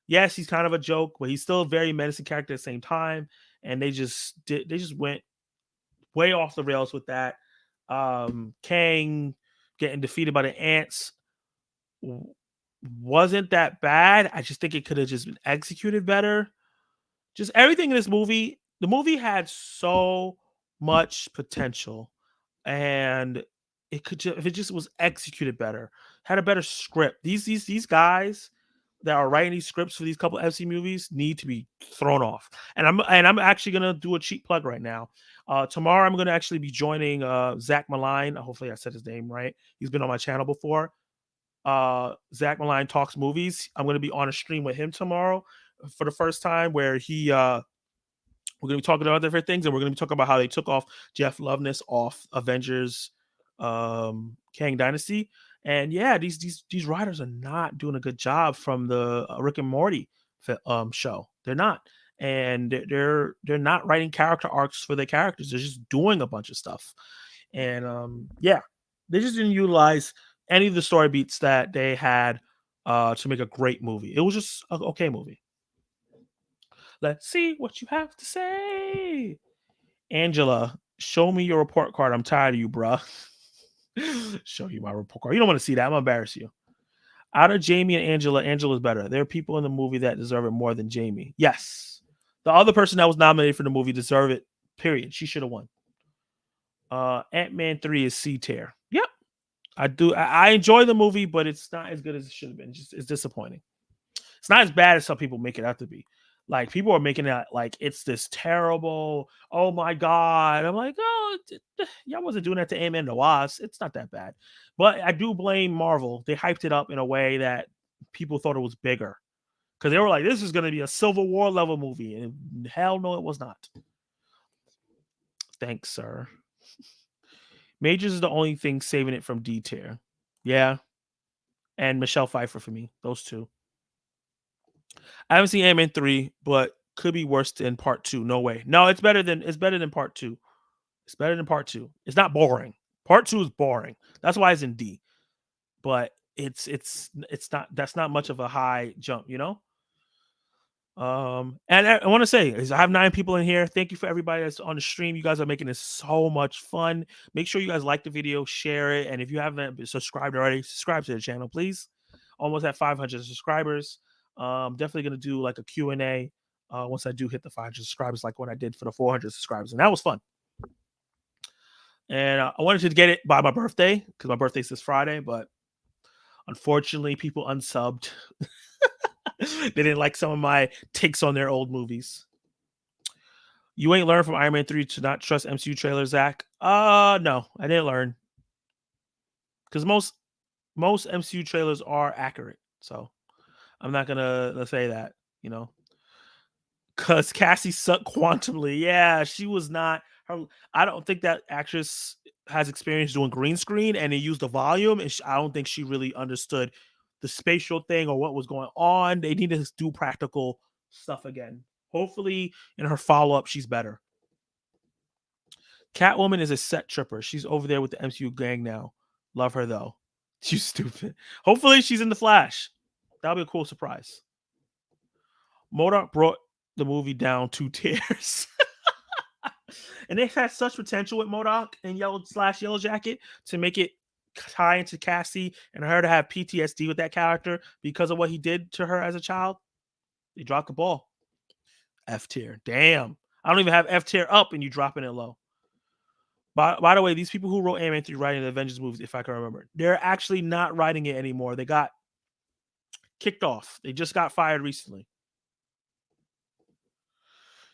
Yes, he's kind of a joke, but he's still a very menacing character at the same time. And they just went way off the rails with that. Kang getting defeated by the ants wasn't that bad. I just think it could have just been executed better. Just everything in this movie, the movie had so much potential, and it could if it just was executed better, had a better script. These guys that are writing these scripts for these couple FC movies need to be thrown off. And I'm actually gonna do a cheap plug right now. Tomorrow I'm gonna actually be joining Zach Malign. Hopefully I said his name right. He's been on my channel before. Zach Malign talks movies. I'm gonna be on a stream with him tomorrow for the first time where we're gonna be talking about different things, and we're gonna be talking about how they took off Jeff Loveness off Avengers Kang Dynasty. And yeah, these writers are not doing a good job from the Rick and Morty show. They're not. and they're not writing character arcs for their characters. They're just doing a bunch of stuff, and yeah, they just didn't utilize any of the story beats that they had to make a great movie. It was just an okay movie. Let's see what you have to say. Angela, show me your report card. I'm tired of you, bruh. Show you my report card. You don't want to see that. I'm gonna embarrass you. Out of Jamie and Angela, Angela's better. There are people in the movie that deserve it more than Jamie. Yes. The other person that was nominated for the movie deserved it. Period. She should have won. Ant-Man 3 is C tier. Yep. I do. I enjoy the movie, but it's not as good as it should have been. Just it's disappointing. It's not as bad as some people make it out to be. Like people are making it like it's this terrible. Oh my god! I'm like, oh, y'all wasn't doing that to Ant-Man and the Wasp. It's not that bad, but I do blame Marvel. They hyped it up in a way that people thought it was bigger because they were like, this is going to be a Civil War level movie, and hell no, it was not. Thanks, sir. Majors is the only thing saving it from D tier. Yeah, and Michelle Pfeiffer for me. Those two. I haven't seen Ant-Man 3, but could be worse than part 2. No way. No, it's better than part 2. It's better than part 2. It's not boring. Part 2 is boring. That's why it's in D. But it's not that's not much of a high jump, you know? And I want to say is I have 9 people in here. Thank you for everybody that's on the stream. You guys are making this so much fun. Make sure you guys like the video, share it, and if you haven't subscribed already, subscribe to the channel, please. Almost at 500 subscribers. Definitely gonna do like a Q&A once I do hit the 500 subscribers, like what I did for the 400 subscribers, and that was fun. And I wanted to get it by my birthday because my birthday's this Friday, but unfortunately, people unsubbed. They didn't like some of my takes on their old movies. You ain't learned from Iron Man 3 to not trust MCU trailers, Zach. No, I didn't learn. Because most MCU trailers are accurate. So I'm not gonna say that, you know. Cause Cassie sucked quantumly. Yeah, she was not her. I don't think that actress has experience doing green screen, and they used the volume, and I don't think she really understood the spatial thing or what was going on. They need to do practical stuff again. Hopefully, in her follow up, she's better. Catwoman is a set tripper. She's over there with the MCU gang now. Love her though. She's stupid. Hopefully, she's in the Flash. That'll be a cool surprise. Modoc brought the movie down 2 tiers. And they had such potential with Modoc and Yellow Jacket to make it tie into Cassie and her to have PTSD with that character because of what he did to her as a child. They dropped the ball. F tier. Damn. I don't even have F tier up and you dropping it low. By the way, these people who wrote Ant-Man 3 writing the Avengers movies, if I can remember, they're actually not writing it anymore. They got kicked off. They just got fired recently.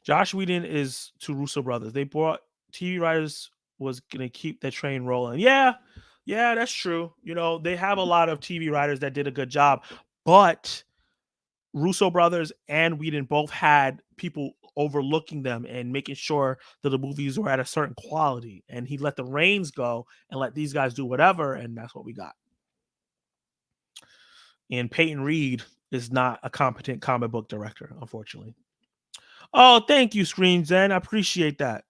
Josh Whedon is to Russo brothers. They brought TV writers was gonna keep that train rolling. Yeah, that's true. You know, they have a lot of TV writers that did a good job, but Russo brothers and Whedon both had people overlooking them and making sure that the movies were at a certain quality. And he let the reins go and let these guys do whatever, and that's what we got. And Peyton Reed is not a competent comic book director, unfortunately. Oh, thank you, Screen Zen. I appreciate that.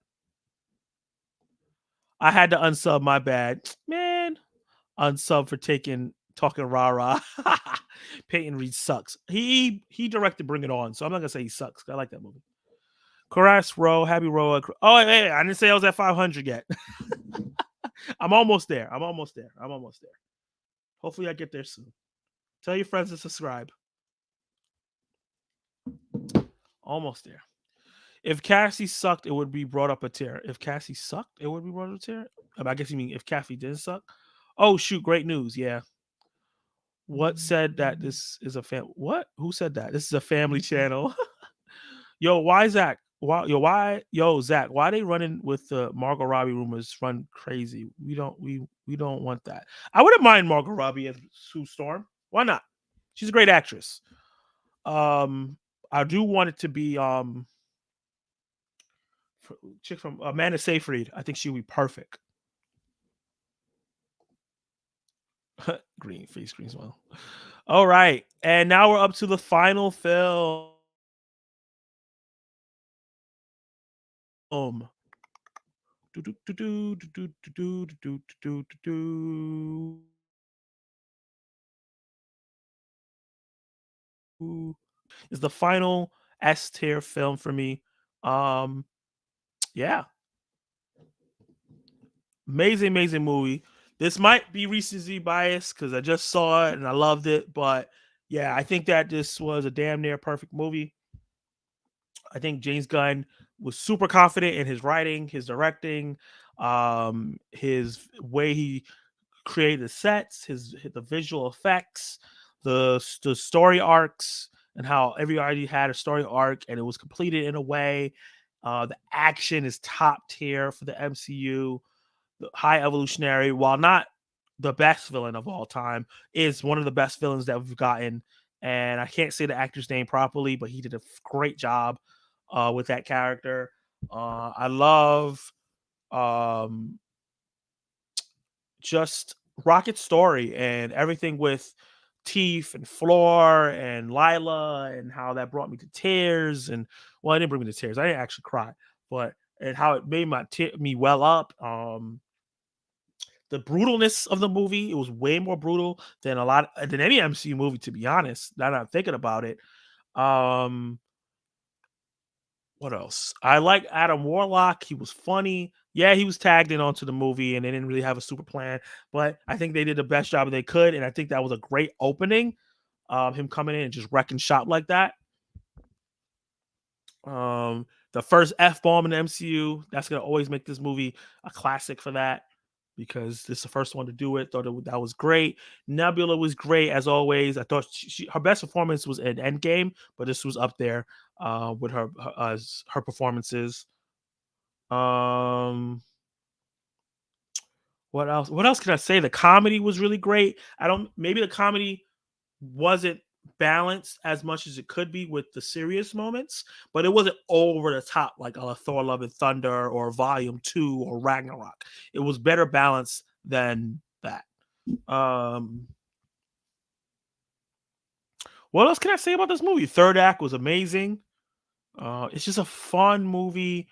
I had to unsub, my bad. Man, unsub for talking rah-rah. Peyton Reed sucks. He directed Bring It On, so I'm not gonna say he sucks. I like that movie. Caress Row, Happy Row. Oh, hey, I didn't say I was at 500 yet. I'm almost there. I'm almost there. Hopefully I get there soon. Tell your friends to subscribe. Almost there. If Cassie sucked, it would be brought up a tier. If Cassie sucked, it would be brought up a tier. I guess you mean if Cassie didn't suck. Oh shoot, great news. Yeah. What said that this is a what? Who said that? This is a family channel. Yo, why Zach? Yo, Zach, why they running with the Margot Robbie rumors run crazy? We don't want that. I wouldn't mind Margot Robbie as Sue Storm. Why not? She's a great actress. I do want it to be chick from Amanda Seyfried. I think she would be perfect. Green face, green smile. All right, and now we're up to the final film. Um. Do, do, do, do, do, do, do, do, do, do, do, do. Is the final S tier film for me. Um, yeah, amazing, amazing movie. This might be recency bias because I just saw it and I loved it, but yeah, I think that this was a damn near perfect movie. I think James Gunn was super confident in his writing, his directing, his way he created the sets, the visual effects, the story arcs, and how everybody had a story arc and it was completed in a way. The action is top tier for the MCU. The High Evolutionary, while not the best villain of all time, is one of the best villains that we've gotten. And I can't say the actor's name properly, but he did a great job with that character. I love um, just Rocket's story and everything with Teeth and Floor and Lila and how that brought me to tears. And well, it didn't bring me to tears. I didn't actually cry, but and how it made me well up. The brutalness of the movie, it was way more brutal than than any MCU movie, to be honest. Now that I'm thinking about it. Um, what else? I like Adam Warlock. He was funny. Yeah, he was tagged in onto the movie and they didn't really have a super plan, but I think they did the best job they could. And I think that was a great opening. Him coming in and just wrecking shop like that. The first F bomb in the MCU, that's gonna always make this movie a classic for that because this is the first one to do it. Thought that was great. Nebula was great as always. I thought her best performance was in Endgame, but this was up there with her performances. Um, what else? What else can I say? The comedy was really great. I don't maybe the comedy wasn't balanced as much as it could be with the serious moments, but it wasn't over the top like a Thor: Love and Thunder or Volume 2 or Ragnarok. It was better balanced than that. Um, what else can I say about this movie? Third act was amazing. It's just a fun movie.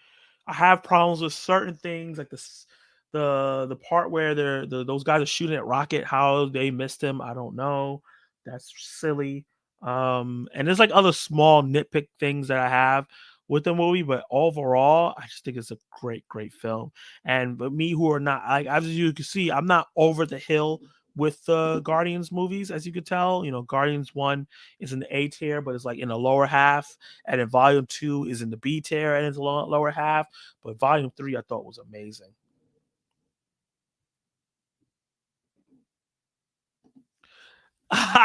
I have problems with certain things like the part where those guys are shooting at Rocket. How they missed him, I don't know. That's silly. And there's like other small nitpick things that I have with the movie, but overall, I just think it's a great, great film. And but me, who are not like as you can see, I'm not over the hill with the Guardians movies, as you could tell. Guardians 1 is in the A tier, but it's like in the lower half, and then Volume 2 is in the B tier and it's a lower half. But Volume 3 I thought was amazing.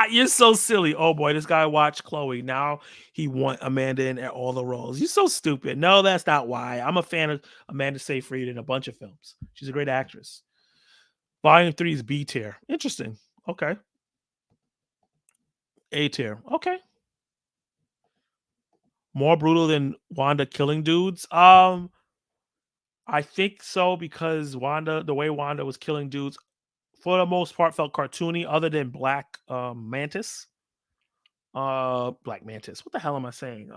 You're so silly. Oh boy, this guy watched Chloe. Now he want Amanda in all the roles. You're so stupid. No, that's not why. I'm a fan of Amanda Seyfried in a bunch of films. She's a great actress. Volume 3 is B tier. Interesting. Okay. A tier. Okay. More brutal than Wanda killing dudes. I think so because the way Wanda was killing dudes, for the most part, felt cartoony, other than Black Mantis. Black Mantis. What the hell am I saying?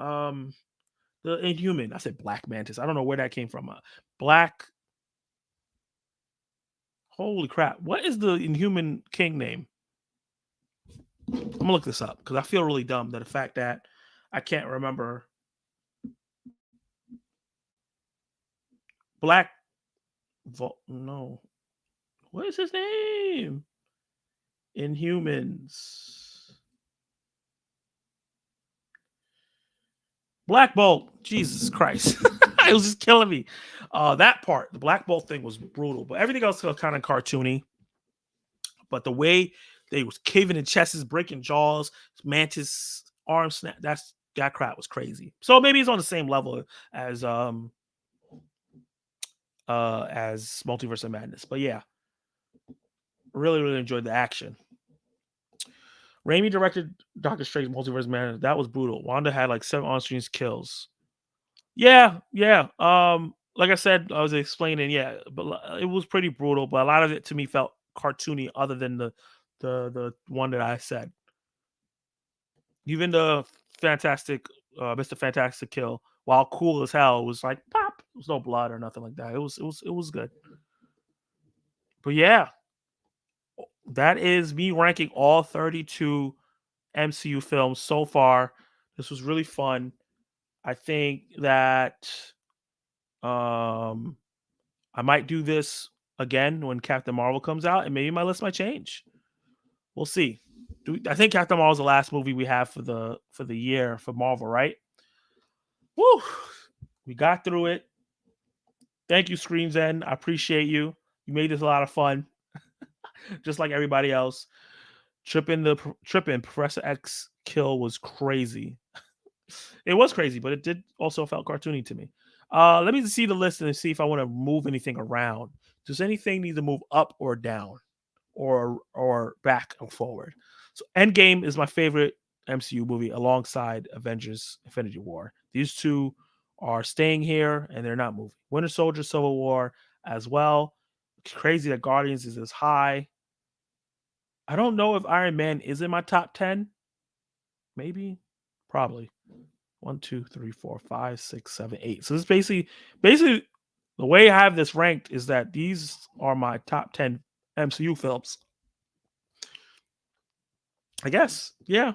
The Inhuman. I said Black Mantis. I don't know where that came from. Black. Holy crap! What is the Inhuman King name? I'm gonna look this up because I feel really dumb that the fact that I can't remember Black. No. What is his name? Inhumans. Black Bolt. Jesus Christ. It was just killing me. That part, the Black Bolt thing was brutal, but everything else was kind of cartoony. But the way they was caving in chests, breaking jaws, Mantis arm snap, that crap was crazy. So maybe it's on the same level as Multiverse of Madness. But yeah, really, really enjoyed the action. Raimi directed Doctor Strange Multiverse of Madness. That was brutal. Wanda had like 7 on-screen kills. Yeah, yeah. Like I said, I was explaining. Yeah, but it was pretty brutal. But a lot of it to me felt cartoony, other than the one that I said. Even the Fantastic, Mr. Fantastic kill, while cool as hell, was like There was no blood or nothing like that. It was good. But yeah, that is me ranking all 32 MCU films so far. This was really fun. I think that um I might do this again when Captain Marvel comes out, and maybe my list might change. We'll see. I think Captain Marvel is the last movie we have for the year for Marvel, right? Woo! We got through it. Thank you, Screams End. I appreciate you. You made this a lot of fun, just like everybody else. Tripping Professor X kill was crazy. It was crazy, but it did also felt cartoony to me. Let me see the list and see if I want to move anything around. Does anything need to move up or down, or back or forward? So Endgame is my favorite MCU movie alongside Avengers Infinity War. These two are staying here and they're not moving. Winter Soldier, Civil War as well. It's crazy that Guardians is as high. I don't know if Iron Man is in my top 10. Maybe. Probably. 1, 2, 3, 4, 5, 6, 7, 8. So this basically the way I have this ranked is that these are my top 10 MCU films. I guess. Yeah.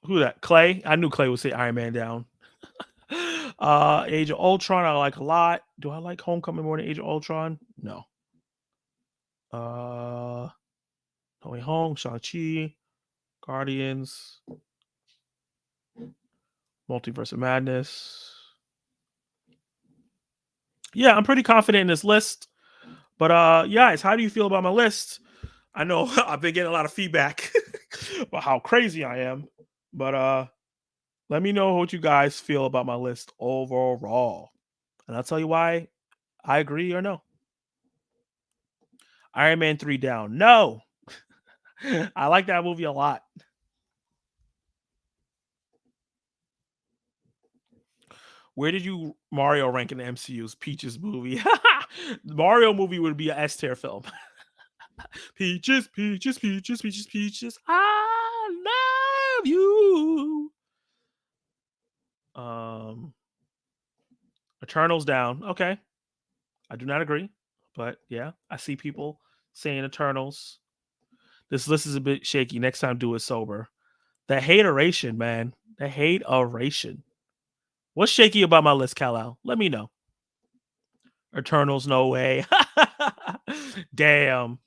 Who that? Clay? I knew Clay would say Iron Man down. Age of Ultron, I like a lot. Do I like Homecoming more than Age of Ultron? No. No Way Home, Shang-Chi, Guardians, Multiverse of Madness. Yeah, I'm pretty confident in this list. But guys, how do you feel about my list? I know I've been getting a lot of feedback about how crazy I am. But let me know what you guys feel about my list overall. And I'll tell you why I agree or no. Iron Man 3 down. No. I like that movie a lot. Where did you Mario rank in the MCU's Peaches movie? Mario movie would be a S tier film. Peaches, peaches, peaches, peaches, peaches. I love you. Um, Eternals down. Okay, I do not agree, but yeah, I see people saying Eternals. This list is a bit shaky. Next time, do it sober. The hateration, man. The hateration. What's shaky about my list, Kal-El? Let me know. Eternals, no way. Damn.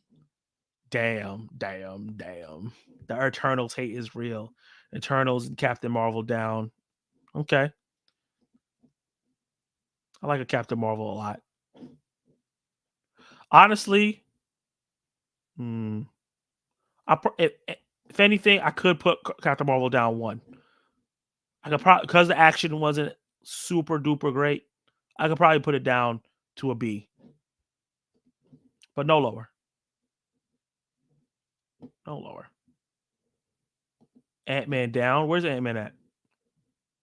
Damn. The Eternals hate is real. Eternals and Captain Marvel down. Okay. I like a Captain Marvel a lot. Honestly, if anything, I could put Captain Marvel down one. I could probably, because the action wasn't super duper great, I could probably put it down to a B, but no lower. No lower. Ant-Man down. Where's Ant-Man at?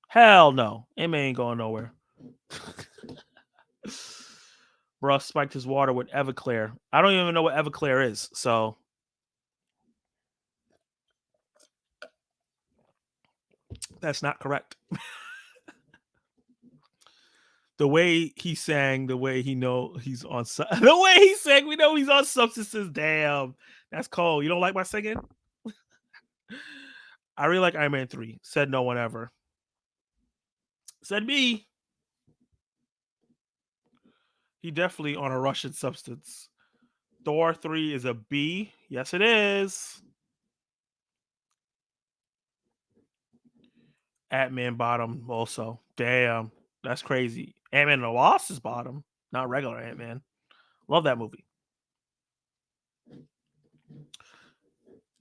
Hell no. Ant-Man ain't going nowhere. Russ spiked his water with Everclear. I don't even know what Everclear is, so that's not correct. The way he sang, the way he know he's on, the way he sang, we know he's on substances. Damn, that's cold. You don't like my singing? I really like Iron Man 3. Said no one ever. Said me. He definitely on a Russian substance. Thor 3 is a B. Yes, it is. Ant-Man bottom also. Damn, that's crazy. Ant-Man and the Wasp is bottom, not regular Ant-Man. Love that movie.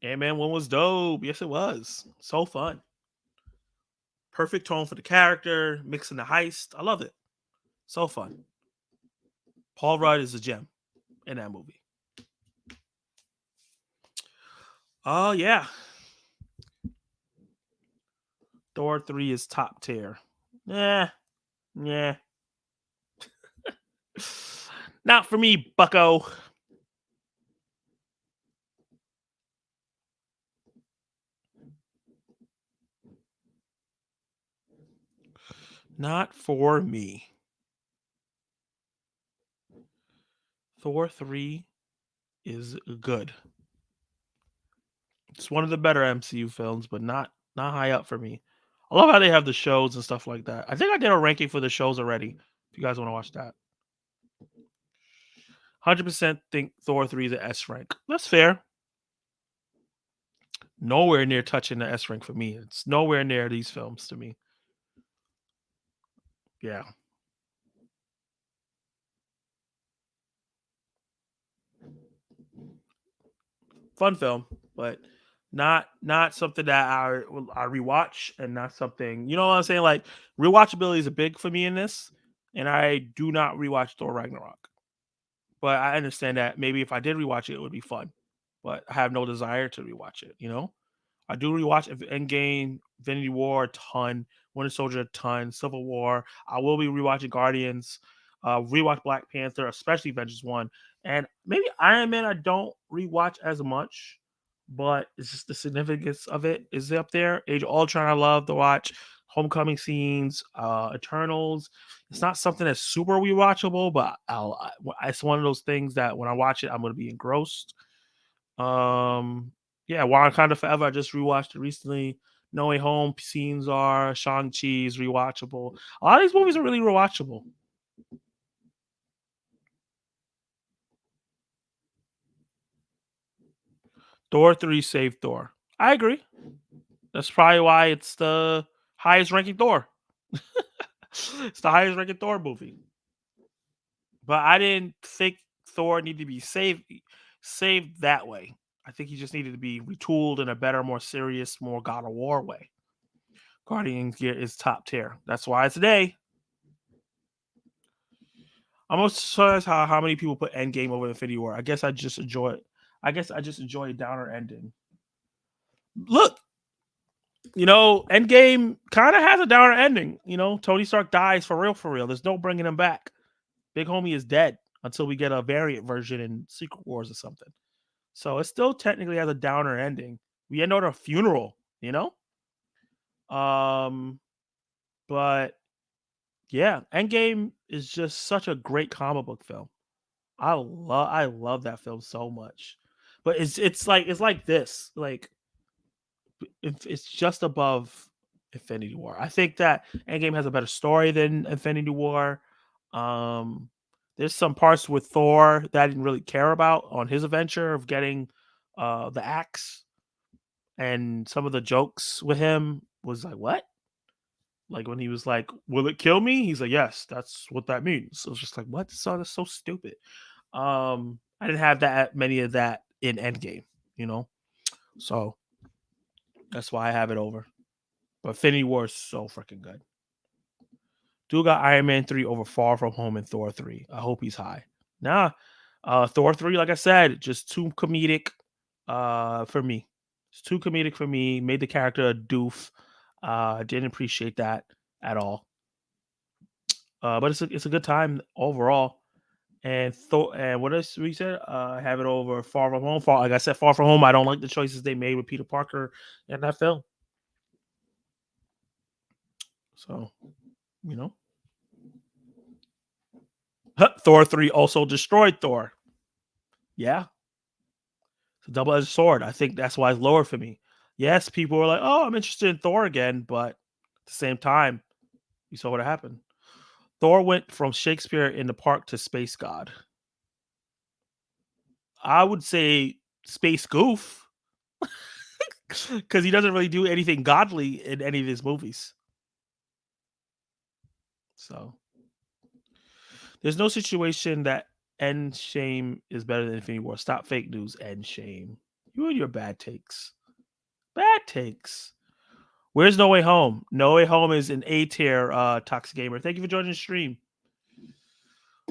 Ant-Man 1 was dope. Yes, it was. So fun. Perfect tone for the character, mixing the heist. I love it. So fun. Paul Rudd is a gem in that movie. Oh, yeah. Thor 3 is top tier. Yeah. Not for me, bucko. Not for me. Thor 3 is good. It's one of the better MCU films, but not high up for me. I love how they have the shows and stuff like that. I think I did a ranking for the shows already. If you guys want to watch that, 100% think Thor 3 is an S rank. That's fair. Nowhere near touching the S rank for me. It's nowhere near these films to me. Yeah, fun film, but not something that I rewatch, and not something, you know what I'm saying. Like, rewatchability is a big for me in this, and I do not rewatch Thor Ragnarok. But I understand that maybe if I did rewatch it, it would be fun. But I have no desire to rewatch it. I do rewatch Endgame, Infinity War a ton, Winter Soldier a ton, Civil War. I will be rewatching Guardians, rewatch Black Panther, especially Avengers 1. And maybe Iron Man I don't rewatch as much, but it's just the significance of it is up there. Age of Ultron I love to watch. Homecoming scenes, Eternals. It's not something that's super rewatchable, but it's one of those things that when I watch it, I'm going to be engrossed. um, yeah, Wakanda Forever. I just rewatched it recently. No Way Home scenes are Shang-Chi's rewatchable. A lot of these movies are really rewatchable. Thor 3 saved Thor. I agree. That's probably why it's the highest ranking Thor. It's the highest ranking Thor movie. But I didn't think Thor needed to be saved that way. I think he just needed to be retooled in a better, more serious, more God of War way. Guardians gear is top tier. That's why it's today. I'm most surprised how many people put Endgame over Infinity War. I guess I just enjoy it. I guess I just enjoy a downer ending. Look, Endgame kind of has a downer ending. Tony Stark dies for real, for real. There's no bringing him back. Big homie is dead until we get a variant version in Secret Wars or something. So it still technically has a downer ending. We end on a funeral, you know. Um, but yeah, Endgame is just such a great comic book film. I love that film so much. But it's like this. Like, it's just above Infinity War. I think that Endgame has a better story than Infinity War. Um there's some parts with Thor that I didn't really care about on his adventure of getting the axe, and some of the jokes with him was like, what? Like when he was like, "Will it kill me?" He's like, "Yes, that's what that means." So it's just like, what? So that's so stupid. I didn't have that many of that in Endgame, you know. So that's why I have it over. But Infinity War is so freaking good. Dude got Iron Man 3 over Far From Home and Thor 3. I hope he's high. Nah. Thor 3, like I said, just too comedic for me. It's too comedic for me. Made the character a doof. Didn't appreciate that at all. But it's a good time overall. And what else we said? I have it over Far From Home. Like I said, Far From Home. I don't like the choices they made with Peter Parker in that film. So you know, Thor 3 also destroyed Thor. Yeah, it's a double edged sword. I think that's why it's lower for me. Yes, people were like, "Oh, I'm interested in Thor again," but at the same time, you saw what happened. Thor went from Shakespeare in the Park to space god. I would say space goof because he doesn't really do anything godly in any of his movies. So there's no situation that end shame is better than Infinity War. Stop fake news. End shame. You and your bad takes. Bad takes. Where's No Way Home? No Way Home is an A tier. Toxic Gamer. Thank you for joining the stream.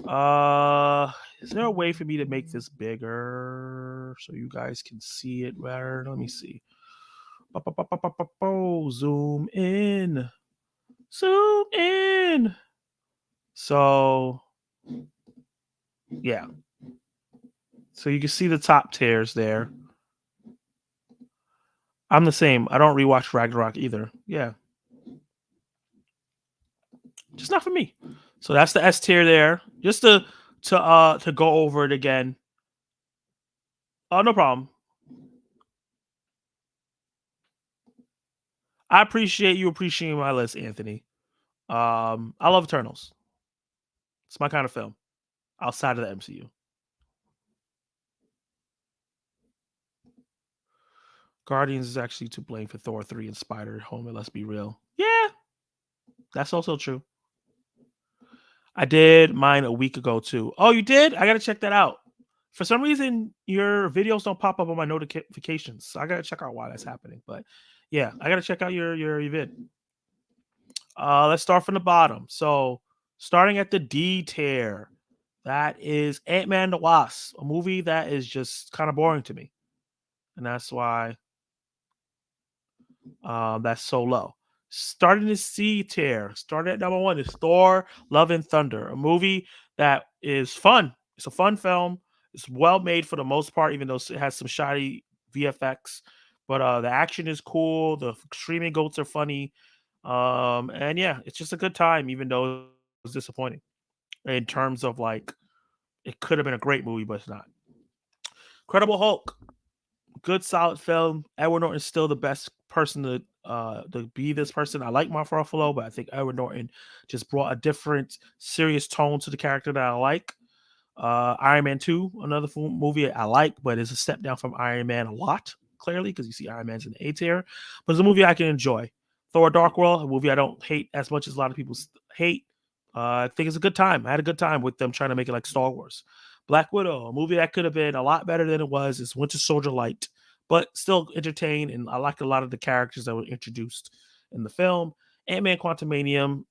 Uh, is there a way for me to make this bigger so you guys can see it better? Let me see. Zoom in. Zoom in. So yeah. So you can see the top tiers there. I'm the same. I don't rewatch Ragnarok either. Yeah. Just not for me. So that's the S tier there. Just to go over it again. Oh, no problem. I appreciate you appreciating my list, Anthony. I love Eternals. It's my kind of film outside of the MCU. Guardians is actually to blame for Thor 3 and Spider Home, let's be real. Yeah, that's also true. I did mine a week ago too. Oh, you did? I gotta check that out. For some reason, your videos don't pop up on my notifications. So I gotta check out why that's happening. But yeah, I gotta check out your vid. Let's start from the bottom. So starting at the D tier, that is Ant-Man the Wasp, a movie that is just kind of boring to me. And that's why that's so low. Starting the C tier, starting at number one is Thor: Love and Thunder, a movie that is fun. It's a fun film. It's well made for the most part, even though it has some shoddy VFX. But the action is cool. The streaming goats are funny, and yeah, it's just a good time, even though it was disappointing in terms of like it could have been a great movie, but it's not. Incredible Hulk, good solid film. Edward Norton's still the best person to be this person. I like Mark Ruffalo, but I think Edward Norton just brought a different serious tone to the character that I like. Iron Man 2, another movie I like, but it's a step down from Iron Man a lot, clearly, because you see Iron Man's in the A tier. But it's a movie I can enjoy. Thor: Dark World, a movie I don't hate as much as a lot of people hate. I think it's a good time. I had a good time with them trying to make it like Star Wars. Black Widow, a movie that could have been a lot better than it was. It's Winter Soldier Light, but still entertained, and I like a lot of the characters that were introduced in the film. Ant-Man Quantumania,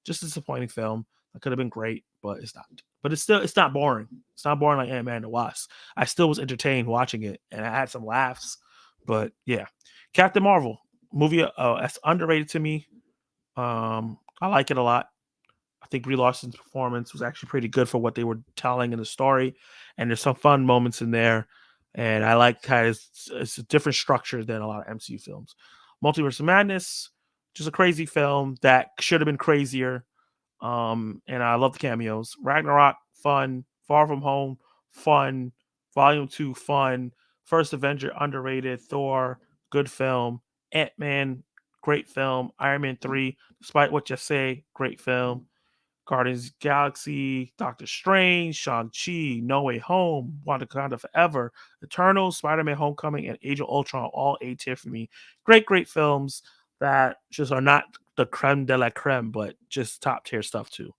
just a disappointing film. That could have been great, but it's not. But it's not boring. It's not boring like Ant-Man and the Wasp. I still was entertained watching it, and I had some laughs. But yeah, Captain Marvel movie that's underrated to me. I like it a lot. I think Brie Larson's performance was actually pretty good for what they were telling in the story, and there's some fun moments in there. And I like how it's a different structure than a lot of MCU films. Multiverse of Madness, just a crazy film that should have been crazier. And I love the cameos. Ragnarok, fun. Far From Home, fun. Volume 2, fun. First Avenger, underrated. Thor, good film. Ant-Man, great film. Iron Man 3, despite what you say, great film. Guardians of the Galaxy, Doctor Strange, Shang-Chi, No Way Home, Wakanda Forever, Eternal, Spider-Man Homecoming, and Age of Ultron, all A tier for me. Great, great films that just are not the creme de la creme, but just top tier stuff too.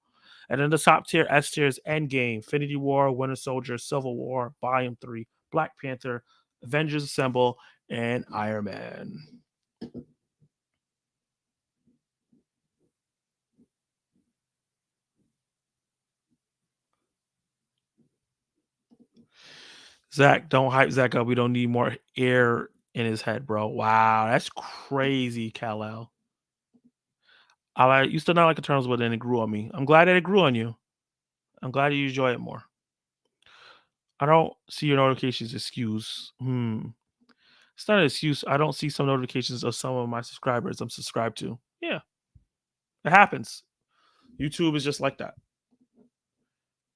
And then the top tier S tier is Endgame, Infinity War, Winter Soldier, Civil War, Volume 3, Black Panther, Avengers Assemble, and Iron Man. Zach, don't hype Zach up. We don't need more air in his head, bro. Wow, that's crazy, Kal-El. I like used to not like Eternals, but then it grew on me. I'm glad that it grew on you. I'm glad you enjoy it more. I don't see your notifications excuse. It's not an excuse. I don't see some notifications of some of my subscribers I'm subscribed to. Yeah, it happens. YouTube is just like that.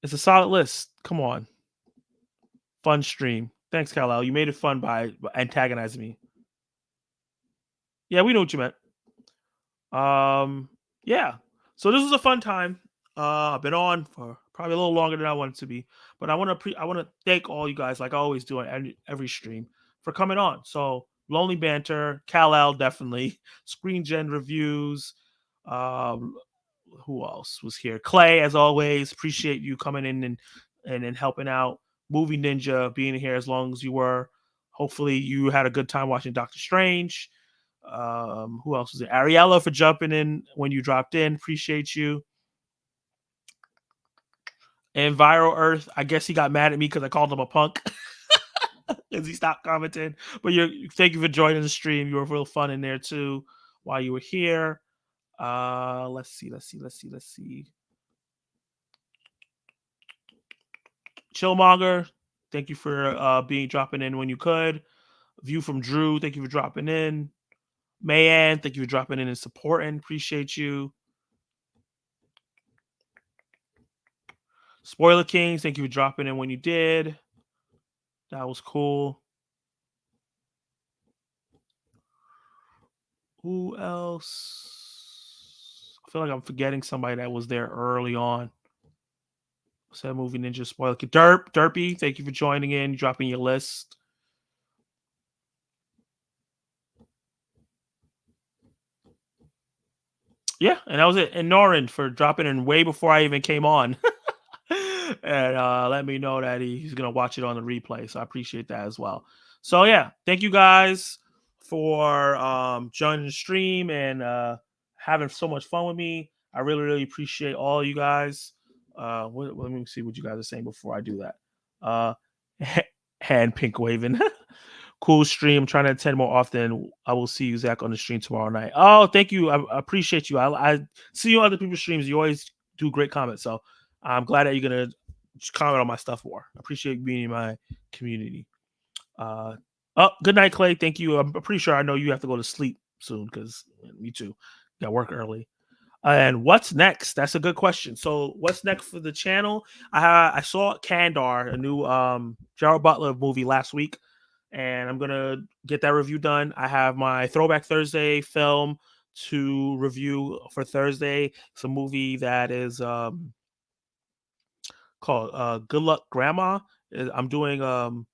It's a solid list. Come on. Fun stream. Thanks, Kal-El. You made it fun by antagonizing me. Yeah, we know what you meant. Yeah. So this was a fun time. I've been on for probably a little longer than I wanted to be, but I want to thank all you guys, like I always do on every stream, for coming on. So Lonely Banter, Kal-El, definitely Screen Gen reviews. Um, who else was here? Clay, as always. Appreciate you coming in and helping out. Movie Ninja being here as long as you were. Hopefully you had a good time watching Doctor Strange. Who else was it? Ariella for jumping in when you dropped in. Appreciate you. And Viral Earth, I guess he got mad at me because I called him a punk because he stopped commenting. But thank you for joining the stream. You were real fun in there too while you were here. Let's see. Chillmonger, thank you for being dropping in when you could. View from Drew, thank you for dropping in. Mayan, thank you for dropping in and supporting. Appreciate you. Spoiler Kings, thank you for dropping in when you did. That was cool. Who else? I feel like I'm forgetting somebody that was there early on. Said movie ninja spoiler. Derpy, thank you for joining in, dropping your list. Yeah, and that was it. And Norin for dropping in way before I even came on. And let me know that he's gonna watch it on the replay. So I appreciate that as well. So yeah, thank you guys for joining the stream and having so much fun with me. I really, really appreciate all you guys. Let me see what you guys are saying before I do that. Uh, hand pink waving. Cool stream. Trying to attend more often. I will see you, Zach, on the stream tomorrow night. Oh, thank you. I appreciate you. I see you on other people's streams. You always do great comments. So I'm glad that you're gonna comment on my stuff more. I appreciate being in my community. Uh, oh, good night, Clay. Thank you. I'm pretty sure I know you have to go to sleep soon because me too. Got work early. And what's next? That's a good question. So, what's next for the channel? I saw Kandar, a new Gerald Butler movie last week, and I'm gonna get that review done. I have my Throwback Thursday film to review for Thursday. It's a movie that is called Good Luck Grandma. I'm doing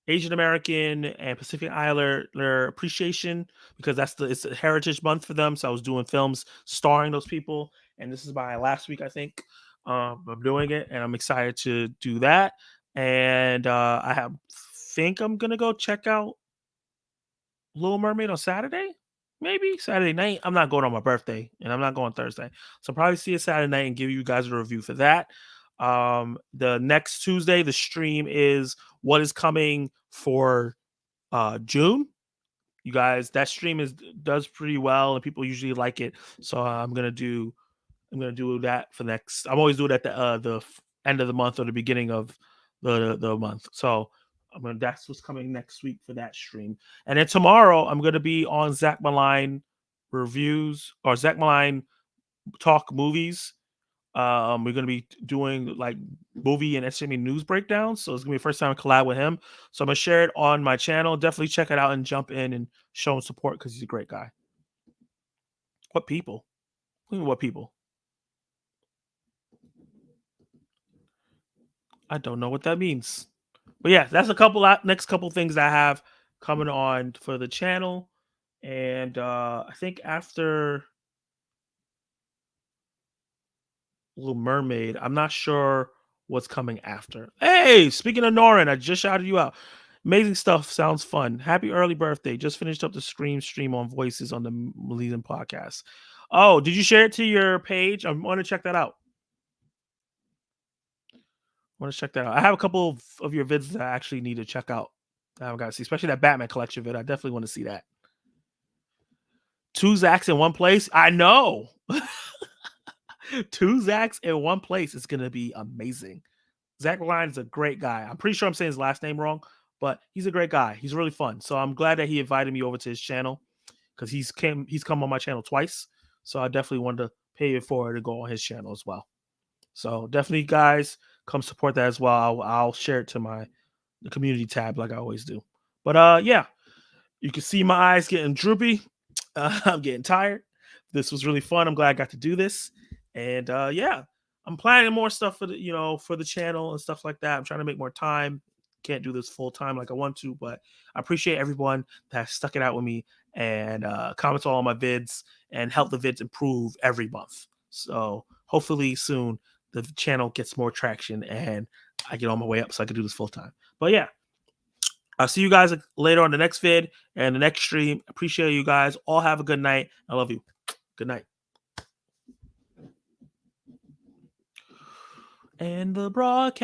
Asian American and Pacific Islander appreciation because it's a heritage month for them. So I was doing films starring those people, and this is my last week, I think. I'm doing it, and I'm excited to do that. And think I'm gonna go check out Little Mermaid on Saturday, maybe Saturday night. I'm not going on my birthday, and I'm not going Thursday, so I'll probably see it Saturday night and give you guys a review for that. The next Tuesday, the stream is what is coming for June. You guys, that stream does pretty well, and people usually like it. So I'm gonna do that for next. I'm always doing it at the end of the month or the beginning of the month. So that's what's coming next week for that stream. And then tomorrow I'm gonna be on Zach Maline reviews or Zach Maline talk movies. We're gonna be doing like movie and entertainment news breakdowns. So it's gonna be the first time I collab with him. So I'm gonna share it on my channel. Definitely check it out and jump in and show him support because he's a great guy. What people? What people? I don't know what that means. But yeah, that's a couple next couple things that I have coming on for the channel. And I think after Little Mermaid, I'm not sure what's coming after. Hey, speaking of Norin, I just shouted you out. Amazing stuff. Sounds fun. Happy early birthday. Just finished up the Scream stream on Voices on the Malisan podcast. Oh, did you share it to your page? I want to check that out. I have a couple of your vids that I actually need to check out. I haven't got to see, especially that Batman collection vid. I definitely want to see that. Two Zacks in one place. I know. Two Zacks in one place is going to be amazing. Zach Ryan is a great guy. I'm pretty sure I'm saying his last name wrong, but he's a great guy. He's really fun. So I'm glad that he invited me over to his channel because he's come on my channel twice. So I definitely wanted to pay it forward to go on his channel as well. So definitely, guys, come support that as well. I'll share it to the community tab like I always do. But yeah, you can see my eyes getting droopy. I'm getting tired. This was really fun. I'm glad I got to do this. And yeah, I'm planning more stuff for the channel and stuff like that. I'm trying to make more time. Can't do this full time like I want to, but I appreciate everyone that stuck it out with me and comments on all my vids and help the vids improve every month. So hopefully soon the channel gets more traction and I get on my way up so I can do this full time. But yeah, I'll see you guys later on the next vid and the next stream. Appreciate you guys. All have a good night. I love you. Good night. And the broadcast.